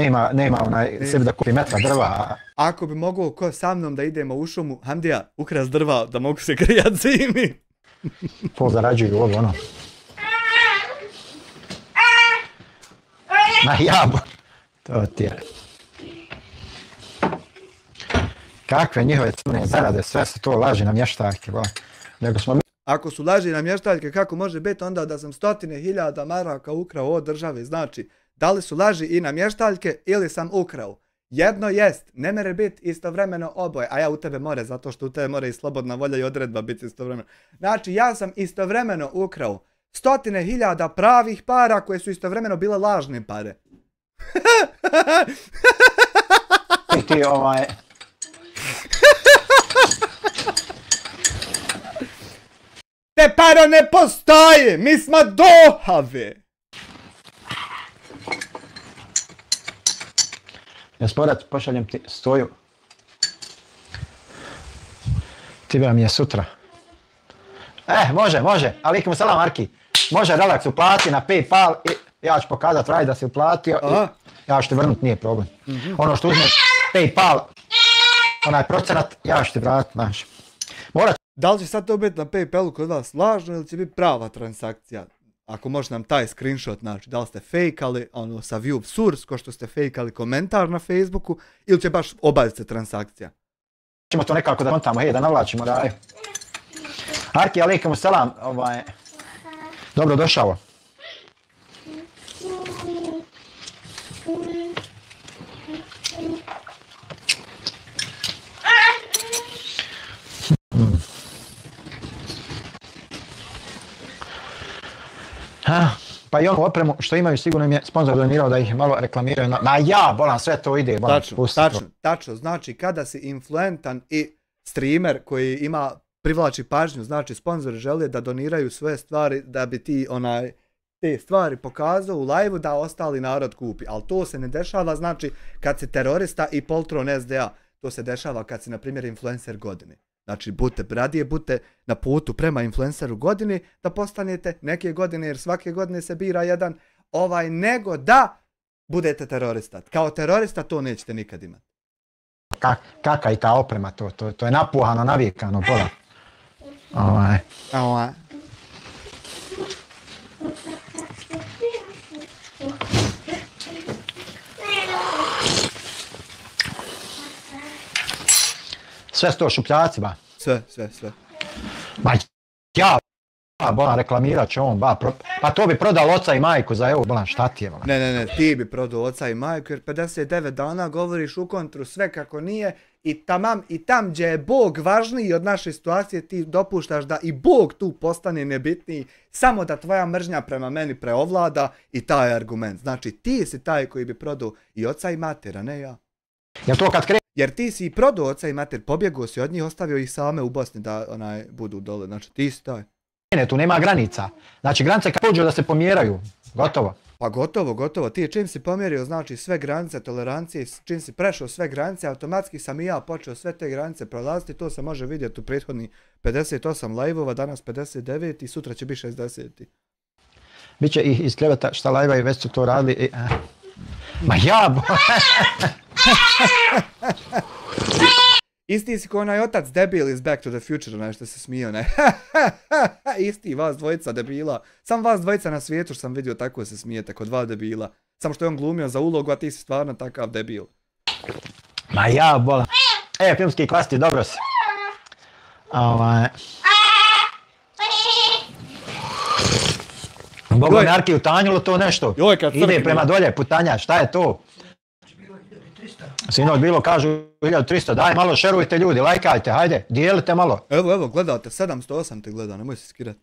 sebi da kupi metra drva. Ako bi mogu ko sa mnom da idemo u šumu, Hamdija, ukras drva da mogu se grijat zimi. Pol zarađuju ovo, ono. Ma jabo, to ti je. Kakve njihove crne zarade, sve su to laži namještaljke, nego smo mi... Ako su laži namještaljke, kako može biti onda da sam 100.000 maraka ukrao od države, znači, da li su laži i namještaljke ili sam ukrao? Jedno jest, ne mere biti istovremeno oboje, a ja u tebe more, zato što u tebe more i slobodna volja i odredba biti istovremeno. Znači, ja sam istovremeno ukrao 100.000 pravih para koje su istovremeno bile lažne pare. Ti Te pare ne postoje, mi smo dohave. Ja sporat pošaljem ti stoju. Tibera mi je sutra. Može. Alikum salam, Arki. Može relaks uplati na PayPal i ja ću pokazat Raj da si uplatio i ja ću ti vrnut, nije problem. Ono što uzmeš PayPal, onaj procenat, ja ću ti vratit, znaš. Da li će sad to biti na PayPalu kod vas lažno ili će biti prava transakcija? Ako može nam taj screenshot naći, da li ste fejkali ono sa view source, ko što ste fejkali komentar na Facebooku, ili će baš obaviti se transakcija? Ćemo to nekako da kontamo, da navlačimo Raju. Arki, alikum salam, dobro došao. Pa i onu opremu što imaju sigurno im je sponsor donirao da ih malo reklamiraju. Ma ja, bolan, sve to ide. Tačno. Znači kada si influentan i streamer koji privlači pažnju, znači sponzori žele da doniraju svoje stvari da bi ti te stvari pokazao u live-u da ostali narod kupi. Ali to se ne dešava, znači kad si terorista i poltron SDA. To se dešava kad si, na primjer, influencer godine. Znači, budite na putu prema influenceru godini da postanete neke godine, jer svake godine se bira jedan nego da budete terorista. Kao terorista to nećete nikad imati. Kaka i ta oprema, to je napuhano, navikano, bola. Sve su to šupljaci, ba? Sve. Ma ja, bolan, reklamirat će on, pa to bi prodal oca i majku za evo, bolan, šta ti je, bolan? Ne, ti bi prodao oca i majku, jer 59 dana govoriš u kontru sve kako nije i tam gdje je Bog važniji od naše situacije, ti dopuštaš da i Bog tu postane nebitniji, samo da tvoja mržnja prema meni preovlada i taj argument. Znači, ti si taj koji bi prodao i oca i mater, a ne ja. Jer ti si i prodao oca i mater, pobjegao si od njih, ostavio ih same u Bosni da budu dole, znači ti si taj. Ne, tu nema granica. Znači granice kad pođu da se pomjeraju, gotovo. Pa gotovo, ti čim si pomjerio, znači sve granice tolerancije, čim si prešao sve granice, automatski sam i ja počeo sve te granice prolaziti, to se može vidjeti u prethodnih 58 live-ova, danas 59 i sutra će biti 60. Biće i iz kreveta šta live-a i već su to radili i... Ma ja bo... Isti si ko onaj otac debil iz Back to the Future, onaj što se smio, ne? Isti vas dvojica debila. Sam vas dvojica na svijetu što sam vidio tako se smijete, kod dva debila. Samo što je on glumio za ulogu, a ti si stvarno takav debil. Ma ja bola. Filmski kvasti, dobro si. Bogo mi Arki utanjilo to nešto. Ide prema dolje, putanja, šta je to? Sinoć bilo, kažu 1300, daj malo šerujte ljudi, lajkajte, hajde, dijelite malo. Evo, gledate, 708 te gleda, nemoj se skirati.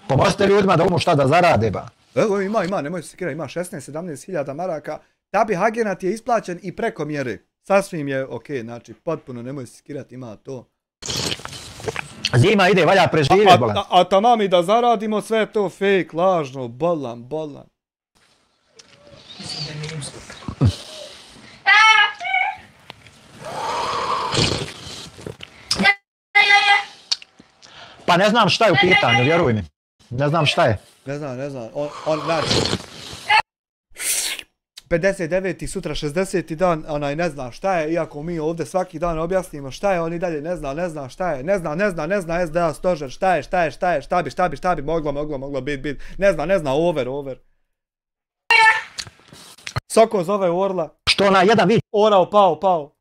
Pomozite ljudima da umu šta da zarade, ba. Evo, ima, nemoj se skirati, ima 16-17 hiljada maraka. Tabi agenat je isplaćen i preko mjere. Sasvim je okej, znači, potpuno nemoj se skirati, ima to. Zima ide, valja preživjeti, bolan. A tamami da zaradimo sve to fake, lažno, bolan. Pa ne znam šta je u pitanju, vjeruj mi. Ne znam šta je. Ne znam. On znači... 59. sutra 60. dan, onaj ne zna šta je, iako mi ovdje svaki dan objasnimo šta je, on i dalje ne zna šta je, ne zna SDA stožer, šta bi, moglo biti, ne zna, over. Soko zove Orla. Što na jedan vid? Orao, pao.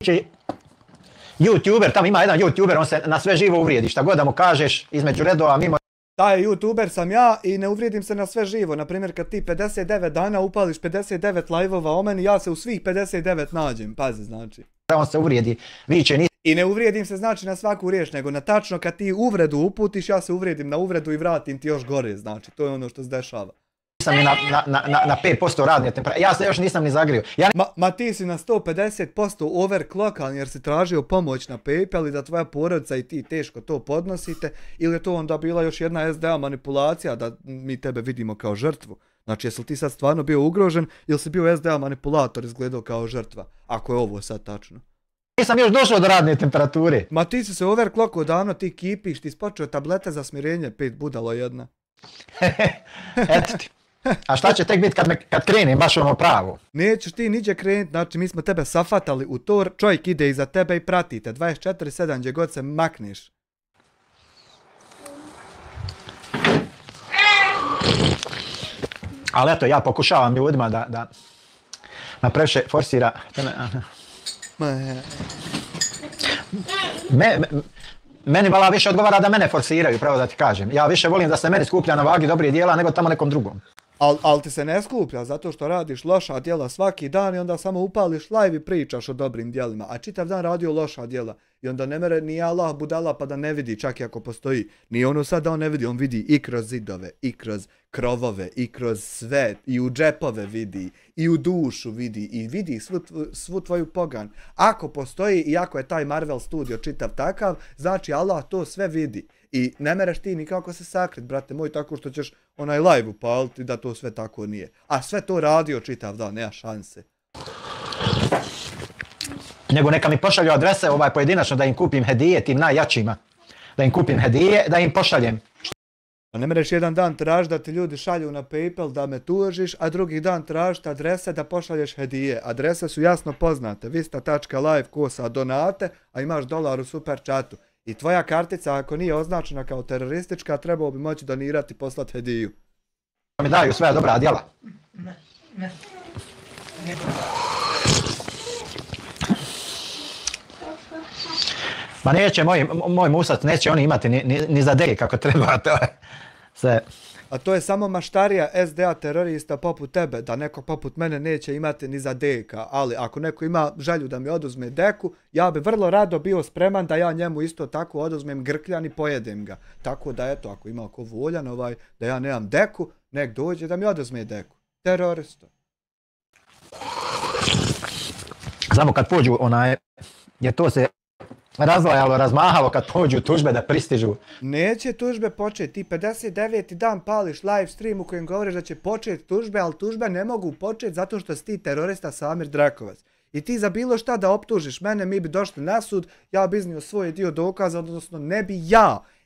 YouTuber, tamo ima jedan YouTuber, on se na sve živo uvrijedi, šta god da mu kažeš, između redova, mimo... Taj YouTuber sam ja i ne uvrijedim se na sve živo. Naprimjer, kad ti 59 dana upališ 59 live-ova o meni, ja se u svih 59 nađem, pazi znači. On se uvrijedi, viče ni... I ne uvrijedim se znači na svaku riječ, nego na tačno kad ti uvredu uputiš, ja se uvrijedim na uvredu i vratim ti još gore, znači, to je ono što se dešava. nisam ni na 5% radne temperature. Ja se još nisam ni zagrio. Ma ti si na 150% overclockan jer si tražio pomoć na PayPal i da tvoja porodica i ti teško to podnosite, ili je to onda bila još jedna SDA manipulacija da mi tebe vidimo kao žrtvu? Znači, jesi li ti sad stvarno bio ugrožen ili si bio SDA manipulator izgledao kao žrtva? Ako je ovo sad tačno. Nisam još došao do radne temperature. Ma ti si se overclockao davno, ti kipiš, ti spočeo tablete za smirenje, 5 budalo jedna. Eto ti. A šta će tek biti kad krenem baš ono pravo? Nećeš ti niđe krenuti, znači mi smo tebe safatali u to, čovjek ide iza tebe i pratite, 24/7 gdje god se makneš. Ali eto, ja pokušavam ljudima da na previše forsira. Meni vala više odgovara da mene forsiraju, pravo da ti kažem. Ja više volim da se meni skuplja na vagi dobrih dijela nego tamo nekom drugom. Ali ti se ne skuplja zato što radiš loša djela svaki dan i onda samo upališ live i pričaš o dobrim djelima. A čitav dan radio loša djela. I onda ne mere ni Allah budala pa da ne vidi čak i ako postoji. Nije ono sad da on ne vidi, on vidi i kroz zidove, i kroz krovove, i kroz sve, i u džepove vidi, i u dušu vidi, i vidi svu tvoju pogan. Ako postoji i ako je taj Marvel studio čitav takav, znači Allah to sve vidi. I ne mereš ti nikako se sakrit, brate moj, tako što ćeš onaj live upaliti da to sve tako nije. A sve to radio čitav dan, nema šanse. Nego neka mi pošalju adrese pojedinačno da im kupim hedije tim najjačima. Da im kupim hedije, da im pošaljem. A ne mereš jedan dan traži da ti ljudi šalju na PayPal da me tužiš, a drugi dan tražiti adrese da pošalješ hedije. Adrese su jasno poznate, vista.live kosa donate, a imaš $1 u super chatu. I tvoja kartica ako nije označena kao teroristička, trebao bi moći donirati i poslati hediju. Mi daju sve dobra djela. Ne. Ma neće, moj musac, neće oni imati ni za deke kako treba. A to je samo maštarija SDA terorista poput tebe, da neko poput mene neće imati ni za deka, ali ako neko ima želju da mi oduzme deku, ja bi vrlo rado bio spreman da ja njemu isto tako oduzmem grkljan i pojedem ga. Tako da eto, ako ima ko voljan da ja nemam deku, nek dođe da mi oduzme deku. Teroristo. Samo kad pođu jer to se razlajalo, razmahalo kad pođu tužbe da pristižu. Neće tužbe početi, ti 59. dan pališ live stream u kojem govoriš da će početi tužbe, ali tužbe ne mogu početi zato što si ti terorista Samir Drakovac. I ti za bilo šta da optužiš mene, mi bi došli na sud, ja bi iznio svoj dio dokaza, odnosno ne bi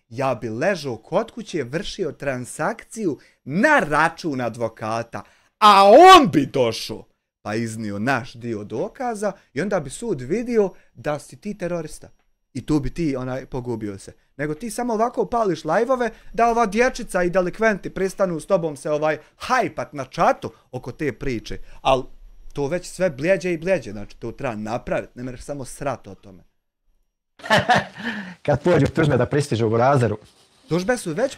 ja bi ležao kod kuće, vršio transakciju na račun advokata, a on bi došao pa iznio naš dio dokaza i onda bi sud vidio da si ti terorista. I tu bi ti pogubio se. Nego ti samo ovako pališ live-ove da ova dječica i delikventi pristanu s tobom se hajpat na čatu oko te priče. Ali to već sve bljeđe i bljeđe, znači to treba napraviti, ne mereš samo srat o tome. Kad pođu tužbe da pristižu u razeru. Tužbe su već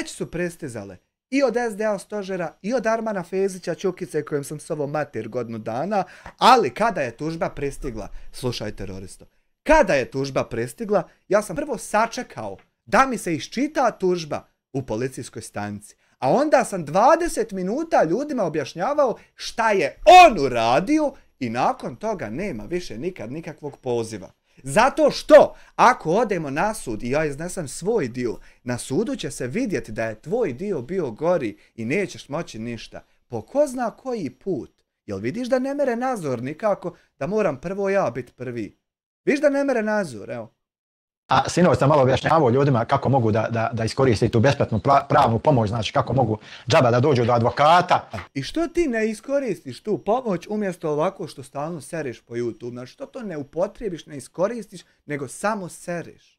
su pristizale. I od SDA stožera, i od Armana Fezića Čukice kojem sam s ovom mater godinu dana, ali kada je tužba pristigla, slušaj teroristo, kada je tužba pristigla, ja sam prvo sačekao da mi se iščita tužba u policijskoj stanici, a onda sam 20 minuta ljudima objašnjavao šta je on uradio i nakon toga nema više nikad nikakvog poziva. Zato što ako odemo na sud i ja iznesem svoj dio, na sudu će se vidjeti da je tvoj dio bio gori i nećeš moći ništa. Po ko zna koji put? Jel vidiš da ne mere nadzor nikako da moram prvo ja biti prvi? Viš da ne mere nadzor, evo. A sinoć sam malo objašnjavao ljudima kako mogu da iskoriste tu besplatnu pravnu pomoć, znači kako mogu džaba da dođu do advokata. I što ti ne iskoristiš tu pomoć umjesto ovako što stalno seriš po YouTube? Znači što to ne upotrijebiš, ne iskoristiš, nego samo seriš?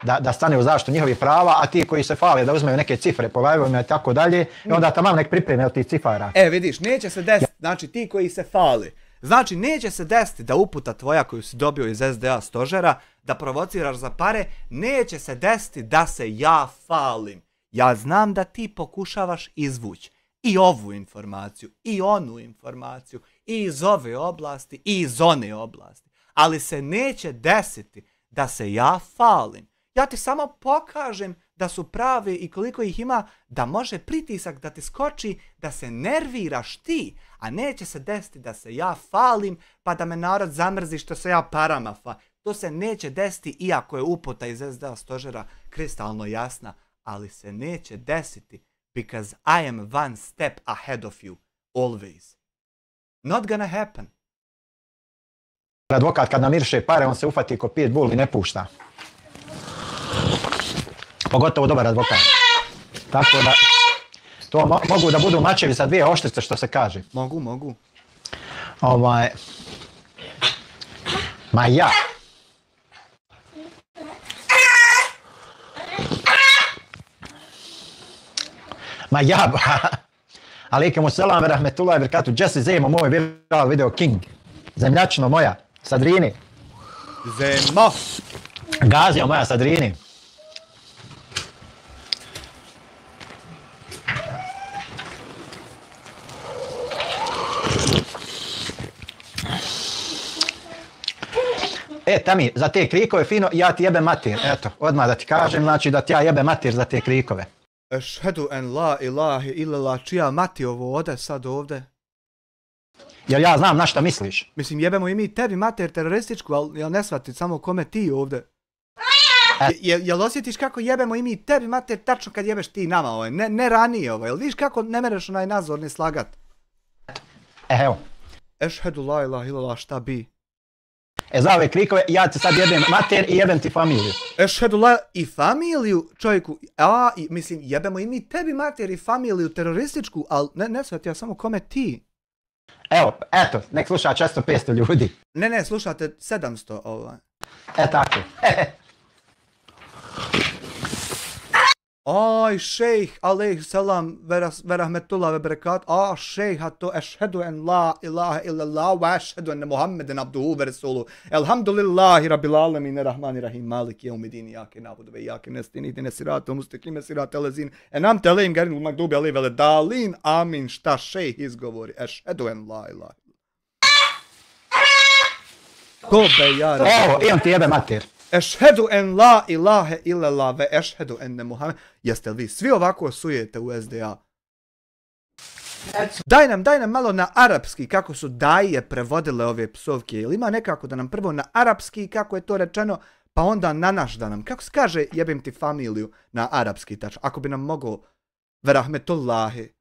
Da stane u zaštitu njihovih prava, a ti koji se fale da uzmeju neke cifre po live-ovima i tako dalje, i onda tamo nek pripreme od tih cifara. Vidiš, neće se desiti, znači ti koji se fali. Znači, neće se desiti da uputa tvoja koju si dobio iz SDA stožera, da provociraš za pare, neće se desiti da se ja falim. Ja znam da ti pokušavaš izvući i ovu informaciju, i onu informaciju, i iz ove oblasti, i iz one oblasti. Ali se neće desiti da se ja falim. Ja ti samo pokažem da su prave i koliko ih ima, da može pritisak da ti skoči, da se nerviraš ti, a neće se desiti da se ja falim, pa da me narod zamrzi što se ja parama To se neće desiti, iako je uputa iz SDA stožera kristalno jasna, ali se neće desiti, because I am one step ahead of you, always. Not gonna happen. Advokat kad namiriše pare, on se ufati ko pitbull i ne pušta. Pogotovo dobar advokat. Tako da, to mogu da budu mačevi sa dvije oštrice, što se kaže. Mogu. Ma ja. Ma ja, alaikum salam, rahmetullahi barakatuh, Jesse Zemo, moj viral video king. Zemljačino moja, Sadrini. Zemo. Gazio moja, Sadrini. Tami, za te krikove fino, ja ti jebem mater. Eto, odmah da ti kažem, znači da ti ja jebem mater za te krikove. Ešhedu en la ilahe illallah, čija mati ovo ode sad ovde? Jer ja znam na šta misliš. Mislim, jebemo i mi tebi mater terorističku, ali jel ne shvatit samo kome ti ovde? Jel osjetiš kako jebemo i mi tebi mater tačno kad jebeš ti nama ovo? Ne ranije ovo, jel vidiš kako ne mereš onaj nazor ne slagat? Evo. Ešhedu la ilahe illallah, šta bi? Za ove krikove ja ti sad jebem mater i jebem ti familiju. Ešhedu la i familiju čovjeku, mislim jebemo i mi tebi mater i familiju terorističku, ali ne shvati ja samo kome ti. Evo, eto, nek sluša 400-500 ljudi. Ne, slušate 700 Tako. Aj, šejh, alejhi selam, verahmetullah ve berekat. Šejha to, ešhedu en la ilaha illallah, wa ešhedu enne Muhammeden abduhu ve resuluhu. Elhamdulillahi rabbil alamin, rahmani rahim, maliki jeumidin, jake nabudu ve jake nestini, dine siratu, musteklime siratu elezin, enam telejim garin magdubi ali vele dalin, amin, šta šejh izgovori, ešhedu en la ilaha. Ko be jara. Evo, imam ti jebe mater. Ešhedu en la ilahe illallah ve ešhedu enne Muhammed. Jeste li vi svi ovako sujete u SDA? Daj nam malo na arapski kako su daje prevodile ove psovke. Ili ima nekako da nam prvo na arapski kako je to rečeno, pa onda na naš da nam. Kako se kaže jebim ti familiju na arapski tač? Ako bi nam mogao verahmetullahi.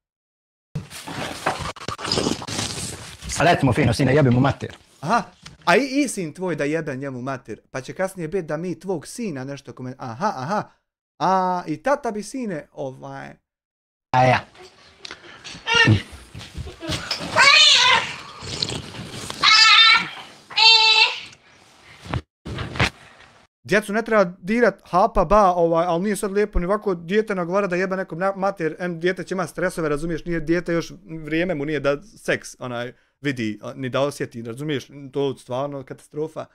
Recimo fino sine, jebim mu mater. Aha. A i sin tvoj da jebe njemu mater, pa će kasnije biti da mi tvog sina nešto komentiramo. Aha. I tata bi sine, A ja. Djecu ne treba dirat, hapa, ba, ali nije sad lijepo ni ovako dijete nagovara da jebe nekom mater, dijete će ima stresove, razumiješ, nije dijete još vrijeme mu nije da seks, vidi, ni da osjeti, razumiješ, to stvarno katastrofa.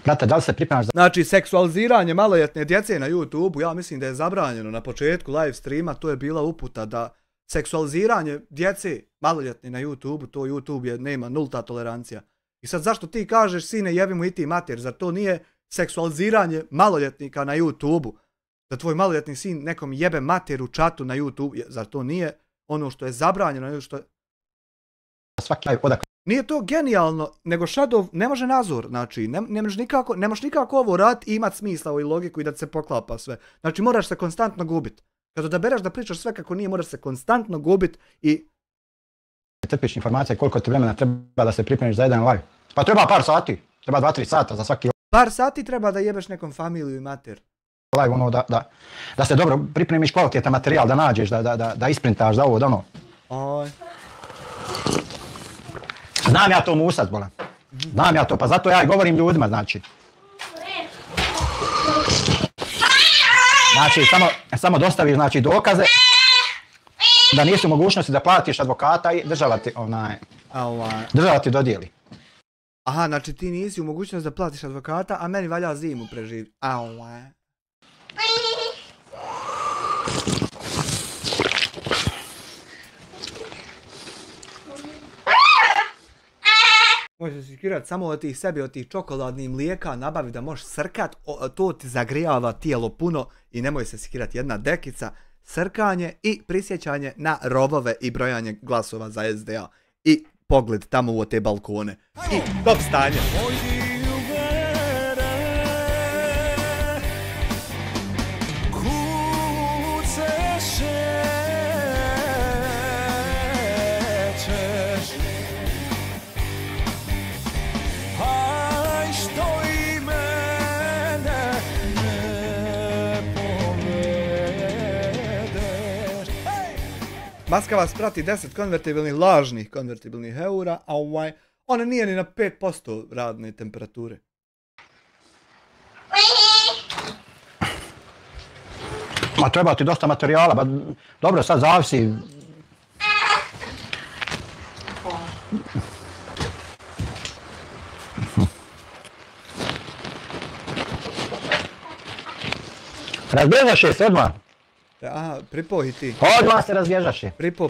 Brate, da li se pripremaš za... Znači, seksualiziranje maloljetne djece na YouTube-u, ja mislim da je zabranjeno na početku live streama, to je bila uputa da seksualiziranje djece maloljetne na YouTube-u, to YouTube nema nulta tolerancija. I sad zašto ti kažeš sine jebi mu i ti mater, zar to nije seksualiziranje maloljetnika na YouTube-u? Da tvoj maloljetni sin nekom jebe mater u čatu na YouTube, zar to nije ono što je zabranjeno? Svaki live odakle. Nije to genijalno, nego Shadow ne može nazor, znači ne možeš nikako ovo raditi i imat smisla i logiku i da se poklapa sve. Znači moraš se konstantno gubit. Kad odabereš da pričaš sve kako nije, moraš se konstantno gubit i... Trpiš informacije koliko ti vremena treba da se pripremiš za jedan live. Pa treba par sati, treba 2-3 sata za svaki live. Par sati treba da jebeš nekom familiju i mater. Live ono da se dobro pripremiš kvalitetan materijal, da nađeš, da isprintaš, da ovo, da ono. Aj. Znam ja to musat, bola. Znam ja to, pa zato ja i govorim ljudima, znači. Znači, samo dostaviš, znači, dokaze da nisi u mogućnosti da platiš advokata i država ti dodijeli. Aha, znači ti nisi u mogućnosti da platiš advokata, a meni valja zimu preživiti. Možeš se sikirati samo od tih sebi, od tih čokoladnih mlijeka, nabavi da možeš srkat, to ti zagrijava tijelo puno i nemoj se sikirati. Jedna dekica, srkanje i prisjećanje na rovove i brojanje glasova za SDA. I pogled tamo u te balkone. I top stanje. Maska vas prati 10 konvertibilnih, lažnih konvertibilnih eura, a ona nije ni na 5% radne temperature. Ma treba ti dosta materijala, ba dobro sad zavisi. Razbježaš se odmah. Aha, pripoj i ti. Odmah se razbježaš.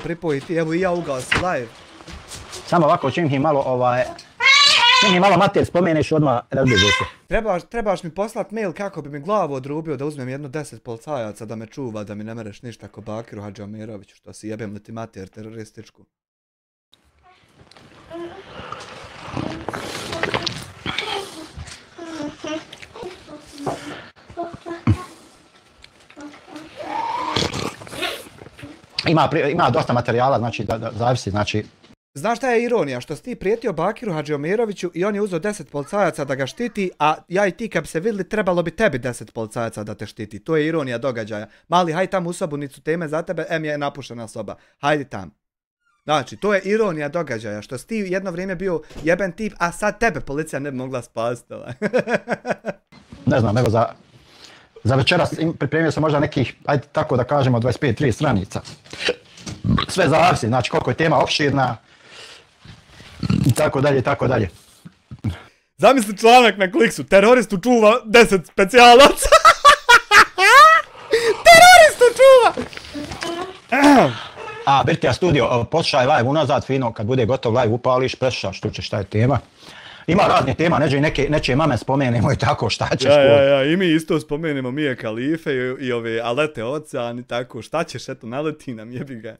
Pripoj i ti, evo i ja ugasi live. Samo ovako čim ih malo čim ih malo mater spomeneš odmah razbježaš se. Trebaš mi poslat mail kako bi mi glavu odrubio da uzmem jedno 10 policajaca da me čuva, da mi ne mereš ništa ko Bakiru Hadžiomiroviću, što si jebem li ti mater terorističku. Ima dosta materijala, znači da zavisi, znači... Znaš šta je ironija? Što si ti prijetio Bakiru Hadžiomiroviću i on je uzeo 10 policajaca da ga štiti, a ja i ti kad bi se vidjeli trebalo bi tebi 10 policajaca da te štiti. To je ironija događaja. Mali, hajde tam u sobu, nisu teme za tebe, je napuštena soba. Hajde tam. Znači, to je ironija događaja, što si ti jedno vrijeme bio jeben tip, a sad tebe policija ne bi mogla spasiti. Ne znam, evo za večeras pripremio sam možda nekih, ajde tako da kažemo, 25-30 stranica. Sve zavisi, znači koliko je tema opširna, i tako dalje, i tako dalje. Zamisli članak na Kliksu, teroristu čuva 10 specijalaca. Teroristu čuva! A Birtija Studio, poslušaj live unazad, fino, kad bude gotov live upališ, preslušaš, tu ćeš šta je tema. Ima raznih tema, nečije mame spomenemo i tako, šta ćeš Ja, i mi isto spomenemo Mije Kalife i ove Alete Ocean i tako, šta ćeš, eto, naleti nam, jebi ga.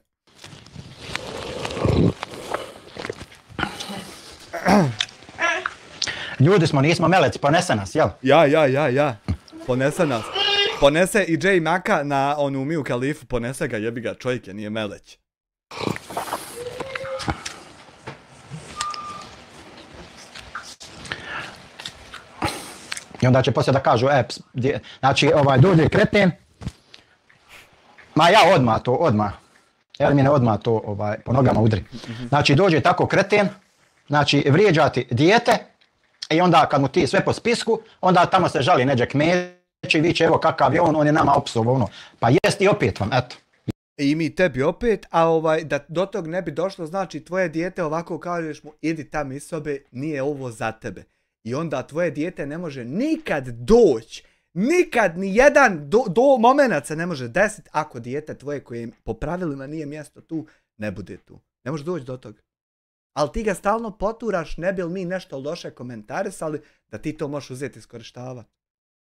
Ljudi smo, nismo meleci, ponese nas, jel? Ja, ponese nas. Ponese i J Maka na onu Miju Kalifu, ponese ga, jebi ga, čovjek je, nije meleć. I onda će poslije da kažu, znači, dođe kreten, ma ja odmah, Ermine odmah to po nogama udri. Znači, dođe tako kreten, znači, vrijeđa ti dijete, i onda kad mu ti sve po spisku, onda tamo se žali neđe kmeći, viće, evo kakav je on je nama opsovo, ono, pa jest i opet vam, eto. I mi tebi opet, a da do tog ne bi došlo, znači, tvoje dijete ovako kažeš mu, idi tam iz sobe, nije ovo za tebe. I onda tvoje dijete ne može nikad doći, nikad ni jedan do momenat se ne može desiti ako dijete tvoje koje po pravilima nije mjesto tu, ne bude tu. Ne može doći do toga. Ali ti ga stalno poturaš, ne bi li mi nešto loše komentarisali, da ti to možeš uzeti iskorištavati.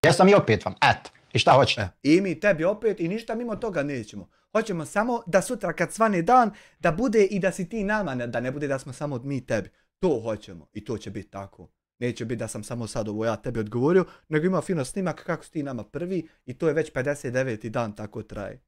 Jesam i opet vam, eto. I šta hoćete? I mi tebi opet i ništa mimo toga nećemo. Hoćemo samo da sutra kad svane dan, da bude i da si ti nama, da ne bude da smo samo mi tebi. To hoćemo i to će biti tako. Neće biti da sam samo sad ovo ja tebi odgovorio, nego ima fino snimak kako si ti nama prvi i to je već 59. dan tako traje.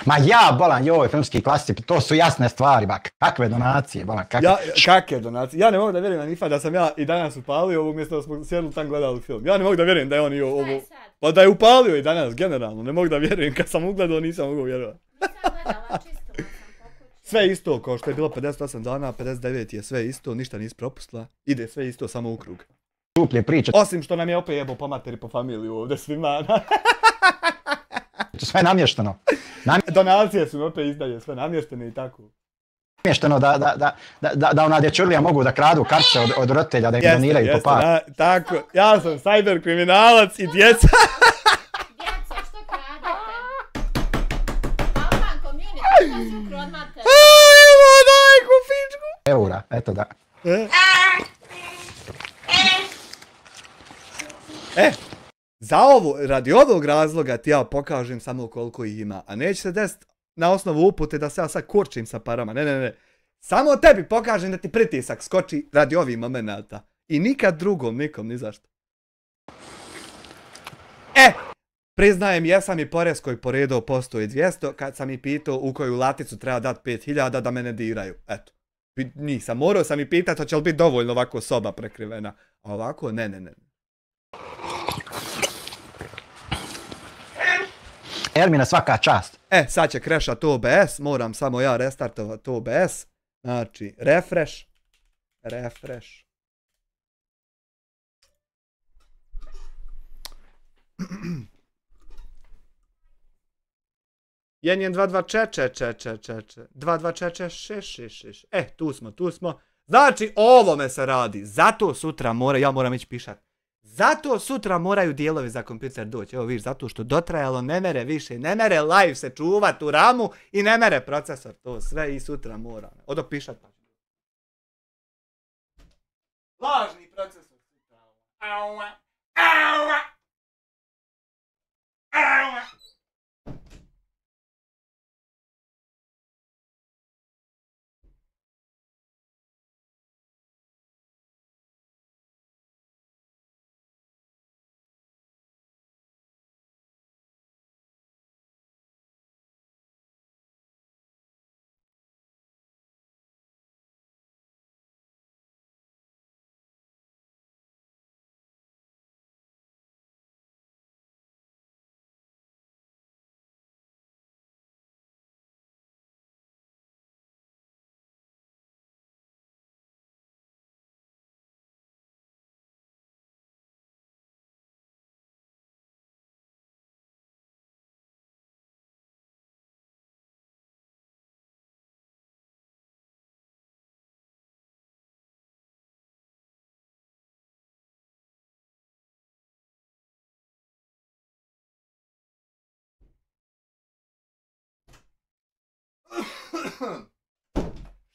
Ma ja, bolan, joj, filmski klasici, to su jasne stvari, ba, kakve donacije, bolan, kakve... Kakve donacije? Ja ne mogu da vjerujem, Anifa, da sam ja i danas upalio ovo mjesto da smo sjedili tam gledali film. Ja ne mogu da vjerujem da je on i ovo... Pa da je upalio i danas, generalno, ne mogu da vjerujem, kad sam ugledao nisam mogao vjerovati. Sve isto, kao što je bilo 58 dana, 59 je sve isto, ništa nisi propustila, ide sve isto, samo u krug. Šuplje priče. Osim što nam je opet jebo po materi, po familiju ovdje svima. Sve namješteno. Donacije su opet izdaje, sve namještene i tako. Namješteno da ona dječurlija mogu da kradu kartice od roditelja, da im doniraju po par. Tako, ja sam cyber kriminalac i djeca. Djeco, što kradete? Alban community Eto da. Radi ovog razloga ti ja pokažem samo koliko ih ima, a neće se desiti na osnovu upute da se ja sad kurčim sa parama, ne. Samo tebi pokažem da ti pritisak skoči radi ovih momenata. I nikad drugom, nikom, ni zašto. Priznajem, jesam i poreskoj poredao posto i 200 kad sam i pitao u koju laticu treba dati 5000 da me ne diraju. Eto. Nisam, morao sam i pitati hoće li biti dovoljno ovako soba prekrivena. A ovako, ne. Ermine, svaka čast. Sad će krešat OBS, moram samo ja restartovati OBS. Znači, refresh. 1-1-2-2-4-4-4-4. 2-2-4-6-6-6. Tu smo. Znači, ovome se radi. Zato sutra ja moram ići pišat. Zato sutra moraju dijelovi za kompjuter doći. Evo viš, zato što dotrajalo ne mere više. Ne mere live se čuvat u ramu i ne mere procesor. To sve i sutra mora. Odo pišat pa. Lažni procesor. Aua.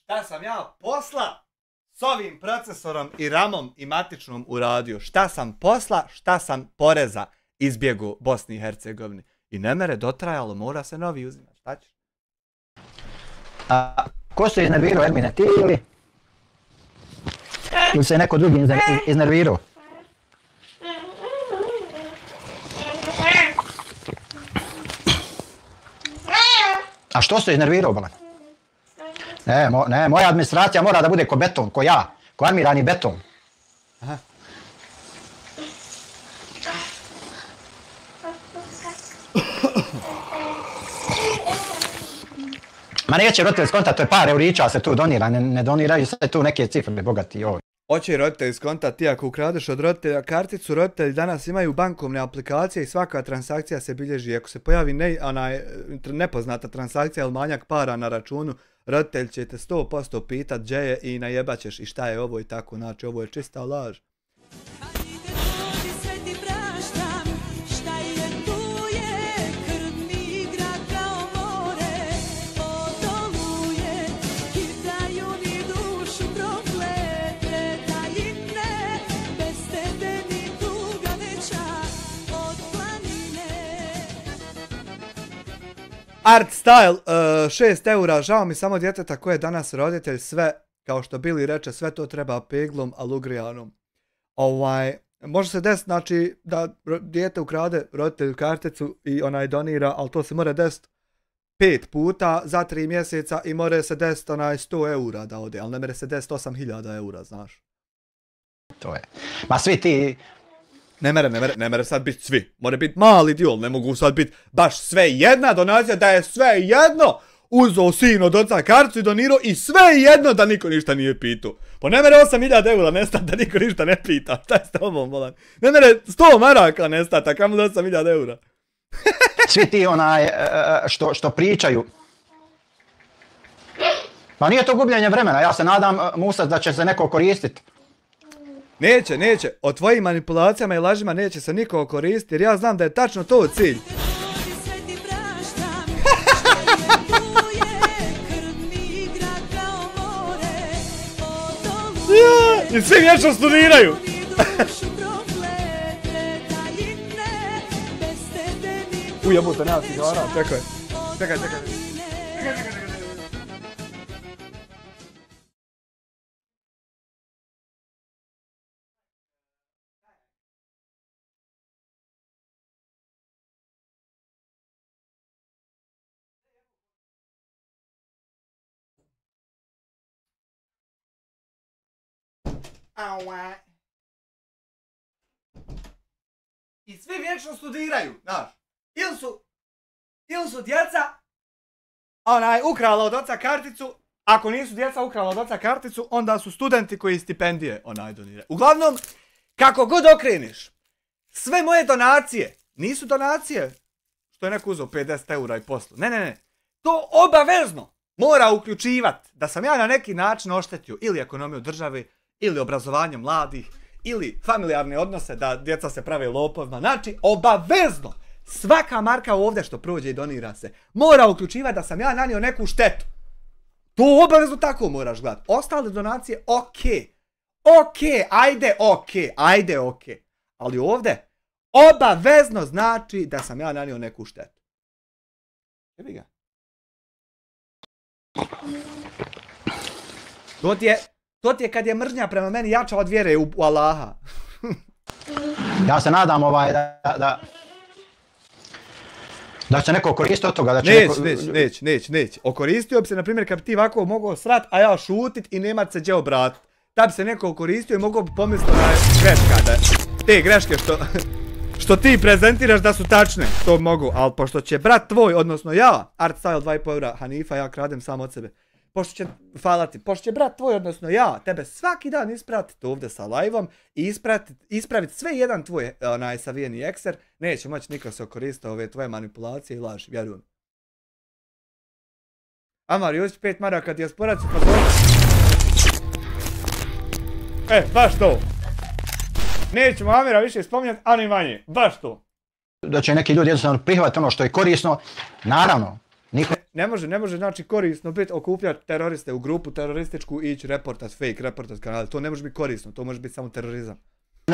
Šta sam ja posla s ovim procesorom i ramom i matičnom uradio? Šta sam posla, šta sam poreza izbjegu Bosni i Hercegovini? I ne mere dotrajalo, mora se novi uzimati. Šta ćeš? Ko se iznervirao, Ermine, ti ili se neko drugi iznervirao? A što se iznervirao, Balan? Ne, moja administracija mora da bude ko beton, ko ja, ko armirani beton. Aha. Ma neće roditelj skontat, to je par eurića se tu donira, ne doniraju se tu neke cifre, bogati ovi. Hoće roditelj skontat, ti ako ukradeš od roditelja karticu, roditelji danas imaju bankovne aplikacije i svaka transakcija se bilježi. Ako se pojavi nepoznata transakcija ili manjak para na računu, roditelj će te 100% pitat gdje je i najebat ćeš i šta je ovo i tako, znači ovo je čista laž. Art Style, 6 eura, žao mi samo djeteta koje je danas roditelj, sve, kao što Billy reče, sve to treba peglom, alugrijanom. Može se desiti, znači, da dijete ukrade roditelju karticu i onaj donira, ali to se mora desiti 5 puta za 3 mjeseca i mora se desiti 100 eura da ode, ali ne mere se desiti 8000 eura, znaš. To je. Ma svi ti... Ne mere sad biti svi. Mora biti mali dio, ne mogu sad biti baš sve jedna donacija da je sve jedno uzeo sin od oca kartu i donirao i sve jedno da niko ništa nije pitao. Pa ne mere 8000 eura nestati da niko ništa ne pita. Šta je s tobom, bolan? Ne mere 100 maraka nestati, a kamo da 8000 eura? Svi ti što pričaju. Pa nije to gubljenje vremena, ja se nadam, Musa, da će se neko koristiti. Neće. O tvojim manipulacijama i lažima neće se niko koristiti jer ja znam da je tačno to cilj. I svi vječno studiraju. Ujebote, nema cigara, čekaj. Čekaj. I svi vječno studiraju, znaš. Ili su djeca ukrala od oca karticu. Ako nisu djeca ukrala od oca karticu, onda su studenti koji stipendije doniraju. Uglavnom, kako god okreniš, sve moje donacije nisu donacije što je neko uzeo 50 eura i poslu. Ne. To obavezno mora uključivati da sam ja na neki način oštetio ili ekonomiju države, ili obrazovanje mladih, ili familijarne odnose da djeca se prave lopovima. Znači, obavezno svaka marka ovdje što prođe i donira se mora uključivati da sam ja nanio neku štetu. To obavezno tako moraš gledati. Ostale donacije, ajde, ok. Ali ovdje obavezno znači da sam ja nanio neku štetu. Jebi ga. To ti je kad je mržnja prema meni jača od vjere u Allaha. Ja se nadam da će neko koristiti od toga, da će Neće. Okoristio bi se, na primjer, kad bi ti ovako mogao srat, a ja šutit i nemat se gdje obratiti. Da bi se neko okoristio i mogao bi pomisliti na greška, da te greške što ti prezentiraš da su tačne, to mogu, ali pošto će brat tvoj, odnosno ja, Artstyle 2,5 eura, Hanifa, ja kradem sam od sebe. Pošto će brat tvoj, odnosno ja, tebe svaki dan ispratiti ovdje sa live-om i ispraviti sve jedan tvoj savijeni ekser, neće moći niko se okoristiti ove tvoje manipulacije i laži, vjerujem. Amar Josić 5 maraka dijasporaci, pa zove. Baš to. Nećemo Amira više spominjati, ani manje, baš to. Da će neki ljudi jednostavno prihvatiti ono što je korisno, naravno. Ne može znači korisno biti okupljati teroriste u grupu terorističku i ići reportat kanale. To ne može biti korisno, to može biti samo terorizam.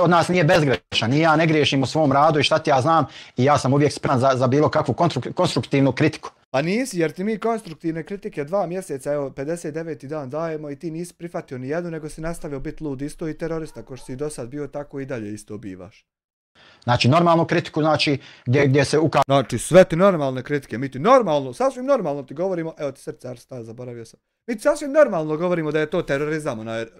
Od nas nije bezgrešan, ni ja ne griješim u svom radu i šta ti ja znam i ja sam uvijek spreman za bilo kakvu konstruktivnu kritiku. Pa nisi, jer ti mi konstruktivne kritike 2 mjeseca, evo 59. dan dajemo i ti nisi prihvatio ni jednu, nego si nastavio biti lud isto i terorista, ko što si do sad bio, tako i dalje isto bivaš. Znači normalnu kritiku, znači gdje se ukazuje. Znači sve ti normalne kritike, mi ti normalno, sasvim normalno ti govorimo, evo ti srce Arsta, zaboravio sam. Mi ti sasvim normalno govorimo da je to terorizam,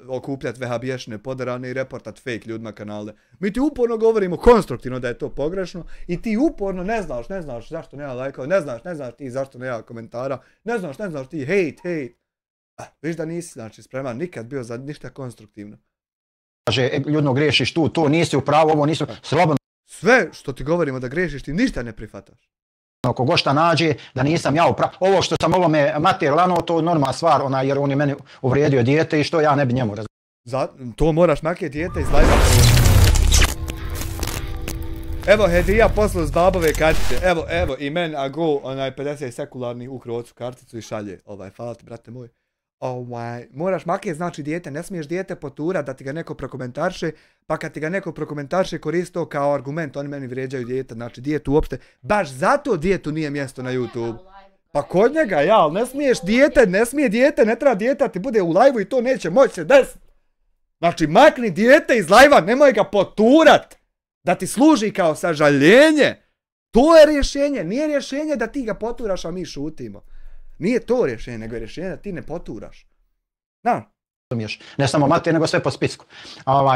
okupljati vehabiješne poderane i reportat fake ljudima kanale. Mi ti uporno govorimo konstruktivno da je to pogrešno i ti uporno ne znaš zašto nema lajkova, ne znaš ti zašto nema komentara, ne znaš ti hate. Viš da nisi, znači, spreman nikad bio za ništa konstruktivno. Kaže, ljudno griješiš tu, to nisi u pravu, ovo nisu, slobodno. Sve što ti govorimo da griješiš ti ništa ne prihvataš. Kogo šta nađe, da nisam ja u pravu. Ovo što sam ovome mater lano, to je normalna stvar, jer on je meni uvrijedio dijete i što ja ne bi njemu razumio. To moraš makje dijete iz live-a. Evo Hedija poslu s babove kartice, evo i men go 50 sekularni ukro ocu karticu i šalje, hvala ti brate moj. Moraš makje, znači dijete, ne smiješ dijete poturat da ti ga neko prokomentarše, pa kad ti ga neko prokomentarše koristi to kao argument, oni meni vrijeđaju dijete, znači dijetu uopšte, baš zato dijetu nije mjesto na YouTube. Pa kod njega, ali ne smiješ dijete, ne treba dijete da ti bude u live-u i to neće moći se desiti. Znači makni dijete iz live-a, nemoj ga poturat, da ti služi kao sažaljenje. To je rješenje, nije rješenje da ti ga poturaš, a mi šutimo. Nije to rješenje, nego je rješenje da ti ne poturaš. Da. Ne samo mater, nego sve po spisku.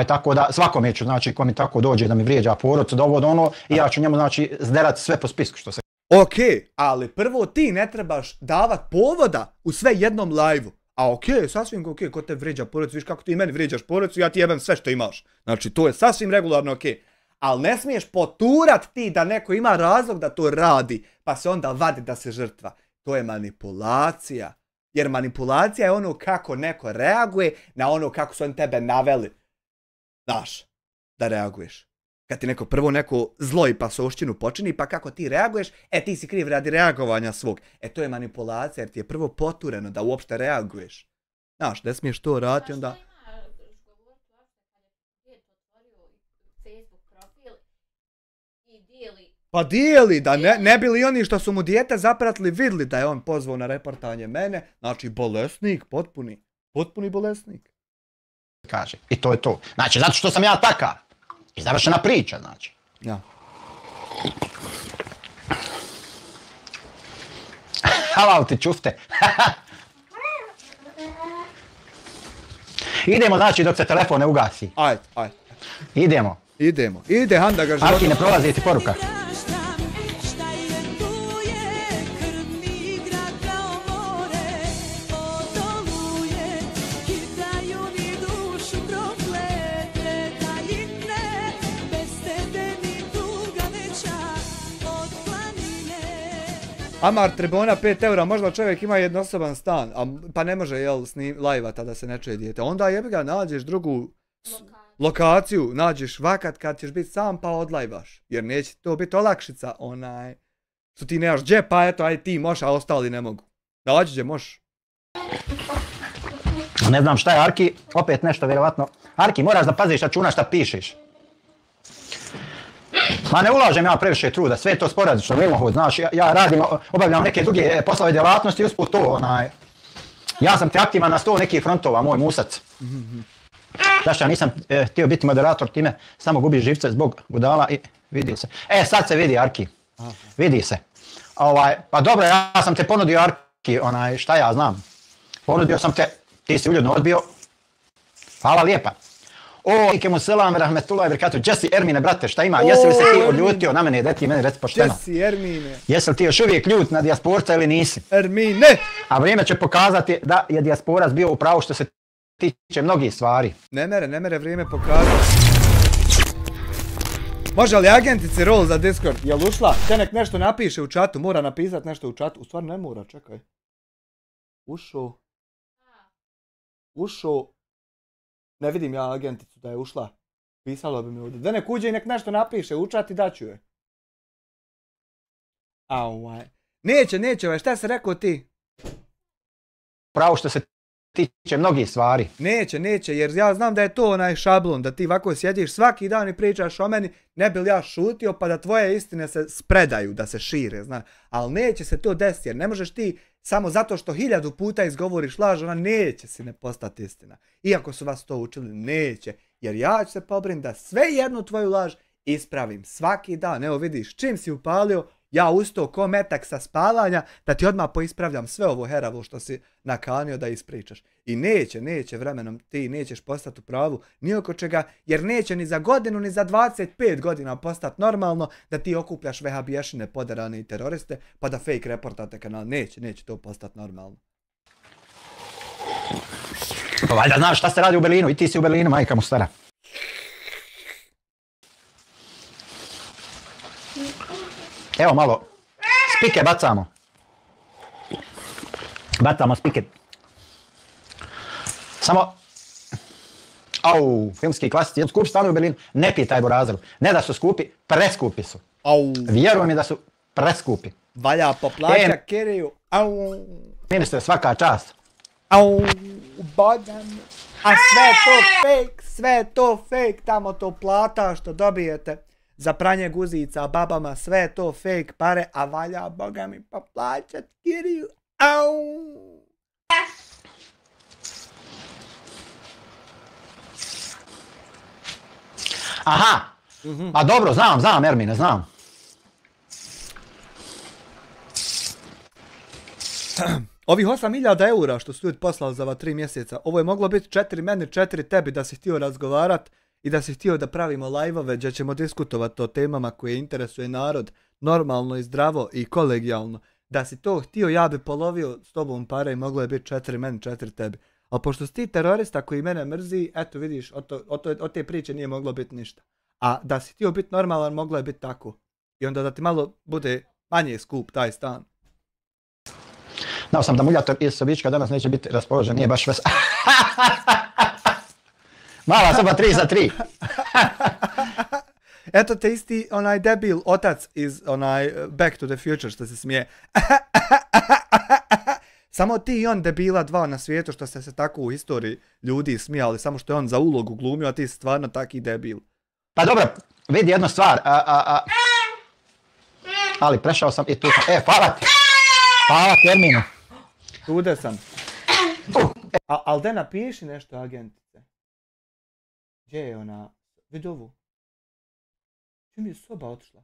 Tako da svakome ću, znači, ko mi tako dođe da mi vrijeđa porodicu, da ovo i ja ću njemu, znači, zderati sve po spisku, što se... Ok, ali prvo ti ne trebaš davat povoda u sve jednom live-u. A ok, sasvim ok, ko te vrijeđa porodicu, viš kako ti meni vrijeđaš porodicu, ja ti jebem sve što imaš. Znači, to je sasvim regularno ok. Ali ne smiješ poturat ti da neko ima razlog da to radi, pa se onda vadi da se žrtva. To je manipulacija. Jer manipulacija je ono kako neko reaguje na ono kako su oni tebe naveli. Znaš, da reaguješ. Kad ti prvo neko zlo i pasoštinu počini, pa kako ti reaguješ, ti si kriv radi reagovanja svog. To je manipulacija jer ti je prvo potureno da uopšte reaguješ. Znaš, ne smiješ to raditi onda... Pa dijeli, da ne bi li oni što su mu dijete zapratili vidli da je on pozvao na reportanje mene, znači bolesnik, potpuni bolesnik. Kaže, i to je to. Znači, zato što sam ja takav. I završena priča, znači. Ja. Halal ti čufte. Idemo, znači, dok se telefon ne ugasi. Ajde. Idemo. Ide, handa ga života. Arki, ne prolazi ti poruka. Amar Trebona 5 eura, možda čovjek ima jednosoban stan, pa ne može lajvata da se ne čuje dijete. Onda jebi ga, nađeš drugu lokaciju, nađeš vakat kad ćeš biti sam pa odlajvaš. Jer neće to biti olakšica, što ti nemaš džepa, eto, aj ti možeš, a ostali ne mogu. Nađi gdje možeš. Ne znam šta je, Arki, opet nešto vjerovatno. Arki, moraš da paziš računa šta pišeš. Ma ne ulažem ja previše truda, sve je to sporadično, mimohod, znaš, ja radim, obavljam neke druge poslove djelatnosti i usput to, ja sam te aktivan na 100 nekih frontova, moj musac. Zašto ja nisam htio biti moderator, time samo gubi živce zbog budala i vidi se. Sad se vidi, Arki, vidi se. Pa dobro, ja sam te ponudio, Arki, šta ja znam. Ponudio sam te, ti si uljudno odbio. Hvala lijepa. Alejkum selam rahmetullahi ve berekatuh. Jesse Ermine, brate, šta ima? Jesi li se ti odljutio na mene? Daj ti meni reci pošteno. Jesse Ermine. Jesi li ti još uvijek ljut na dijasporca ili nisi? Ermine! A vrijeme će pokazati da je dijasporac bio u pravu što se tiče mnogih stvari. Ne mere vrijeme pokazati. Može li agentici roll za Discord? Jel ušla? Te nek nešto napiše u čatu, mora napisati nešto u čatu. U stvari ne mora, čekaj. Ušao. Ne vidim ja agenticu da je ušla. Pisalo bi mi ovdje. Da nek uđe i nek nešto napiše, u čat i daću je. Neće, šta si rekao ti? Pravo što se tiče mnogih stvari. Neće, jer ja znam da je to onaj šablon, da ti ovako sjediš svaki dan i pričaš o meni, ne bi li ja šutio pa da tvoje istine se spredaju, da se šire, znaš. Ali neće se to desiti, jer ne možeš ti samo zato što 1000 puta izgovoriš laž, ona neće si ne postati istina. Iako su vas to učili, neće. Jer ja ću se pobrinuti da sve jednu tvoju laž ispravim svaki dan. Evo vidiš, čim si upalio, ja ustao ko metak sa spavanja, da ti odmah poispravljam sve ovo heravo što si nakanio da ispričaš. I neće vremenom, ti nećeš postati u pravu ni oko čega, jer neće ni za godinu, ni za 25 godina postati normalno da ti okupljaš vehabiješine, poderane i teroriste, pa da fake reportate kanal. Neće to postati normalno. Pa valjda znaš šta se radi u Berlinu, i ti si u Berlinu, majka mu stara. Evo malo, spike bacamo. Bacamo spike. Samo, filmski klasici, skupi stanovi u Berlinu, ne pitaj Borazeru. Ne da su skupi, preskupi su. Vjeruj mi da su preskupi. Valja poplaća Kiriju. Ministre, svaka čast. Bodan. A sve je to fake, tamo to plata što dobijete za pranje guzica babama, sve je to fake pare, a valja Boga mi poplaćat Kiriju. Aha, a dobro, znam Ermine, znam. Ovih 8.000 eura što su ljudi poslali za ova 3 mjeseca, ovo je moglo biti 4 meni, 4 tebi da si htio razgovarat i da si htio da pravimo live-ove gdje ćemo diskutovati o temama koje interesuje narod normalno i zdravo i kolegijalno. Da si to htio, ja bi polovio s tobom pare i moglo je biti 4 meni, 4 tebi. Ali pošto si ti terorista koji mene mrzi, eto vidiš, od te priče nije moglo biti ništa. A da si htio biti normalan, moglo je biti tako. I onda da ti malo bude manje skup taj stan. Znao sam da muljator iz Sobička danas neće biti raspoložen, nije baš vesel. Mala soba 3 za 3. Eto te isti onaj debil otac iz onaj Back to the Future što se smije. Samo ti i on debila dva na svijetu što ste se tako u historiji ljudi smijali, samo što je on za ulogu glumio, a ti si stvarno taki debil. Pa dobro, vidi jednu stvar. Ali prešao sam i tu sam. Hvala ti. Hvala ti, Ermino. Tude sam. Ali da napiši nešto agentice. Gdje je ona? Vidi ovu. Gdje mi je soba otišla?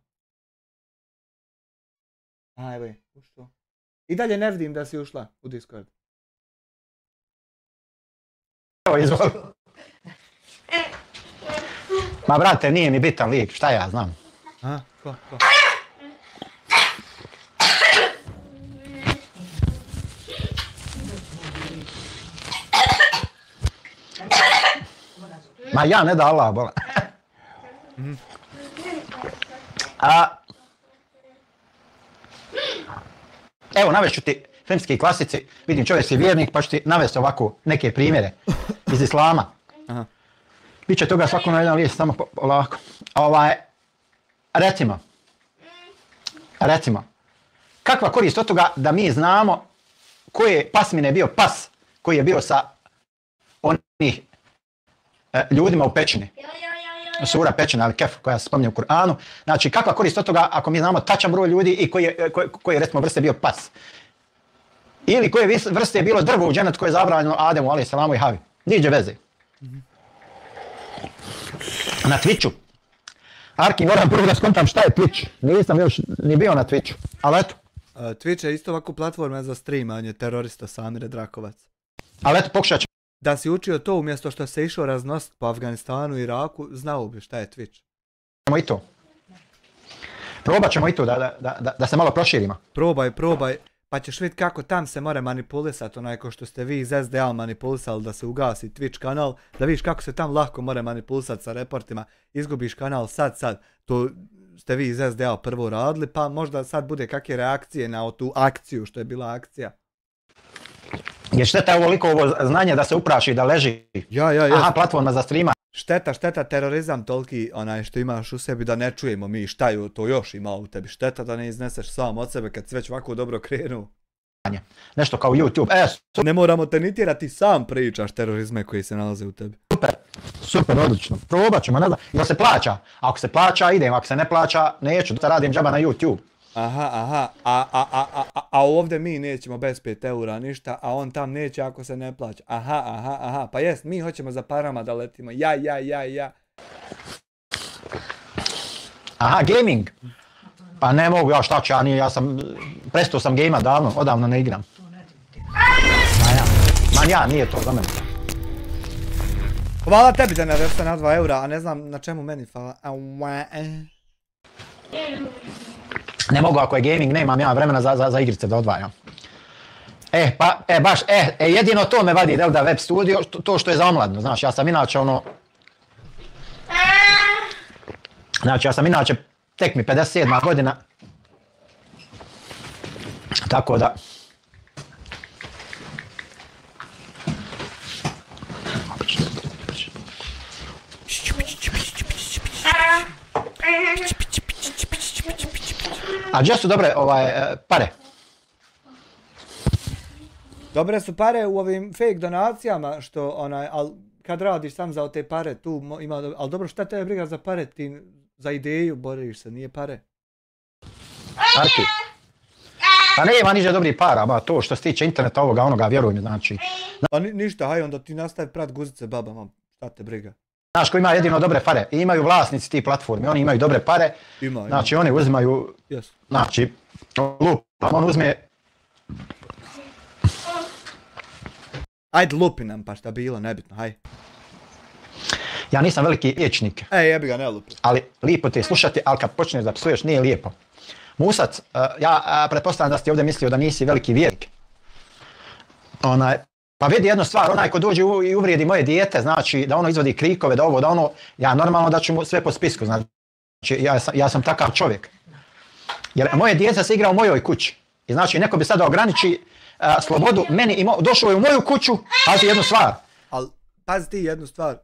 A, evo je, ušlo. I dalje ne vidim da si ušla u Discord. Evo, izvoli. Ma brate, nije mi bitan lik, šta ja znam. A, ko? Ma ja, ne da Allah, bola. Evo, navešću ti filmski klasici, vidim čovjek si vjernik, pa ću ti navesti ovako neke primjere iz islama. Aha. Biće toga svako na jedan list, samo polako. Recimo, kakva korist od toga da mi znamo koje pasmine je bio pas koji je bio sa onih ljudima u pećini. Sura pećina, ali kef, koja se spominje u Kur'anu. Znači, kakva korist od toga ako mi znamo tačan broj ljudi i koji recimo vrste bio pas. Ili koje vrste je bilo drvo u dženetu koje je zabranjeno Ademu, alaih salamu i Havi. Niđe veze. Na Twitchu. Arki, moram prvo da skontam šta je Twitch. Nisam još ni bio na Twitchu, ali eto. Twitch je isto ovako platforma za streamanje terorista Samire Drakovac. Ali eto, pokušat ću. Da si učio to umjesto što se išao raznositi po Afganistanu i Iraku, znao bi šta je Twitch. I to. Probat ćemo i to da se malo proširimo. Probaj, pa ćeš vidjeti kako tam se more manipulisati, onaj ko što ste vi iz SDA manipulisali da se ugasi Twitch kanal, da vidiš kako se tam lahko more manipulisati sa reportima, izgubiš kanal sad, to ste vi iz SDA prvo radili, pa možda sad bude kakve reakcije na tu akciju, što je bila akcija. Je šteta ovoliko ovo znanje da se upraši, da leži. Ja. Aha, platforma za streama. Šteta, terorizam toliki onaj što imaš u sebi da ne čujemo mi šta je to još ima u tebi. Šteta da ne izneseš sam od sebe kad si već ovako dobro krenuo. Nešto kao YouTube. Ne moramo te ni tjerati, sam pričaš terorizme koji se nalaze u tebi. Super, odlično. Probat ćemo, ne znam. Jel se plaća? Ako se plaća, idem. Ako se ne plaća, neću. Da radim džaba na YouTube. Aha, a ovdje mi nećemo bez 5 eura ništa, a on tam neće ako se ne plaća. Aha, pa jest, mi hoćemo za parama da letimo. Ja. Aha, gaming. Pa ne mogu, ja šta ću, prestao sam gejma davno, odavno ne igram. Nije to za mene. Hvala tebi da navrsta na 2 eura, a ne znam na čemu meni hvala. Ne mogu ako je gaming, nemam ja vremena za igrice da odvajam. Jedino to me vadi, da web studio, to što je za omladno, znaš, ja sam inače tek mi 57. godina, tako da. A gdje su dobre pare? Dobre su pare u ovim fake donacijama, što ali kad radiš sam za te pare, tu ima, ali dobro, šta te briga za pare, ti za ideju boriš se, nije pare. Arki. Pa nema niže dobrih para, ba to što se tiče interneta ovoga, onoga, vjeruj mi, znači. Pa ništa, haj onda ti nastavi prat guzice babama, šta te briga. Znaš ko ima jedino dobre pare, i imaju vlasnici ti platformi, oni imaju dobre pare, znači oni uzimaju, znači, lupam, on uzme... Ajde lupi nam pa šta bilo, nebitno, haj. Ja nisam veliki liječnik. Jebi ga, ne lupi. Ali lijepo ti je slušati, ali kad počneš da psuješ nije lijepo. Musac, ja pretpostavljam da si ovdje mislio da nisi veliki vjernik. Pa vidi jednu stvar, onaj ko dođe i uvrijedi moje dijete, znači da ono izvodi krikove, da ovo, da ono, ja normalno da ću mu sve po spisku, znači ja sam takav čovjek. Jer moje dijete se igra u mojoj kući. I znači neko bi sada ograniči slobodu meni i došao je u moju kuću, pazi jednu stvar. Ali pazi ti jednu stvar,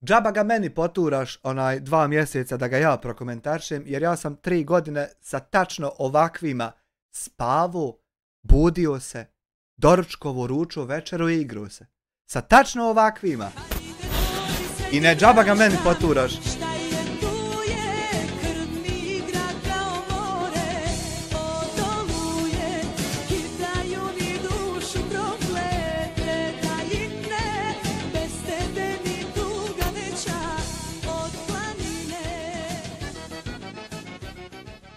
džaba ga meni poturaš 2 mjeseca da ga ja prokomentaršem, jer ja sam 3 godine sa tačno ovakvima spavao, budio se, doručkovo, ručo, večero i igru se. Sa tačno ovakvima. I ne džaba ga meni poturaš.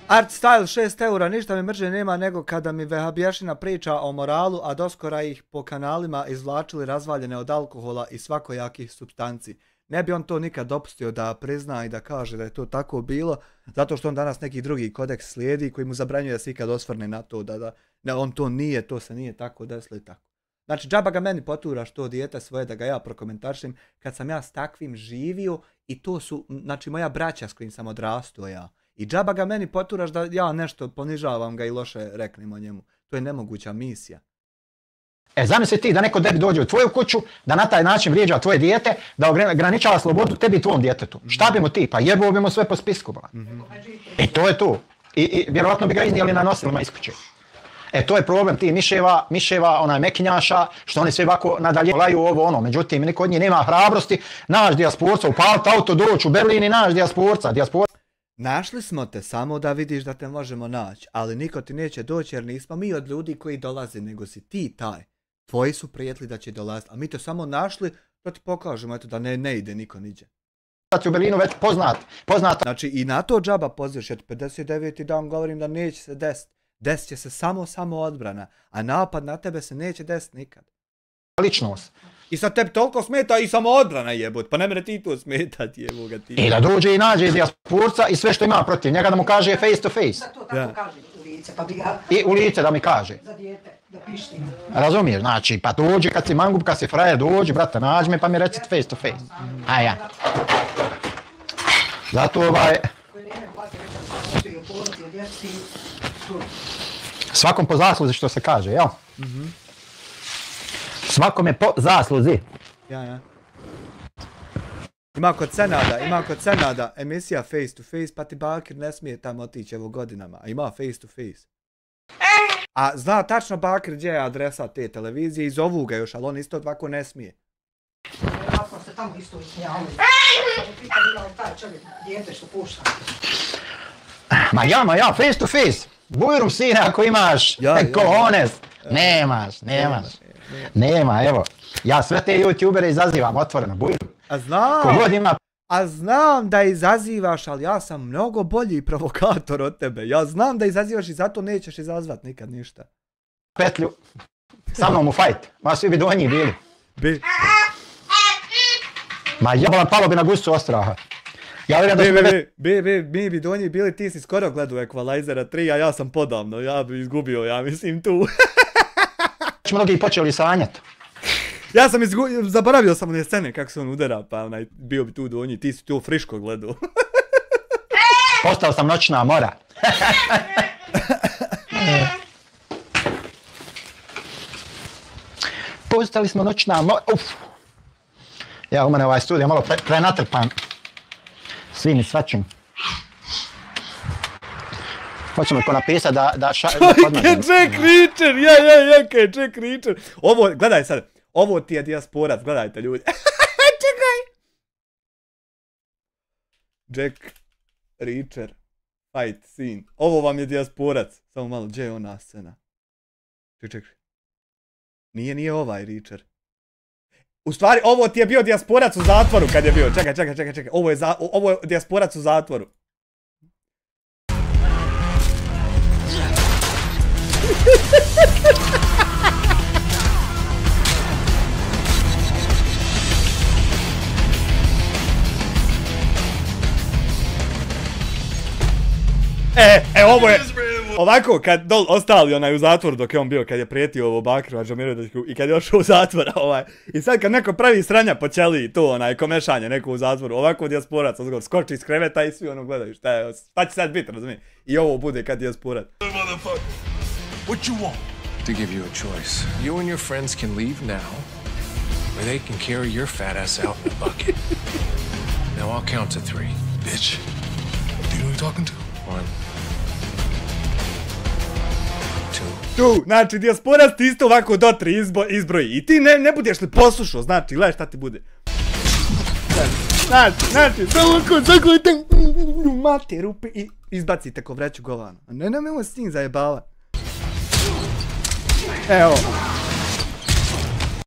Art Style 6 eura, ništa mi mrže nema nego kada mi vehabješina priča o moralu, a doskora ih po kanalima izvlačili razvaljene od alkohola i svakojakih supstanci. Ne bi on to nikad dopustio da prizna i da kaže da je to tako bilo, zato što on danas neki drugi kodeks slijedi koji mu zabranjuje da se ikad osvrne na to, da on to nije, to se nije tako desilo i tako. Znači, džaba ga meni poturaš to dijete svoje da ga ja prokomentaršim kad sam ja s takvim živio i to su, znači, moja braća s kojim sam odrastao ja. I džaba ga meni poturaš da ja nešto ponižavam ga i loše reknem o njemu. To je nemoguća misija. Zamisli ti da neko tebi dođe u tvoju kuću, da na taj način vrijeđa tvoje dijete, da ograničava slobodu tebi i tvom djetetu. Šta bi mu ti? Pa jebao bi mu sve po spisku. I to je to. I vjerovatno bi ga iznijeli na nosilima iz kuće. To je problem ti miševa, mekinjaša, što oni sve ovako nadalje laju ovo ono. Međutim, niko od njih nema hrabrosti. Naš dijasporca, upalit auto, doći u Berlin i naš dijasporca. Našli smo te samo da vidiš da te možemo naći, ali niko ti neće doći jer nismo mi od ljudi koji dolaze, nego si ti taj. Tvoji su prijatelji da će dolaziti, a mi te samo našli da ti pokažemo eto, da ne ide niko niđe. U Berlinu već poznat. Znači i na to džaba pozivaš, jer 59. dan govorim da neće se desiti. Desit će se samo odbrana, a napad na tebe se neće desiti nikad. Ličnost. I sad tebi toliko smeta i samo odbrana jebot, pa ne mene ti to smetati jeboga ti. I da dođe i nađe dijasporca i sve što ima protiv njega da mu kaže face to face. Da to tako kaže u lice, pa bi ga... I u lice da mi kaže. Za dijete, da pišti. Razumiješ, znači, pa dođi kad si mangub, kad si frajer, dođi, brate, nađi me pa mi reci face to face. A ja. Zato svakom po zasluzi što se kaže, jel? Svakome po zasluzi. Ja. Ima kod Senada emisija Face to Face, pa ti Bakir ne smije tamo otići evo godinama, a ima Face to Face. A zna tačno Bakir gdje je adresa te televizije i zovu ga još, ali on isto ovako ne smije. Vjerojatno ste tamo isto ismijali. Pitali taj čovjek dijete što pušta. Ma ja, face to face. Bujrum sine ako imaš cojones. Nema, evo. Ja sve te youtubere izazivam otvoreno, bujrum. A znam da izazivaš, ali ja sam mnogo bolji provokator od tebe. Ja znam da izazivaš i zato nećeš izazvat nikad ništa. Petlju, sa mnom u fight. Ma svi bi do njih bili. Ma jebolan palo bi na gusu ostraha. Mi bi do njih bili, ti si skoro gledao Equalizera 3, a ja sam podavno, ja bi izgubio, ja mislim tu. Mnogi počeli sanjati. Ja sam zaboravio sam one scene kako se on udara, pa bio bi tu do njih, ti si tu friško gledao. Postao sam noćna mora. Postali smo noćna mora. Ja, u mene ovaj studij malo prenatrpan. Svim i svačim. Hoćemo ko napisati da podmažemo. Jack Reacher, Jack Reacher. Ovo, gledaj sad, ovo ti je dijasporac, gledajte ljudi. Čekaj. Jack Reacher, fight scene. Ovo vam je dijasporac. Samo malo, gdje je ona scena? Čekaj. Nije ovaj Reacher. U stvari, ovo ti je bio dijasporac u zatvoru kad je bio. Čekaj. Ovo je dijasporac u zatvoru. Ovo je... Ovako, kad ostali onaj u zatvoru dok je on bio, kad je prijetio ovo Bakiru Adžamiroviću i kad je ošao u zatvora, i sad kad neko pravi sranja po ćeliji, to komešanje neko u zatvoru, ovako dijasporac odgovor, skoči iz kreveta i svi gledaju šta će sad biti, razumije? I ovo bude kad dijasporac. What you want? To give you a choice. You and your friends can leave now, or they can carry your fat ass out in a bucket. Now I'll count to 3. Bitch. Do you know who you're talking to? 1, 2. Tu, znači, dijasporac ti isto ovako do 3 izbroji. I ti ne budeš li poslušao, znači, gledaj šta ti bude. Znači, zagledajte mate rupe i izbacite ko vreću govana. Nemojmo s njim zajebavat. Evo.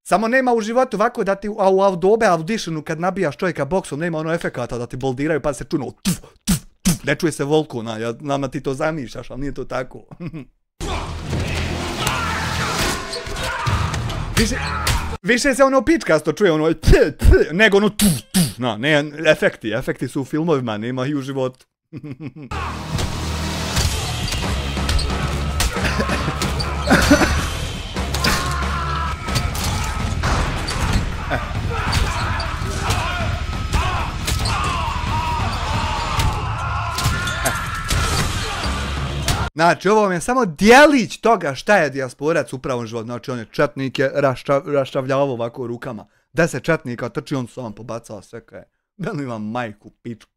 Samo nema u životu ovako da ti u Adobe Auditionu kad nabijaš čovjeka boksom nema ono efekata da ti boldiraju pa se čuno ne čuje se volkuna, nama ti to zamišljaš, ali nije to tako. Više se ono pičkasto čuje, ono nego ono ne, efekti su u filmovima, nema i u životu. Znači, ovo je samo dijelić toga šta je dijasporac u pravom životu. Znači, on je četnike raščavljavao ovako rukama. 10 četnika trči, on sam pobacao sve kaj. Beno imam majku, pičku.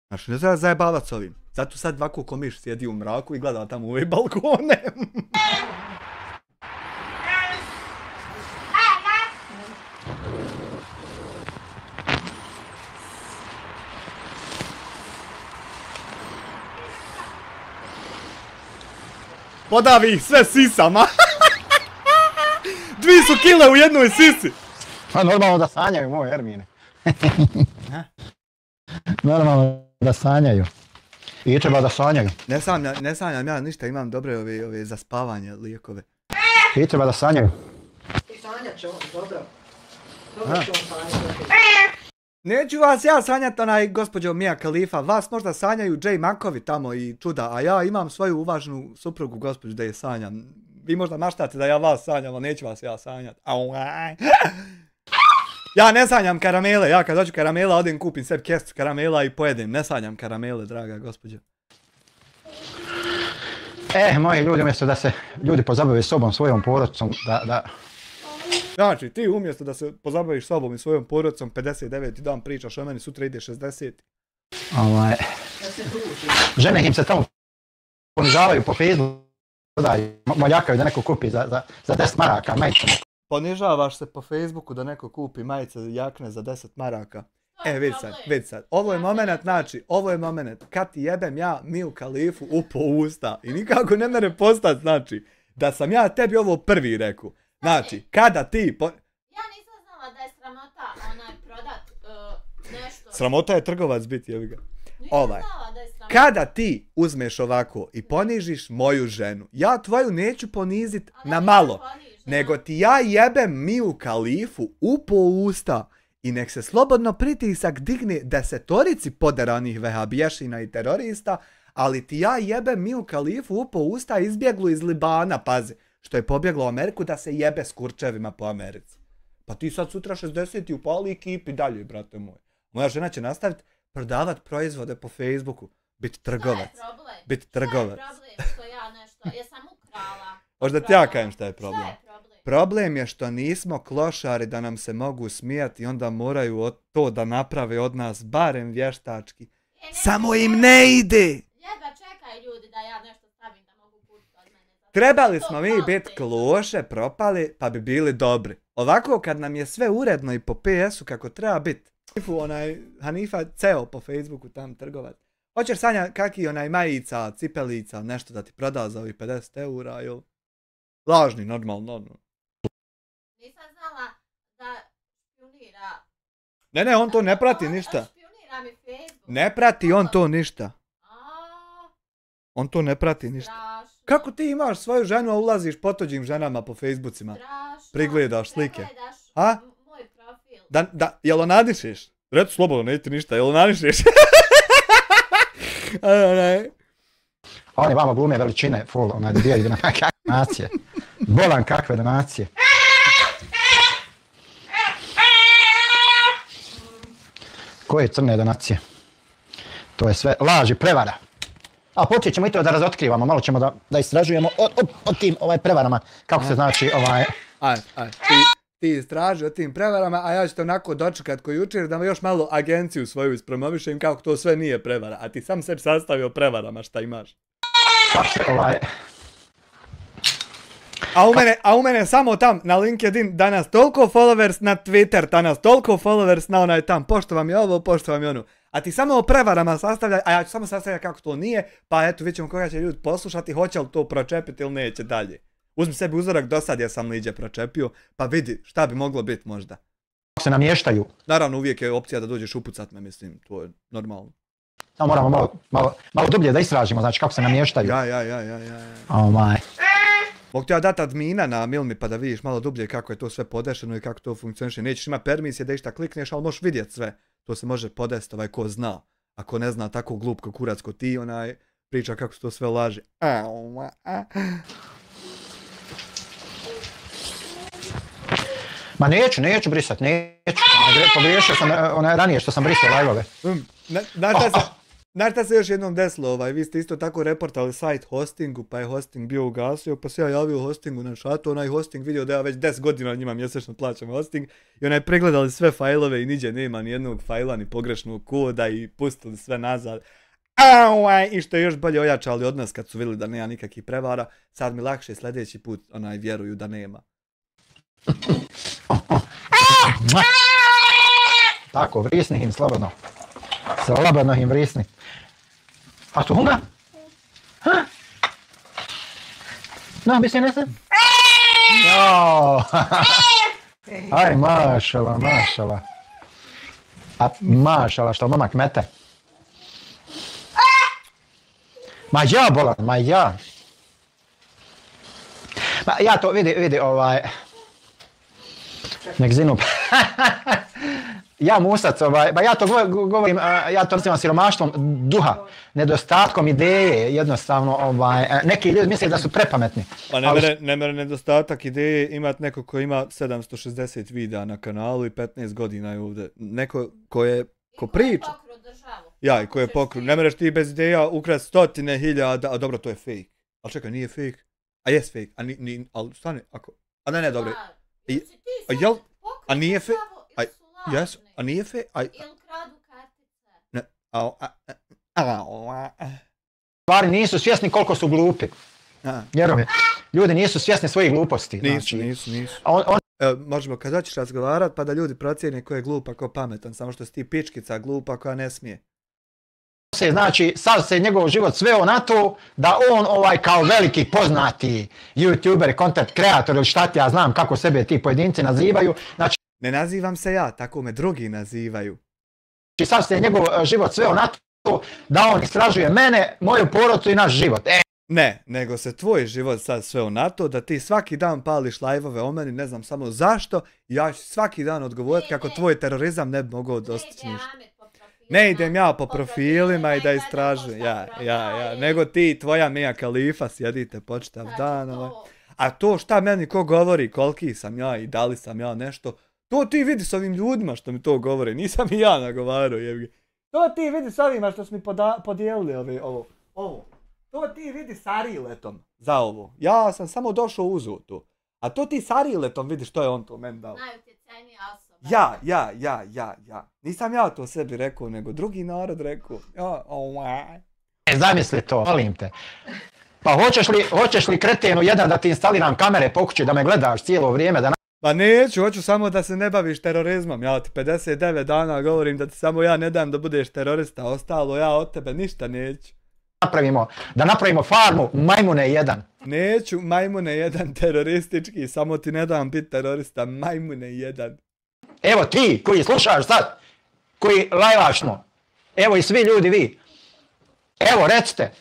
Znači, ne treba zajebavat s ovim. Zato sad ovako komiš sjedi u mraku i gleda tamo u ove balkone. Podavi ih sve sisama. 2 su kile u jednoj sisi. Pa normalno da sanjaju, moj Ermine. Normalno da sanjaju. I treba da sanjaju. Ne sanjam ja ništa, imam dobre ove za spavanje lijekove. I treba da sanjaju. I sanjat će on, dobro. Dobro će on sanjati. Neću vas ja sanjati, gospođo Mia Khalifa, vas možda sanjaju Jay Makovi tamo i čuda, a ja imam svoju uvaženu suprugu, gospođu, da je sanjam. Vi možda maštate da ja vas sanjam, ali neću vas ja sanjati. Ja ne sanjam karamele, ja kad dođu karamela odem kupim sebi kesicu karamela i pojedem, ne sanjam karamele, draga gospođo. Moji ljudi, umjesto da se ljudi pozabave sobom, svojom porodicom, da... Znači, ti umjesto da se pozabaviš sobom i svojom porodicom, 59. dan pričaš o meni, sutra ide 60. Žene im se tamo ponižavaju po Facebooku, moljakaju da neko kupi za 10 maraka majice. Ponižavaš se po Facebooku da neko kupi majice jakne za 10 maraka. Vidi sad, ovo je moment, znači, ovo je moment kad ti jebem ja Miu Khalifu po usta i nikako ne mere postati, znači, da sam ja tebi ovo prvi rekao. Znači, kada ti... Ja nisam znala da je sramota prodat nešto... Sramota je trgovac biti, jebi ga. Nisam znala da je sramota. Kada ti uzmeš ovako i ponižiš moju ženu, ja tvoju neću ponizit na malo, nego ti ja jebem Miu Khalifu po usta i nek se slobodno pritisak digne 10 poderanih vehabiješina i terorista, ali ti ja jebem Miu Khalifu po usta izbjeglu iz Libana, pazi. Što je pobjeglo u Ameriku da se jebe s kurčevima po Americi. Pa ti sad sutra 60 upali i kipi dalje, brate moj. Moja žena će nastaviti prodavat proizvode po Facebooku. Biti trgovac. Biti trgovac. Šta je problem što ja nešto, jesam ukrala. Možda ti ja kajem šta je problem. Šta je problem? Problem je što nismo klošari da nam se mogu smijati i onda moraju to da naprave od nas barem vještački. Samo im ne ide! Jedva čekaj ljudi da ja nešto stavim da mogu kupiti od mene. Trebali smo mi biti kloše, propali, pa bi bili dobri. Ovako kad nam je sve uredno i po PS-u kako treba biti. Hanifa ceo po Facebooku tam trgovac. Hoćeš Sanja kaki majica, cipelica, nešto da ti proda za ovih 50 eura, jel? Lažni, normalno. Nisam znala da špionira. Ne, on to ne prati ništa. Špionira mi Facebook. Ne prati on to ništa. On to ne prati ništa. Strašno. Kako ti imaš svoju ženu, a ulaziš potuđim ženama po Facebookcima? Strašno. Prigledaš slike. Pregledaš A? moj profil. Jel onadišiš? Reci slobodno, ne ti ništa, jel onadišiš? Oni vamo glume veličine, full, dobijaju na kakve donacije. Bolan kakve donacije. Koje crne donacije? To je sve laž i prevara. A počet ćemo i to da razotkrivamo, malo ćemo da istražujemo o tim prevarama, kako se znači Ti istraži o tim prevarama, a ja ću te onako dočekat ko jučer da me još malo agenciju svoju ispromovišem kako to sve nije prevara, a ti sam sebi sastavio prevarama šta imaš. A u mene samo tam na LinkedIn danas toliko followers, na Twitter danas toliko followers, na onaj tam, pošto vam je ovo, pošto vam je ono. A ti samo o prevarama sastavljaj, a ja ću samo sastavljati kako to nije, pa eto vidjet ćemo koga će ljudi poslušati, hoće li to pročepiti ili neće dalje. Uzmi sebi uzorak, do sad ja sam liđe pročepio, pa vidi šta bi moglo biti možda. Se namještaju. Naravno uvijek je opcija da dođeš upucat me, mislim, to je normalno. Samo moramo malo dublje da istražimo, znači kako se namještaju. Mogu ti ja dati admina na Milmi pa da vidiš malo dublje kako je to sve podešeno i kako to funkcioniše. Nećeš imati permisije da išta klikneš, ali možeš vidjeti sve. To se može podesti ko zna. Ako ne zna tako glup ko kurac ko ti, priča kako se to sve laže. Ma neću brisat, neću. Pogriješio sam ranije što sam brisao live-ove. Znaš šta se još jednom desilo, vi ste isto tako reportali sajt hostingu, pa je hosting bio ugasio, pa se ja javio hostingu na šatu, onaj hosting vidio da ja već 10 godina njima mjesečno plaćam hosting i pregledali sve fajlove i niđe nema ni jednog fajla, ni pogrešnog koda i pustili sve nazad. I što je još bolje ojačali od nas kad su vidjeli da nema nikakvih prevara, sad mi lakše sljedeći put vjeruju da nema. Tako, vrisni im slobodno. Slobodno im vrisni. A tu hunga? No, bi se ne se? Aj, mašala. A mašala što mamak mete. Ma ja, bolan, ma ja. Ma ja to vidi nek zinu. Ja musac, ja to govorim, ja to nazivam siromaštvom duha, nedostatkom ideje, jednostavno, neki ljudi misle da su prepametni. Pa ne mere nedostatak ideje imati neko ko ima 760 videa na kanalu i 15 godina je ovdje. Neko ko priča. Ja, i ko je pokru. Ne mereš ti bez ideja ukrati 100.000, a dobro, to je fake. Ali čekaj, nije fake. A jes fake, ali stane, ako... A ne, dobro. A nije fake? Jes, a nije fake? Ili kradu kartice. Stvari nisu svjesni koliko su glupi. Vjerujem. Ljudi nisu svjesni svojih gluposti. Nisu. Možemo kad hoćeš razgovarat pa da ljudi procijene ko je glup a ko pametan, samo što si ti pičkica glupa koja ne smije. Znači, sad se njegov život sveo na to da on kao veliki poznati youtuber, content kreator ili šta ti ja znam kako sebe ti pojedinci nazivaju. Znači, ne nazivam se ja, tako me drugi nazivaju. Znači, sad se njegov život sveo na to da on istražuje mene, moju porodcu i naš život. Ne, nego se tvoj život sad sveo na to da ti svaki dan pališ live-ove o meni, ne znam samo zašto, ja ću svaki dan odgovoriti kako tvoj terorizam ne bi mogao dostići ništa. Ne idem ja po profilima i da istražujem, nego ti i tvoja Mia Khalifa sjedite po čitav dan. A to šta meni ko govori, koliki sam ja i da li sam ja nešto, to ti vidi s ovim ljudima što mi to govore, nisam i ja nagovarao, jebgi. To ti vidi s ovima što su mi podijelili ovo. To ti vidi s Ariletom za ovo. Ja sam samo došao uzeo to. A to ti s Ariletom vidi što je on to meni dao. Najutjecajnija osoba. Ja. Nisam ja to sebi rekao, nego drugi narod rekao. Zamisli to, molim te. Pa hoćeš li kretenu jedan da ti instaliram kamere po kući da me gledaš cijelo vrijeme da... Pa neću, hoću samo da se ne baviš terorizmom. Ja ti 59 dana govorim da ti samo ja ne dam da budeš terorista, ostalo ja od tebe ništa neću. Da napravimo farmu Majmune 1. Neću Majmune 1 teroristički, samo ti ne dam biti terorista, Majmune 1. Evo ti koji slušaš sad, koji lajvašno, evo i svi ljudi vi. Evo recite,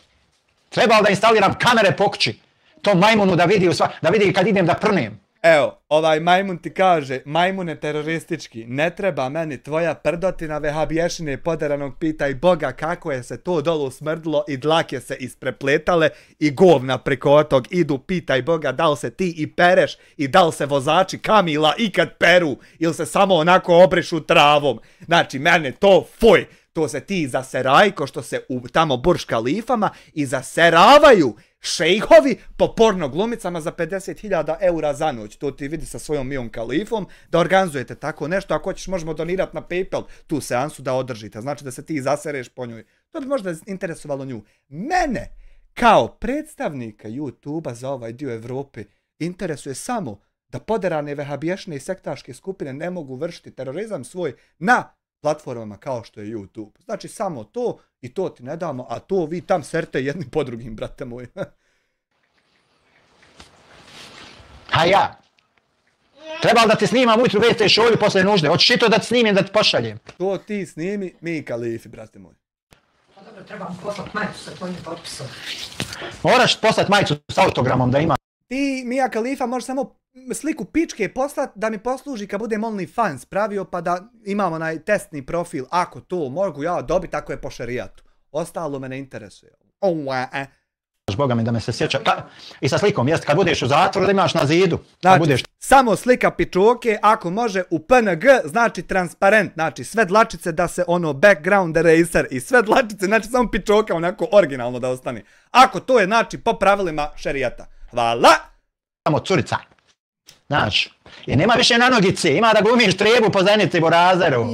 treba li da instaliram kamere po kući, tom Majmunu da vidi kad idem da prnem. Evo, ovaj Majmun ti kaže, Majmune teroristički, ne treba meni tvoja prdotina vehabiješine poderanog, pitaj Boga kako je se to dolu smrdilo i dlake se isprepletale i govna preko tog idu, pitaj Boga da li se ti i pereš i da li se vozači Kamila ikad peru ili se samo onako obrišu travom. Znači, mene to fuj, to se ti zaseraj ko što se u tamo Burj Khalifama i zaseravaju šejhovi po porno glumicama za 50.000 eura za noć. To ti vidi sa svojom Mijom Khalifom da organizujete tako nešto. Ako hoćeš možemo donirati na PayPal tu seansu da održite. Znači da se ti zasereš po njoj. To bi možda interesovalo nju. Mene kao predstavnika YouTube-a za ovaj dio Evrope interesuje samo da poderane vehabiješne i sektaške skupine ne mogu vršiti terorizam svoj na platformama kao što je YouTube. Znači samo to i to ti ne damo, a to vi tam serte jedni po drugim, brate moji. A ja? Trebalo da ti snimam ujutru WC šolju posle nužde. Hoćeš i to da ti snimim, da ti pošaljem? To ti snimi, mi kalifi, brate moji. Pa dobro, trebam poslat majicu sa tvojim potpisom. Moraš poslat majicu s autogramom da ima. Ti, Mija Kalifa, možeš samo sliku pičke poslat da mi posluži kad budem OnlyFans pravio pa da imam onaj testni profil. Ako to mogu ja dobiti, ako je po šerijatu. Ostalo me ne interesuje. Boga mi da me se sjeća. I sa slikom, jest kad budeš u zatvoru da imaš na zidu. Znači, budeš... samo slika pičoke, ako može u PNG, znači transparent, znači sve dlačice da se ono background eraser i sve dlačice, znači samo pičoka onako originalno da ostane. Ako to je znači po pravilima šerijata. Hvala! Samo curica. Znaš, jer nema više na nogice, ima da glumiš trebu po zenici Borazeru.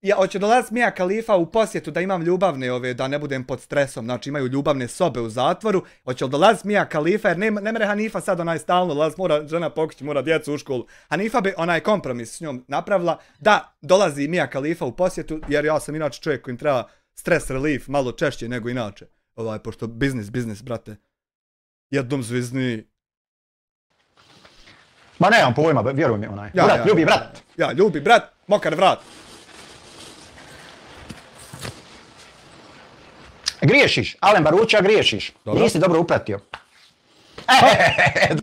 Ja, hoće dolaziti Mija Kalifa u posjetu da imam ljubavne da ne budem pod stresom, znači imaju ljubavne sobe u zatvoru, hoće li dolaziti Mija Kalifa jer ne mere Hanifa sad onaj stalno dolaziti, mora žena pokući, mora djecu u školu. Hanifa bi onaj kompromis s njom napravila da dolazi Mija Kalifa u posjetu jer ja sam inače čovjek kojim treba stres relief malo češće nego inače. Pošto biznis, brate. Jednom zvizni. Ma nemam pojma, vjeruj mi onaj. Brat, ljubi brat. Ja, ljubi brat, mokar vrat. Griješiš, Alen Baruća, griješiš. Dobro. Nisi dobro upratio.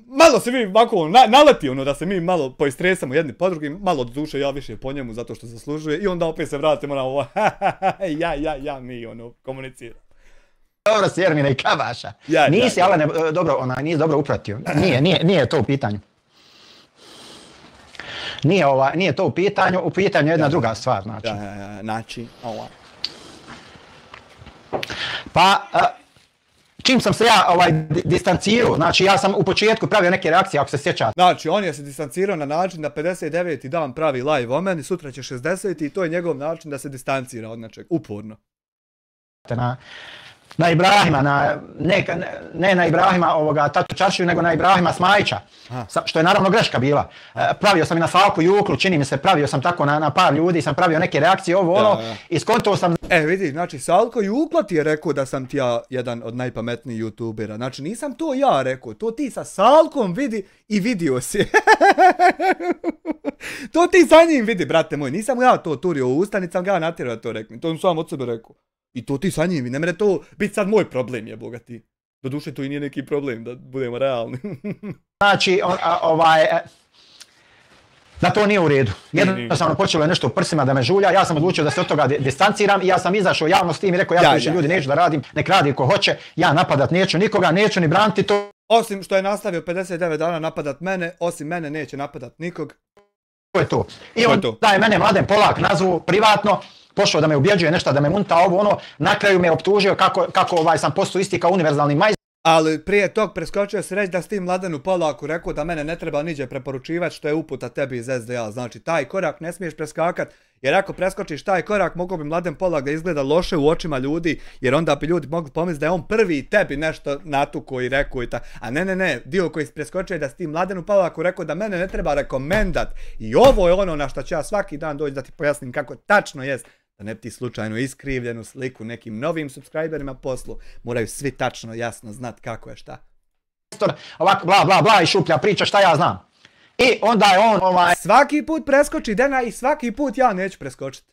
Malo se mi ovako naleti ono da se mi malo poistresamo jedni po drugim, malo duše ja više po njemu zato što zaslužuje i onda opet se vratimo na ovo mi ono komuniciramo. Dobro si Jermina i Kavaša. Nisi Alene nisi dobro upratio. Nije to u pitanju. Nije to u pitanju jedna druga stvar, znači. Znači, Pa, čim sam se ja distancirao, znači ja sam u početku pravio neke reakcije, ako se sjećate. Znači, on je se distancirao na način da 59. dan pravi live o meni, sutra će 60. i to je njegov način da se distancira od nečeg, uporno. Na Ibrahima, ne na Ibrahima Tatu Čaršiju, nego na Ibrahima Smajića, što je naravno greška bila. Pravio sam i na Salku Juklu, čini mi se, pravio sam tako na par ljudi, sam pravio neke reakcije, i skontao sam... Vidi, znači Salko Jukla ti je rekao da sam ti ja jedan od najpametnijih youtubera, znači nisam to ja rekao, to ti sa Salkom vidi i vidio si. To ti sa njim vidi, brate moj, nisam ja to turio u usta, nisam ga natjerao da to rekli, to sam od sebe rekao. I to ti sa njim, ne mere to biti sad moj problem, je Boga ti. Doduše to i nije neki problem, da budemo realni. Znači, da to nije u redu. Jednostavno počelo je nešto u prsima da me žulja, ja sam odlučio da se od toga distanciram i ja sam izašao javno s tim i rekao ja to više ljudi neću da radim, nek radi ko hoće, ja napadat neću nikoga, neću ni braniti to. Osim što je nastavio 59 dana napadat mene, osim mene neće napadat nikog. To je to. I on da je mene Mladen Polak nazvao privatno, pošao da me ubjeđuje nešto, da me munta na kraju me optužio kako sam postao isti kao univerzalni majstor. Ali prije tog preskočio se reći da s tim Mladenu Polaku rekao da mene ne treba niđe preporučivati što je uputa tebi iz SDA. Znači taj korak ne smiješ preskakat jer ako preskočiš taj korak mogo bi Mladen Polak da izgleda loše u očima ljudi jer onda bi ljudi mogli pomisliti da je on prvi tebi nešto natukao i rekao i tako. A ne, dio koji preskočio je da s tim Mladenu Polaku rekao da mene ne treba rekomendat i ovo je ono na što ću ja svaki dan doći da ti pojasnim kako tačno jest. Da ne bi ti slučajno iskrivljenu sliku nekim novim subscriberima poslu, moraju svi tačno jasno znat kako je šta. Ovako bla i šuplja priča šta ja znam. I onda je on svaki put preskoči Dena i svaki put ja neću preskočiti.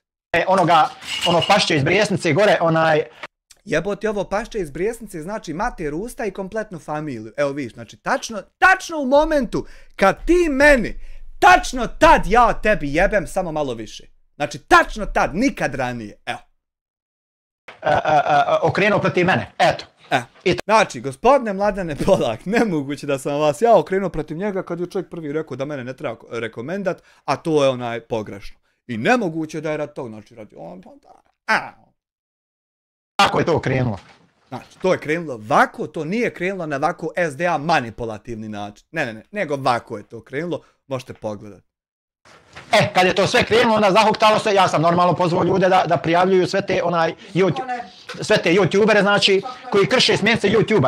Ono pašće iz Brijesnice gore Jebote, ovo pašće iz Brijesnice znači mate Rusta i kompletnu familiju. Evo viš, znači tačno u momentu kad ti meni, tačno tad ja tebi jebem samo malo više. Znači, tačno tad, nikad ranije, evo. Okrenuo protiv mene, eto. Znači, gospodine Mladene Polak, nemoguće da sam vas ja okrenuo protiv njega kad je čovjek prvi rekao da mene ne treba rekomendat, a to je pogrešno. I nemoguće da je rad tog, znači radi on, Kako je to krenulo? Znači, to je krenulo ovako, to nije krenulo na ovako SDA manipulativni način. Ne, nego ovako je to krenulo, možete pogledati. Kad je to sve krenulo, onda zahuktalo se, ja sam normalno pozvao ljude da prijavljuju sve te youtubere, znači, koji krše smjence YouTubea.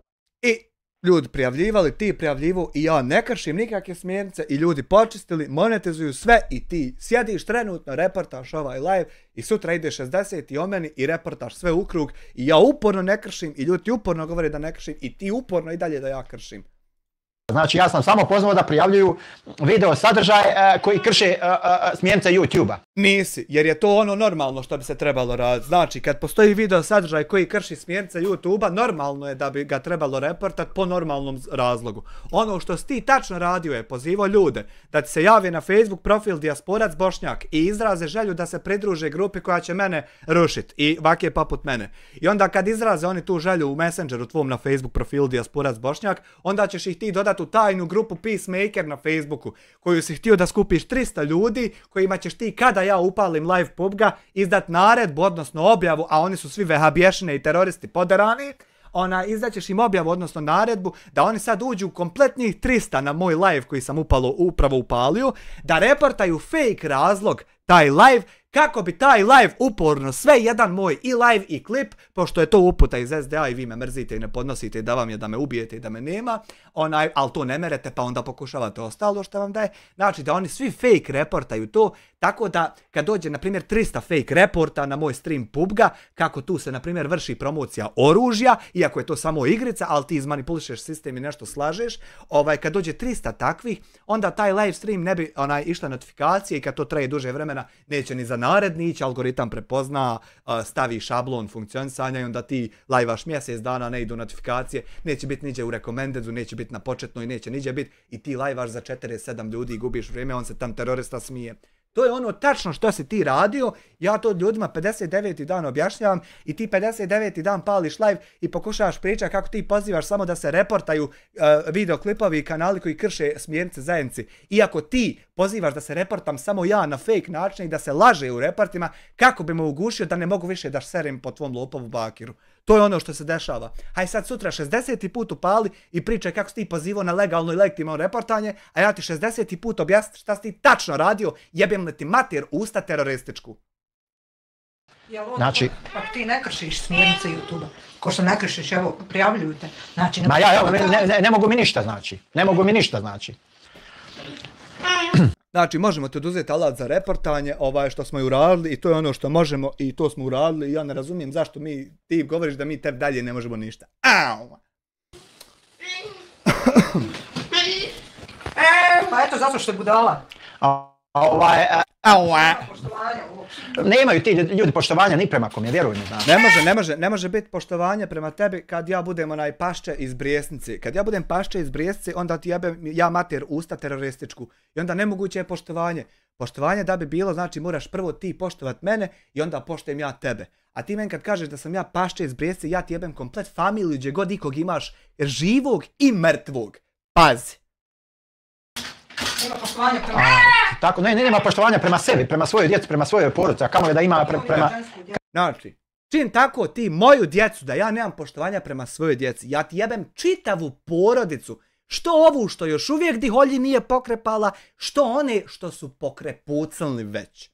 ljudi prijavljivali, ti prijavljivo i ja ne kršim nikakve smjernice i ljudi počistili, monetizuju sve i ti sjediš trenutno, reportaš ovaj live i sutra ide 60 i o meni i reportaš sve u krug i ja uporno ne kršim i ljudi ti uporno govore da ne kršim i ti uporno i dalje da ja kršim. Znači ja sam samo pozvao da prijavljuju video sadržaj koji krše smjernice YouTube-a. Nisi, jer je to ono normalno što bi se trebalo raditi. Znači, kad postoji video sadržaj koji krši smjernice YouTube-a, normalno je da bi ga trebalo reportat po normalnom razlogu. Ono što si ti tačno radio je pozivao ljude da ti se jave na Facebook profil Dijasporac Bošnjak i izraze želju da se pridruže grupi koja će mene rušit i vake poput mene. I onda kad izraze oni tu želju u Messengeru tvom na Facebook profilu Dijasporac Bošnjak, onda ćeš ih ti dodati u tajnu grupu Peacemaker na Facebooku, koju si htio da skupiš 300 ljudi, kojima ćeš ti kada ja upalim live PUBG-a izdat naredbu, odnosno objavu, a oni su svi vehabješine i teroristi poderani, izdaćeš im objavu, odnosno naredbu, da oni sad uđu kompletnih 300 na moj live koji sam upravo upalio, da reportaju fake razlog taj live, kako bi taj live uporno sve jedan moj i live i klip, pošto je to uputa iz SDA i vi me mrzite i ne podnosite da vam je da me ubijete i da me nema, ali to ne merete pa onda pokušavate ostalo što vam daje. Znači da oni svi fake reportaju to, tako da kad dođe na primjer 300 fake reporta na moj stream PUBG-a, kako tu se na primjer vrši promocija oružja, iako je to samo igrica, ali ti izmanipulišeš sistem i nešto slažeš, kad dođe 300 takvih, onda taj live stream ne bi išla notifikacije i kad to traje duže vremena neće ni za naredni ići, algoritam prepozna, stavi šablon funkcionisanja i onda ti live-aš mjesec dana, ne idu notifikacije, neće biti niđe u recommended-u, neće biti na početnoj, neće niđe biti i ti live-aš za 47 ljudi i gubiš vrijeme, on se tam terorista smije. To je ono tačno što si ti radio, ja to ljudima 59. dan objašnjavam i ti 59. dan pališ live i pokušavaš pričati kako ti pozivaš samo da se reportaju videoklipovi i kanali koji krše smjernice zajednici. Iako ti pozivaš da se reportam samo ja na fake način i da se laže u reportima, kako bi me ugušio da ne mogu više da serim po tvom lopovu Bakiru. To je ono što se dešava. Haj sad sutra 60. put upali i pričaj kako si ti pozivao na legalno i legitimno reportanje, a ja ti 60. put objasnim šta si ti tačno radio, jebem li ti mater usta terorističku. Znači, ako ti ne kršiš smjernice YouTube-a, ko što ne kršiš, evo, prijavljuju te. Znači, ne mogu mi ništa znači. Ne mogu mi ništa znači. Znači, možemo te oduzeti alat za reportanje, što smo i uradili i to je ono što možemo i to smo uradili i ja ne razumijem zašto ti govoriš da mi tebi dalje ne možemo ništa. Au! Pa eto, zato što je budala. Nemaju ti ljudi poštovanja ni prema kom, vjeruj mi, znači. Ne može biti poštovanje prema tebi kad ja budem pašče iz Brijesnice. Kad ja budem pašče iz Brijesnice, onda ti ja mater usta terorističku. I onda nemoguće je poštovanje. Poštovanje da bi bilo, znači moraš prvo ti poštovat mene i onda poštujem ja tebe. A ti meni kad kažeš da sam ja pašče iz Brijesnice, ja ti jebem komplet familiju gdje god ikog imaš živog i mrtvog. Pazi. Nema poštovanja prema... Tako, nema poštovanja prema sebi, prema svojoj djeci, prema svojoj porodici, a kamo je da ima prema... Znači, čim tako ti moju djecu, da ja nemam poštovanja prema svojoj djeci, ja ti jebem čitavu porodicu, što ovu što još uvijek diholji nije pokrepala, što one što su pokrepucnuli već.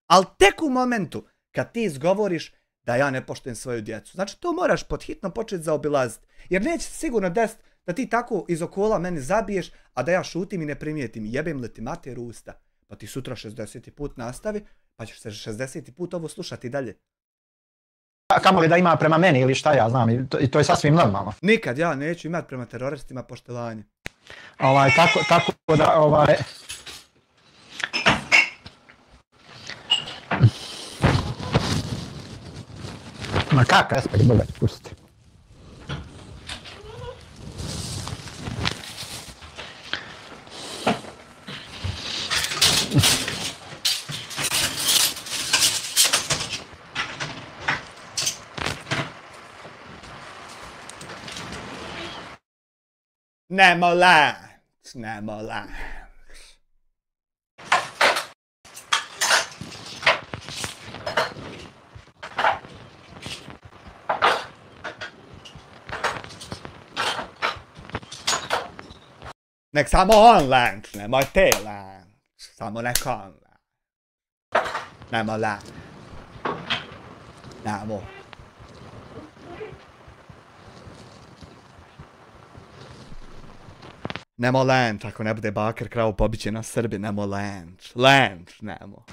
Ali tek u momentu kad ti izgovoriš da ja ne poštujem svoju djecu, znači to moraš podhitno početi zaobilaziti, jer neće sigurno desiti da ti tako iz okola mene zabiješ, a da ja šutim i ne primijetim, jebem li ti mater usta, pa ti sutra 60. put nastavi, pa ćeš se 60. put ovo slušati dalje. Kamo li da ima prema meni ili šta ja znam, i to je sasvim normalno. Nikad ja neću imati prema teroristima poštovanje. Tako da, Ma kak respekt, Boga ti pustiti. Nemo lanč. Nek samo on lanč, nemoj te lanč. Samo nek on lanč. Nemo lanč. Nemo. Nemo lenč, ako ne bude Bakir krao pobiće na Srbi, nemo lenč. Lenč, nemo.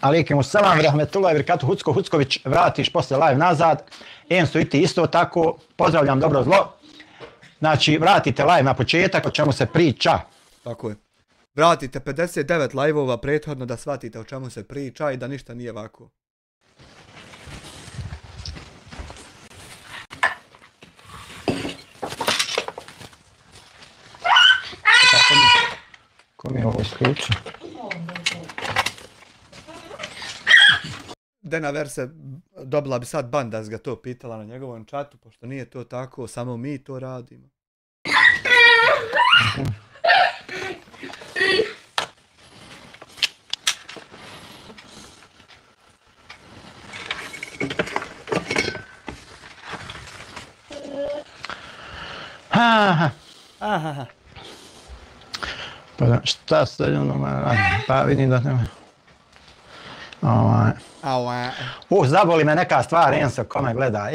Alikim salam, rahmetullahi barakatuh, Hucko Hucković, vratiš posle live nazad. Enzo i ti isto tako, pozdravljam, dobro zlo. Znači, vratite live na početak, o čemu se priča. Tako je. Vratite 59 live-ova prethodno da shvatite o čemu se priča i da ništa nije ovako. Ko mi je ovo isključio? Dena Verse dobila bi sad ban da ga to pitala na njegovom čatu, pošto nije to tako, samo mi to radimo. Aha. Pa da, šta se pa vidim da nema. Zaboli me neka stvar, Enzo, ko me gleda.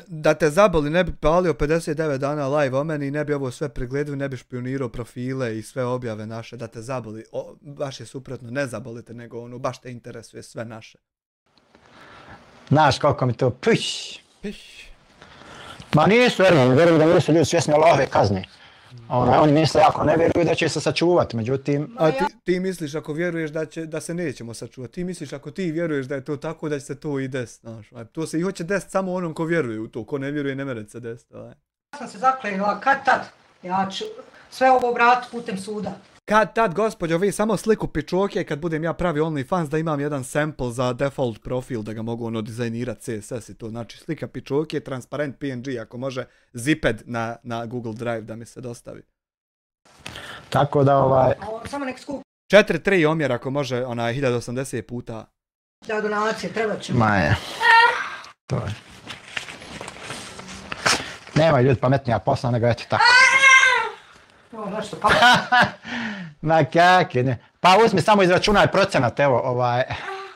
Da te zaboli, ne bi palio 59 dana live o meni i ne bi ovo sve pregledao, ne bi špionirao profile i sve objave naše. Da te zaboli, baš je suprotno, ne zabolite, nego ono, baš te interesuje sve naše. Znaš koliko mi to piš. Ma nisu, vjerujem da nisu ljudi svjesni Allahove kazne. Oni misle ako ne vjeruju da će se sačuvati, međutim... A ti misliš ako vjeruješ da se nećemo sačuvati, ti misliš ako ti vjeruješ da je to tako da će se to i desiti, znaš. To se i hoće desiti samo onom ko vjeruje u to, ko ne vjeruje ne mere se desiti. Ja sam se zaklenila kad tad, ja ću sve ovo vratiti putem suda. Kad tad, gospođo, vi samo sliku pičoke kad budem ja pravi OnlyFans da imam jedan sample za default profil da ga mogu ono dizajnirati CSS i to. Znači slika pičoke, transparent PNG, ako može ziped na Google Drive da mi se dostavi. Tako da Samo nek skup. 4:3 omjer ako može, 1080 puta. Da, donacije, treba će. Maje. To je. Nema ljudi pametnija posla nego eto tako. Nešto pa... Ma kakvi ne. Pa uzmi samo izračunaj procenat, evo,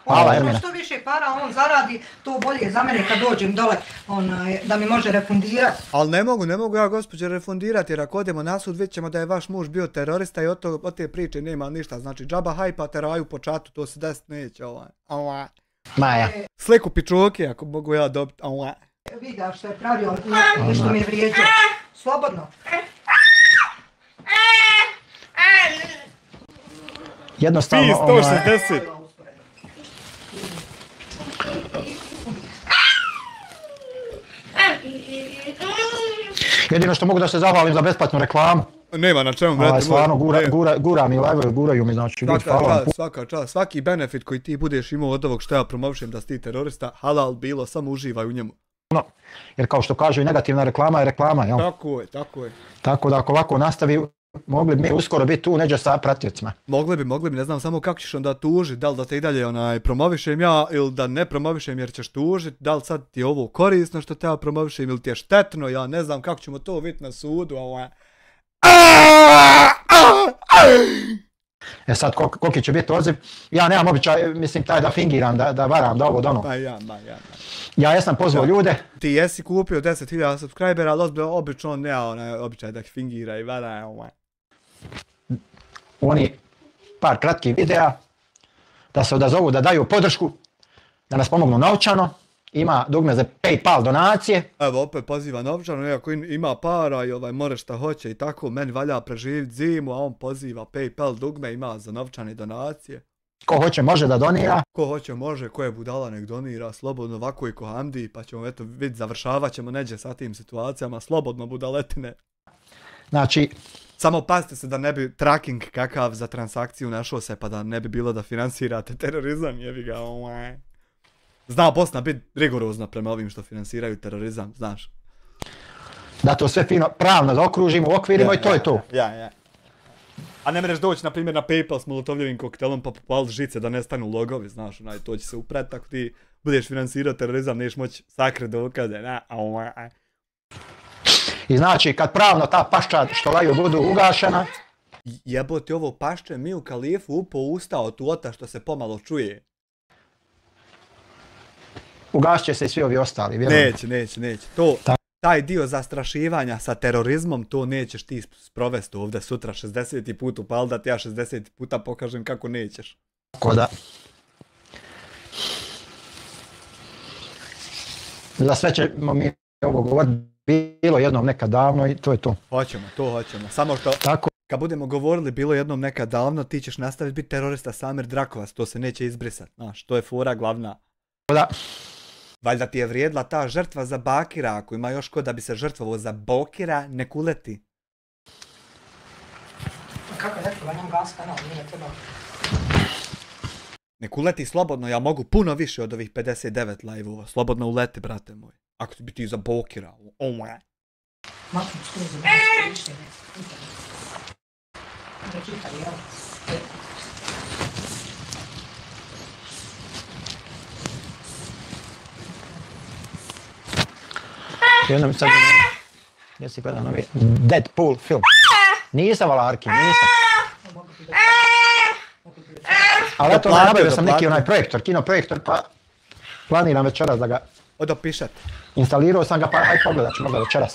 hvala Ermina. Što više para on zaradi, to bolje za mene kad dođem dole, da mi može refundirati. Ali ne mogu ja gospođe refundirati jer ako odemo na sud vidjet ćemo da je vaš muž bio terorista i od te priče nema ništa. Znači džaba hajpate raju po čatu, to se desiti neće. Maja. Sliku pičoke ako mogu ja dobiti. Vidio što je pravio, što mi je vrijeđao. Slobodno. Jednostavno... 160! Jedino što mogu da se zahvalim za besplatnu reklamu. Nema na čemu, brate. Stvarno, gura mi live, guraju mi, znači... Svaka čast, svaki benefit koji ti budeš imao od ovog što ja promovišem da si ti terorista, halal bilo, samo uživaj u njemu. Jer kao što kažu i negativna reklama je reklama, jel? Tako je. Tako da ako ovako nastavi, mogli bi mi uskoro biti tu neđe sa pratioцima. Mogli bi, ne znam samo kako ćeš onda tužiti, da li da te i dalje promovišem ja ili da ne promovišem jer ćeš tužiti, da li sad ti je ovo korisno što te ja promovišem ili ti je štetno, ja ne znam kako ćemo to vidjeti na sudu. Sad koliki će biti odziv, ja nemam običaj, mislim taj da fingiram, da varam, da ovo, da ono. Ja jesam pozvao ljude. Ti jesi kupio 10.000 subscribera, ali obično on nema običaj da ih fingira i vara. Oni par kratkih videa, da se odazovu, da daju podršku, da nas pomognu novčano, ima dugme za PayPal donacije. Evo opet poziva novčano, ako ima para i more šta hoće i tako, meni valja preživjeti zimu, a on poziva PayPal dugme, ima za novčane donacije. Ko hoće može da donira. Ko hoće može, ko je budala nek donira, slobodno ovako i ko Hamdi, pa ćemo eto vidjeti, završavat ćemo neđe sa tim situacijama, slobodno budaletine. Znači... Samo pazite se da ne bi tracking kakav za transakciju našao se, pa da ne bi bilo da finansirate terorizam, jebi ga, Zna Bosna biti rigorozna prema ovim što finansiraju terorizam, znaš. Da to sve fino pravno zaokružimo, okvirimo i to je to. Ja. A ne mereš doći, na primjer, na PayPal s molotovljivim koktelom pa popaliti žice da ne stanu logovi, znaš, to će se upret, ako ti budeš finansirao terorizam, neš moći sakre dokaze, I znači kad pravno ta paščad što laju budu ugašena, Jebote ovo pašče mi u Kalifu upo usta od tuota što se pomalo čuje. ugašće će se i svi ovi ostali. Neće. Taj dio zastrašivanja sa terorizmom, to nećeš ti sprovesti ovdje sutra 60. put upal da ti ja 60 puta pokažem kako nećeš. Tako da. Za sve ćemo mi ovo govoriti, bilo jednom nekad davno i to je to. Hoćemo. Samo što Tako. kad budemo govorili bilo jednom nekad davno, ti ćeš nastaviti biti terorista Samir Drakovac, to se neće izbrisati, znaš, to je fora glavna. Da. Valjda ti je vrijedla ta žrtva za Bakira, ako ima još ko da bi se žrtvovao za Bokira, nek uleti. Kako je rekao, nam gas kanal, nije trebao. Nek uleti slobodno, ja mogu puno više od ovih 59 live-ova, slobodno uleti, brate moj. Ako ti bi ti za Bokira, Maknut skroz za mišljenje. Da čitali, jel? Jednom sad jesi gledao novi Deadpool film. Nisam Valarki, nisam. Ali eto, nabavio sam neki onaj projektor, kinoprojektor, pa planiram večeras da ga odopišat. Instalirao sam ga, pa aj pogledat ću možda večeras.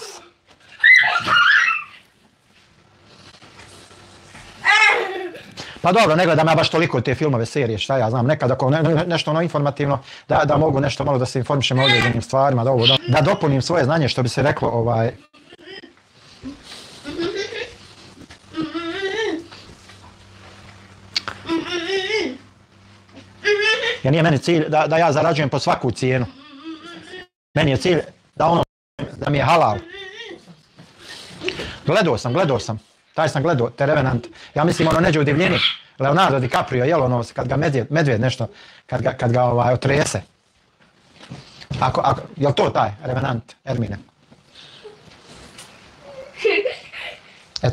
Pa dobro, ne gledam ja baš toliko te filmove, serije, šta ja znam, nekad ako nešto ono informativno, da mogu nešto malo da se informišem o određenim stvarima, da dopunim svoje znanje, što bi se reklo, Jer nije meni cilj da ja zarađujem po svaku cijenu. Meni je cilj da mi je halal. Gledao sam. Taj sam gledao, The Revenant. Ja mislim ono neđe u divljini. Leonardo DiCaprio, jel ono, kad ga medvjed nešto, kad ga otrese. Jel to taj Revenant, Ermine?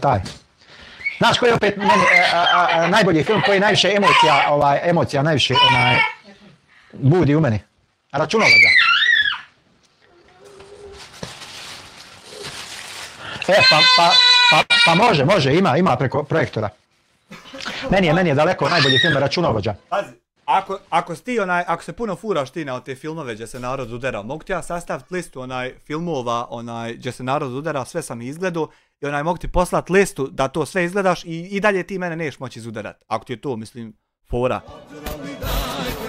Taj. Znaš koji je opet meni najbolji film koji najviše emocija najviše budi u meni? Računovođa. Pa može, ima preko projektora. Meni je daleko najbolji film Računovođa. Pazi, ako se puno furaš ti na te filmove gdje se narod udara, mogu ti ja sastaviti listu filmova gdje se narod udara, sve sam izgledao i mogu ti poslati listu da to sve izgledaš i dalje ti mene neš moći izudarat. Ako ti je to, mislim, fora.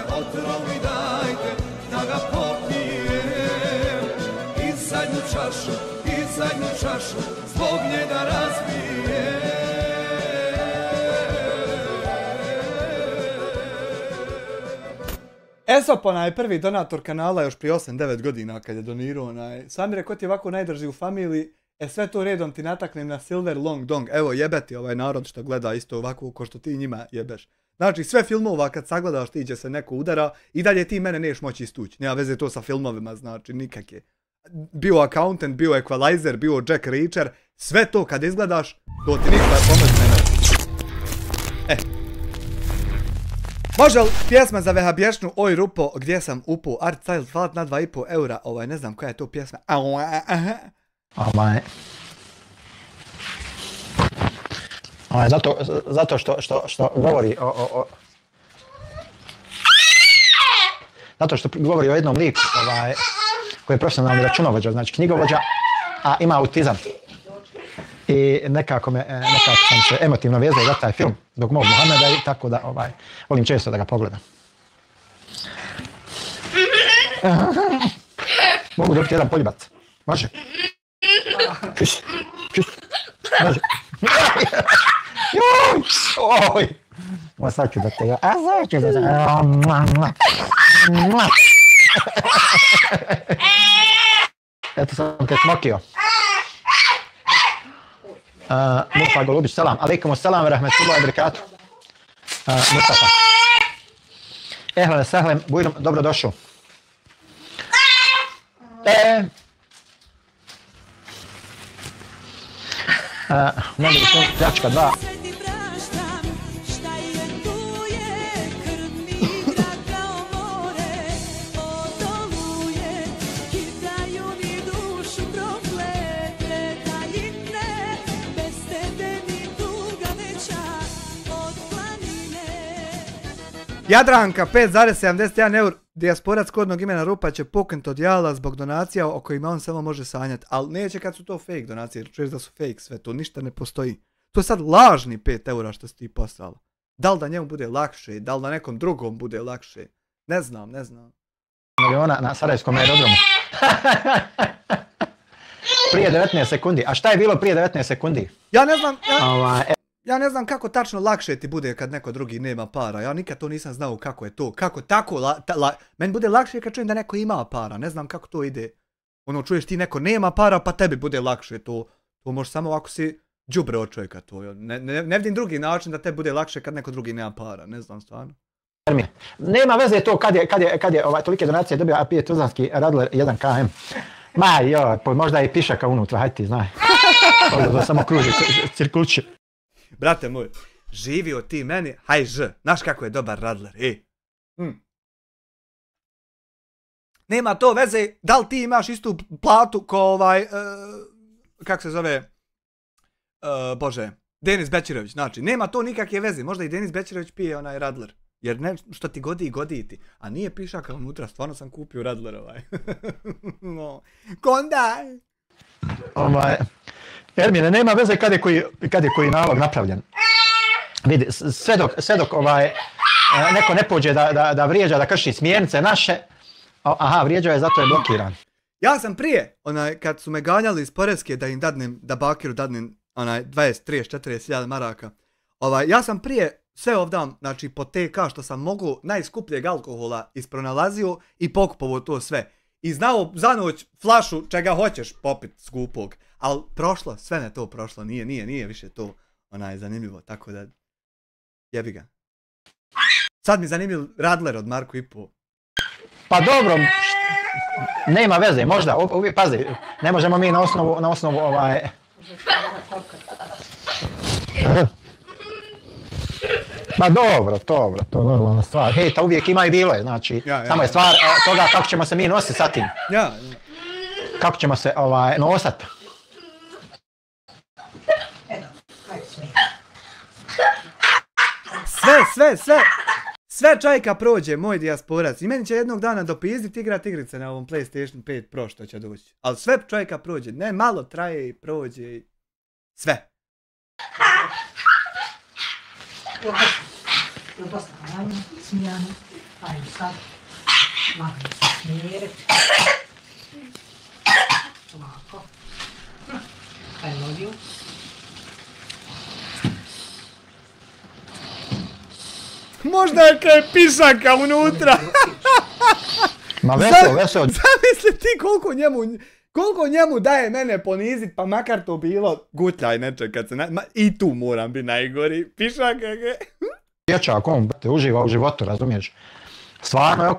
Otrovi dajte, da ga popijem, i zadnju čašu, zbog njega razbijem. Esop, prvi donator kanala još prije 8-9 godina kad je donirao Samire, ko ti je ovako najdrži u familiji, sve to redom ti nataknem na Silver Long Dong. Evo, jebeti ovaj narod što gleda isto ovako ko što ti njima jebeš. Znači, sve filmova kad sagledaš ti će se neko udara i dalje ti mene neš moći istući. Nema veze to sa filmovima, znači, nikakve. Bio Accountant, bio Equalizer, bio Jack Reacher, sve to kad izgledaš, to ti nikada pomoć ne neće. Može li pjesma za vehabješnu Oj Rupo, gdje sam upo, Art Style, falat na 2,5 eura, ne znam koja je to pjesma. Zato što govori zato što govori o jednom liku koji je profesionalni računovođa, znači knjigovođa, a ima autizam. I nekako sam se emotivno vezao za taj film zbog mog Mohameda i tako da volim često da ga pogledam. Mogu dobiti jedan poljubac? Može? Može? Oj! Sad ću da te ga... Eto sam te smokio. Mustafa Golubić, selam. Alaikum selam, rahmetullahi barakatuh. Mustafa. Ehlen sehlen, bujrom, dobrodošao. Najbolji film, Pljačka 2. Jadranka, 5,71 eur. Dijasporac kodnog imena Rupa će pokrenuti od jala zbog donacija o kojima on samo može sanjati. Ali neće kad su to fake donacije, jer čuješ da su fake sve, to ništa ne postoji. To je sad lažni 5 eura što si ti poslala. Da li da njemu bude lakše, da li da nekom drugom bude lakše. Ne znam. Miliona na Sarajevskom aerodromu. Prije 19 sekundi. A šta je bilo prije 19 sekundi? Ja ne znam kako tačno lakše ti bude kad neko drugi nema para. Ja nikad to nisam znao kako je to. Kako tako meni bude lakše kad čujem da neko ima para. Ne znam kako to ide. Ono, čuješ ti neko nema para pa tebi bude lakše to. To može samo ako si đubre od čovjeka to. Ne vidim drugi način da tebi bude lakše kad neko drugi nema para. Ne znam stvarno. Nema veze to kad je tolike donacije dobio, a pije tuzlanski Radler 1 km. Ma joj, možda je i pišaka unutra, hajde ti znaj. Da samo kruži, cirkulče. Brate moj, živio ti meni, hajž, znaš kako je dobar Radler, Nema to veze, da li ti imaš istu platu ko kako se zove, Bože, Denis Bećirović, znači, nema to nikakve veze, možda i Denis Bećirović pije onaj Radler. Jer ne, što ti godi ti. A nije pišaka unutra, stvarno sam kupio Radler no. Kondaj! Ermine, nema veze kad je koji nalog napravljen. Vidi, sve dok neko ne pođe da vrijeđa, da krši smjernice naše, aha, vrijeđa je, zato je blokiran. Ja sam prije, kad su me ganjali iz Porezke da im dadnem, da Bakiru dadnem 20, 30, 40 maraka, ja sam prije sve ovdam, znači po TK što sam mogu najskupljeg alkohola ispronalazio i pokupovao to sve. I znao za noć flašu čega hoćeš popit skupog. Ali prošlo, sve ne to prošlo, nije više to zanimljivo, tako da jebi ga. Sad mi zanimljiv Radler od Marku i po. Pa dobro, nema veze, možda, pazi, ne možemo mi na osnovu Ma dobro, to je normalna stvar. Hej, ta uvijek ima i bilo je, znači, samo je stvar toga kako ćemo se mi nositi sa tim. Kako ćemo se nosati. Sve čajka prođe, moj dijasporac. I meni će jednog dana dopizditi igrat igrice na ovom PlayStation 5 Pro što će doći. Ali sve čajka prođe, ne malo traje i prođe i sve. Ljubav stavljanje, smijanje, ajmo sad, lagano se smjeriti. Ovako. I love you. Možda je kaj pišaka unutra. Ma vesel. Zamisli ti koliko njemu daje mene ponizit, pa makar to bilo gutljaj nečeg kad se... I tu moram biti najgori. Pišaka je... Dječak, on uživa u životu, razumiješ? Stvarno je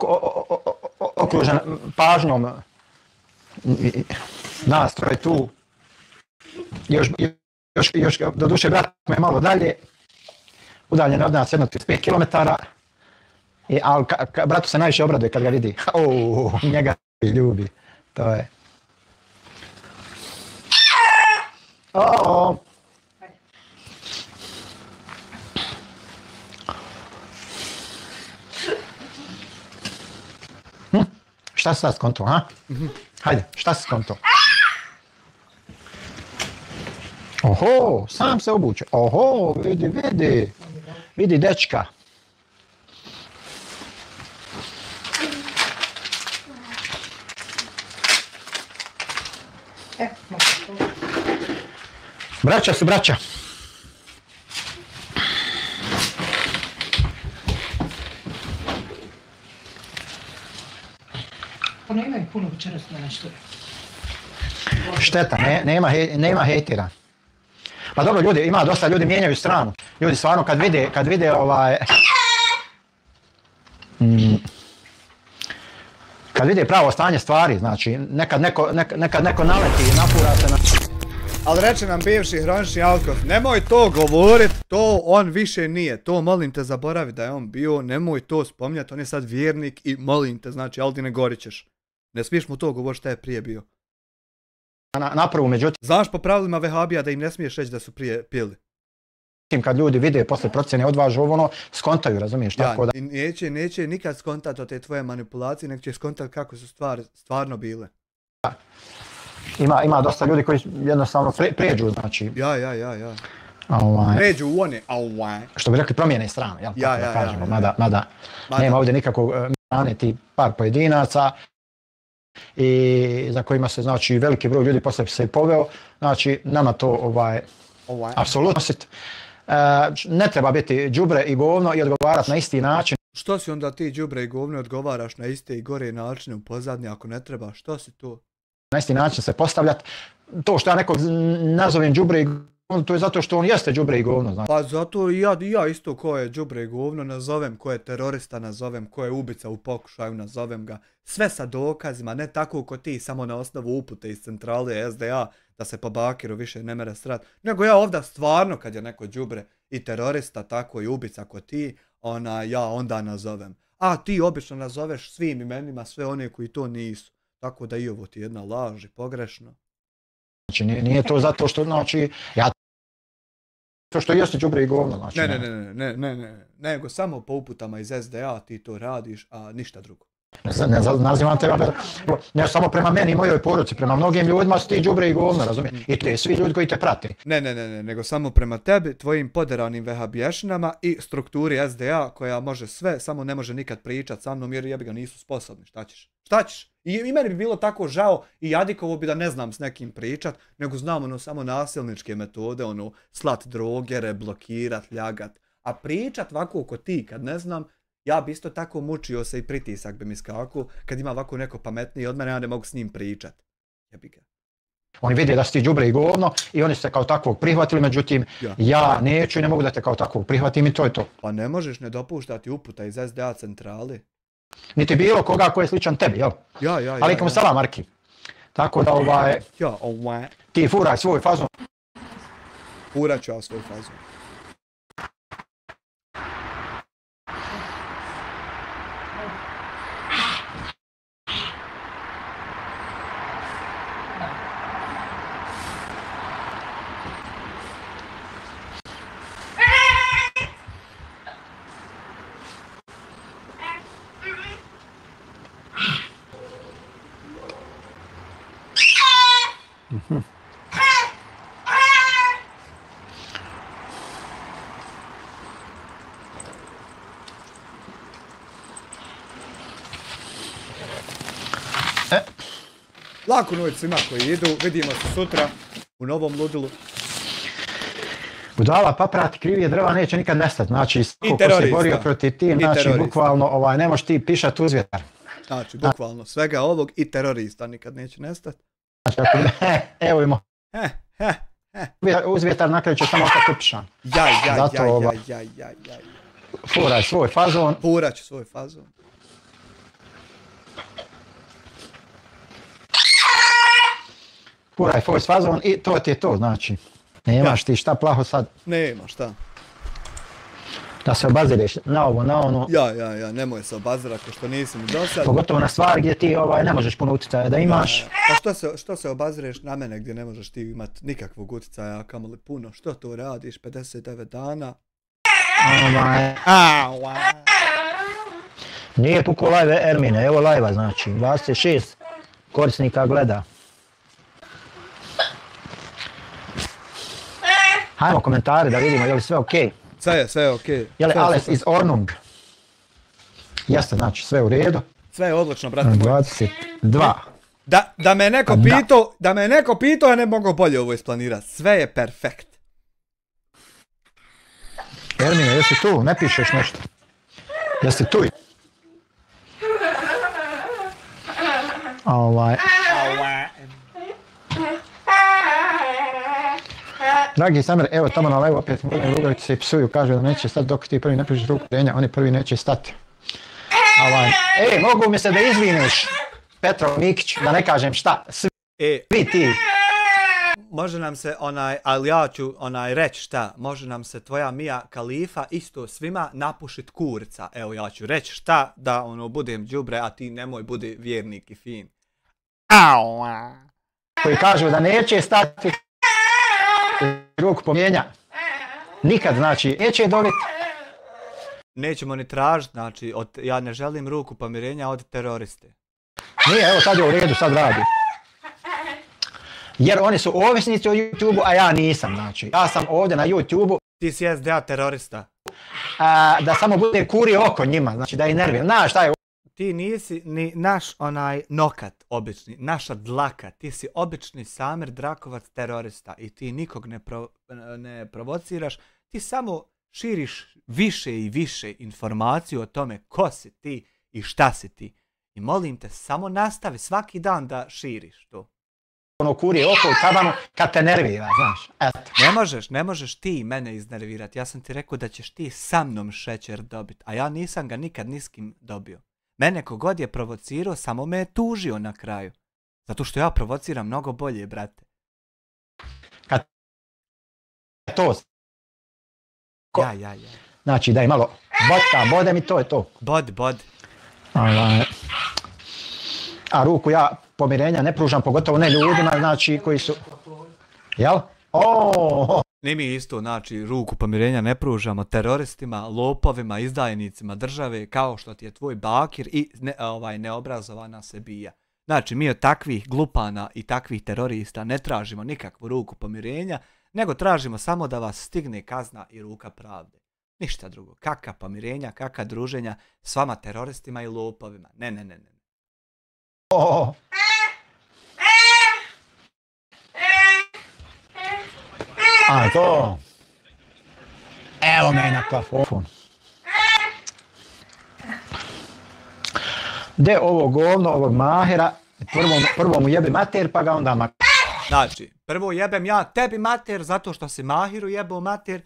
okružen pažnjom. Nastroj tu. Još do duše brat me malo dalje. Udaljen od nas 35 km. Ali bratu se najviše obraduje kad ga vidi. Njega ljubi. To je. Šta si sad skonto, ha? Hajde, šta si skonto? Oho, sam se obuče. Oho, vidi dečka. Braća su braća. Pa nemaju puno večeras na nešto. Šteta, nema hejtera. Pa dobro, ljudi, ima dosta ljudi mijenjaju stranu. Ljudi stvarno kad vide kad vide pravo stanje stvari, znači nekad neko naleti i napura se na... Ali reče nam bivši hronični alkohol, nemoj to govorit, to on više nije, to molim te zaboravi da je on bio, nemoj to spominjati, on je sad vjernik i molim te, znači Aldine gorit ćeš. Ne smiješ mu to govoriti šta je prije bio. Napravu, međutim... Znaš po pravilima vehabija da im ne smiješ reći da su prije pili. kad ljudi vide posle procjene odvažu ono, skontaju, razumiješ, tako da... I neće nikad skontati od te tvoje manipulacije, nego će skontati kako su stvarno bile. Ima dosta ljudi koji jednostavno pređu, znači... Ja. Pređu u one, što bi rekli, promijene strane, jel? Ja. Mada nema ovdje nikakvog strane ti par pojedinaca i za kojima se, znači, veliki broj ljudi posle se poveo, znači, nama to, apsolutno ne treba biti đubre i govno i odgovarati na isti način. Što si onda ti đubre i govno odgovaraš na iste i gore načine u pozadnji ako ne treba? Što si to? Na isti način se postavljati. To što ja nekog nazovem đubre i govno, to je zato što on jeste đubre i govno. Znači. Pa zato i ja isto ko je đubre i govno nazovem, ko je terorista nazovem, ko je ubica u pokušaju nazovem ga. Sve sa dokazima, ne tako ko ti, samo na osnovu upute iz centrale SDA da se po Bakiru više ne mere srat. Nego ja ovdje stvarno kad je neko đubre i terorista, tako i ubica ko ti, ja onda nazovem. A ti obično nazoveš svim imenima sve one koji to nisu. Tako da i ovo ti je jedna laž i pogrešno. Znači nije to zato što, znači, to što jeste đubre i govno, znači. Ne, nego samo po uputama iz SDA ti to radiš, a ništa drugo. Ne nazivam tebe, ne samo prema meni i mojoj poruci, prema mnogim ljudima su ti đubre i govno, razumiješ? I te svi ljudi koji te prati. Ne, nego samo prema tebi, tvojim poderanim vehabiješinama i strukturi SDA koja može sve, samo ne može nikad pričat sa mnom jer jebi ga nisu sposobni, šta ćeš? I meni bi bilo tako žao i jadikovo bi da ne znam s nekim pričat, nego znam samo nasilničke metode, slat droge, blokirat, ljagat. A pričat ovako ko ti, kad ne znam, ja bi isto tako mučio se i pritisak bi mi skakao, kad ima ovako neko pametniji od mene, ja ne mogu s njim pričat. Jebi ga. Oni vide da si ti đubre i govno i oni se kao takvog prihvatili, međutim, ja neću i ne mogu da te kao takvog prihvatim i to je to. Pa ne možeš ne dopuštati uputa iz SDA centrale. Niti bilo koga ko je sličan tebi, jel? Ja. Alikum salam, Marki. Tako da, ti furaj svoj fazon. Furat ću ja svoj fazon. Laku noć svima koji idu, vidimo se sutra u novom ludilu. Budala paprati krivije drva neće nikad nestati, znači ko se borio protiv ti, znači bukvalno ne možeš ti pišat uz vjetar. Znači bukvalno svega ovog i terorista nikad neće nestati. Znači evo imamo. Uz vjetar na kraju će samo ostati upišan. Furaj svoj fazon. Furat ću svoj fazon. Furaj svoj fazon i to ti je to, znači. Nemaš ti šta plaho sad. Nema šta. Da se obazireš na ovo, na ono. Ja, nemoj se obazirati ko što nisi mi do sad. Pogotovo na stvari gdje ti ne možeš puno utjecaja da imaš. Pa što se obazireš na mene gdje ne možeš ti imat nikakvog utjecaja, kamoli puno. Što to radiš 59 dana? Nije puko live Ermine, evo live-a znači. 26 korisnika gleda. Hajmo komentare da vidimo je li sve okej. Sve je okej. Je li Ales iz Ornung? Jeste, znači sve u redu. Sve je odlično, brate moj. 22. Da me neko pitao, ja ne mogu bolje ovo isplanirati. Sve je perfekt. Ermine, jesi tu? Ne pišeš nešto. Jesi tu? Dragi Samer, evo tamo na live opet Rugović se i psuju, kaže da neće stati dok ti prvi ne pišeš ruku renja, oni prvi neće stati. Mogu mi se da izvineš, Petro Mikić, da ne kažem šta, svi ti. Može nam se ali ja ću reći šta, može nam se tvoja Mija Kalifa isto svima napušit kurca. Evo ja ću reći šta, da budem đubre, a ti nemoj budi vjernik i fin. Koji kažu da neće stati ruku pomijenja. nikad, znači, neće dobiti. Nećemo ni tražiti, znači, ja ne želim ruku pomirenja od teroriste. Nije, evo sad je u redu, sad radi. Jer oni su ovisnici o YouTube-u, a ja nisam, znači. Ja sam ovdje na YouTube-u. Ti si SDA terorista. Da samo bude kurio oko njima, znači da ih nerviram. Znaš šta je? Ti nisi ni naš onaj nokat obični, naša dlaka. Ti si obični Samir Drakovac terorista i ti nikog ne provociraš. Ti samo širiš više i više informaciju o tome ko si ti i šta si ti. I molim te, samo nastavi svaki dan da širiš to. Ono kurije oko u tabanu kad te nervira, znaš. Eto. Ne možeš ti mene iznervirati. Ja sam ti rekao da ćeš ti sa mnom šećer dobiti, a ja nisam ga nikad ni s kim dobio. Mene kogod je provocirao, samo me je tužio na kraju. Zato što ja provociram mnogo bolje, brate. Kad to... Ja. Znači, daj malo vodka, bodem i to je to. Bod. A ruku ja pomirenja ne pružam, pogotovo ne ljudima, znači, koji su... Jel? Ni mi isto, znači, ruku pomirenja ne pružamo teroristima, lopovima, izdajnicima države, kao što ti je tvoj bakir i neobrazovana se bija. Znači, mi od takvih glupana i takvih terorista ne tražimo nikakvu ruku pomirenja, nego tražimo samo da vas stigne kazna i ruka pravde. Ništa drugo. Kaka pomirenja, kaka druženja s vama teroristima i lopovima. Ne. A to... Evo me na kafofon. De ovo govno, ovog mahera, prvo mu jebi mater pa ga onda makar. Znači, prvo jebem ja tebi mater zato što si Mahiru jebao mater,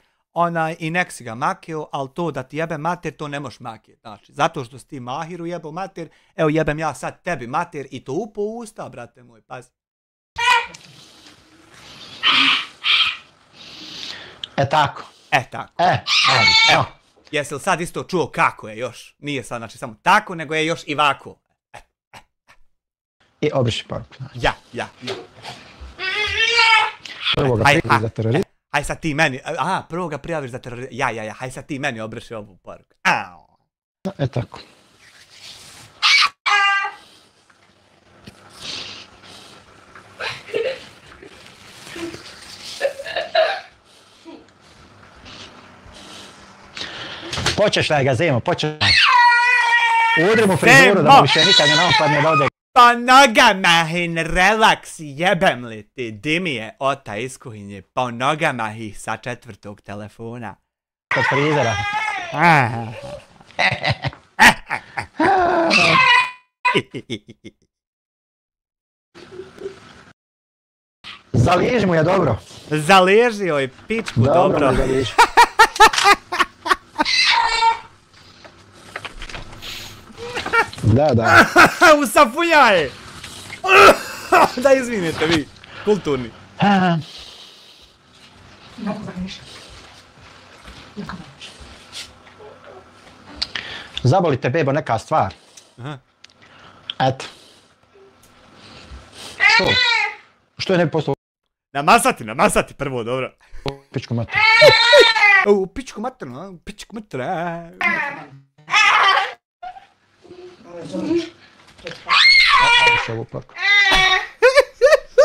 i nek si ga makeo, ali to da ti jebem mater, to ne moš maketi. Znači, zato što si ti Mahiru jebao mater, evo jebem ja sad tebi mater i to upo u usta, brate moj, pazi. Tako. Evo. Jesi li sad isto čuo kako je još? Nije sad, znači, samo tako, nego je još i ovako. I obriši poruku. Ja. Prvo ga prijaviš za terorist. Haj sad ti meni, prvo ga prijaviš za terorist. Ja, haj sad ti meni obriši ovu poruku. Tako. Počešljaj ga, Zemo, počešljaj. Udri mu frizuru da mu više nikad ne napadne da ode. Pa nogama hin, relaks, jebem li ti, di mi je ota iz kuhinje, pa nogama ih sa 4. telefona. Kod frizera. Zaliži mu je dobro. Zaliži joj pičku dobro. Da. Usafunjaje! Da izvinite vi, kulturni. Zaboli te, bebo, neka stvar. Eto. Što je ne bi poslao? Namasati prvo, dobro. Pičku mater. Pičku mater.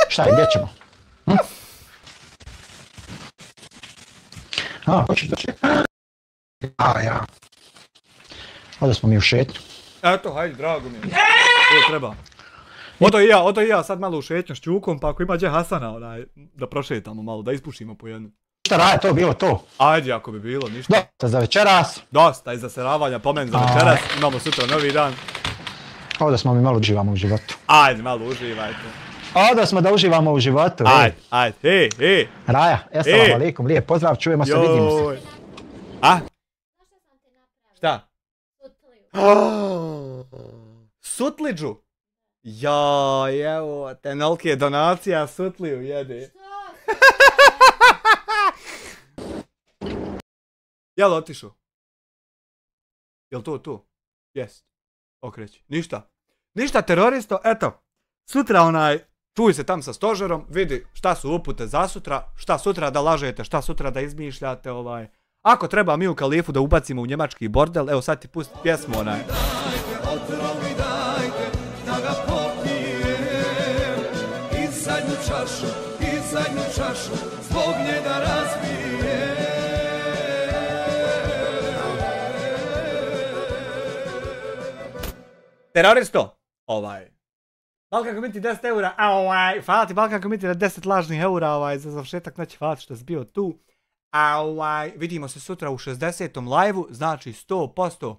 Šta je, gdje ćemo? Hoćeš da će? Ja. Ovdje smo mi u šetnju. Eto, hajde, drago mi je. To treba. Oto i ja sad malo u šetnju s Čukom, pa ako ima gdje Hasana, da prošetamo malo, da ispušimo po jednu. Šta radi, to bilo to? Ajde, ako bi bilo, ništa. Dosta za večeras. Dosta, i za seravanja, pomen za večeras, imamo sutra novi dan. Ovdje smo mi malo uživamo u životu. Ajde, malo uživajte. Ovdje smo da uživamo u životu. Ajde, hej. Raja, assalamu alaikum, lijep pozdrav, čujemo se, vidimo se. Šta? Sutliđu? Evo, te nolki je donacija Sutliju jede. Jel otišao? Jel to? Jest. Okreći. Ništa teroristo, eto. Sutra čuj se tam sa stožerom, vidi šta su upute za sutra, šta sutra da lažete, šta sutra da izmišljate, Ako treba mi u Kalifu da ubacimo u njemački bordel, evo sad ti pusti pjesmu onaj. Otrovi dajte da ga popijem i zadnju čašu zbog nje da razbijem. Teroristo, Balkan Community 10 eura, hvala ti Balkan Community na 10 lažnih eura, za završetak noći, hvala što si bio tu. Vidimo se sutra u 60. live-u, znači 100%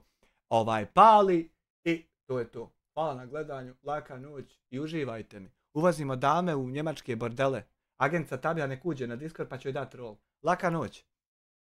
pali i to je to. Hvala na gledanju, laka noć i uživajte mi. Uvozimo dame u njemačke bordele. Agentica Tabija nek uđe na Discord pa će joj dati rol. Laka noć.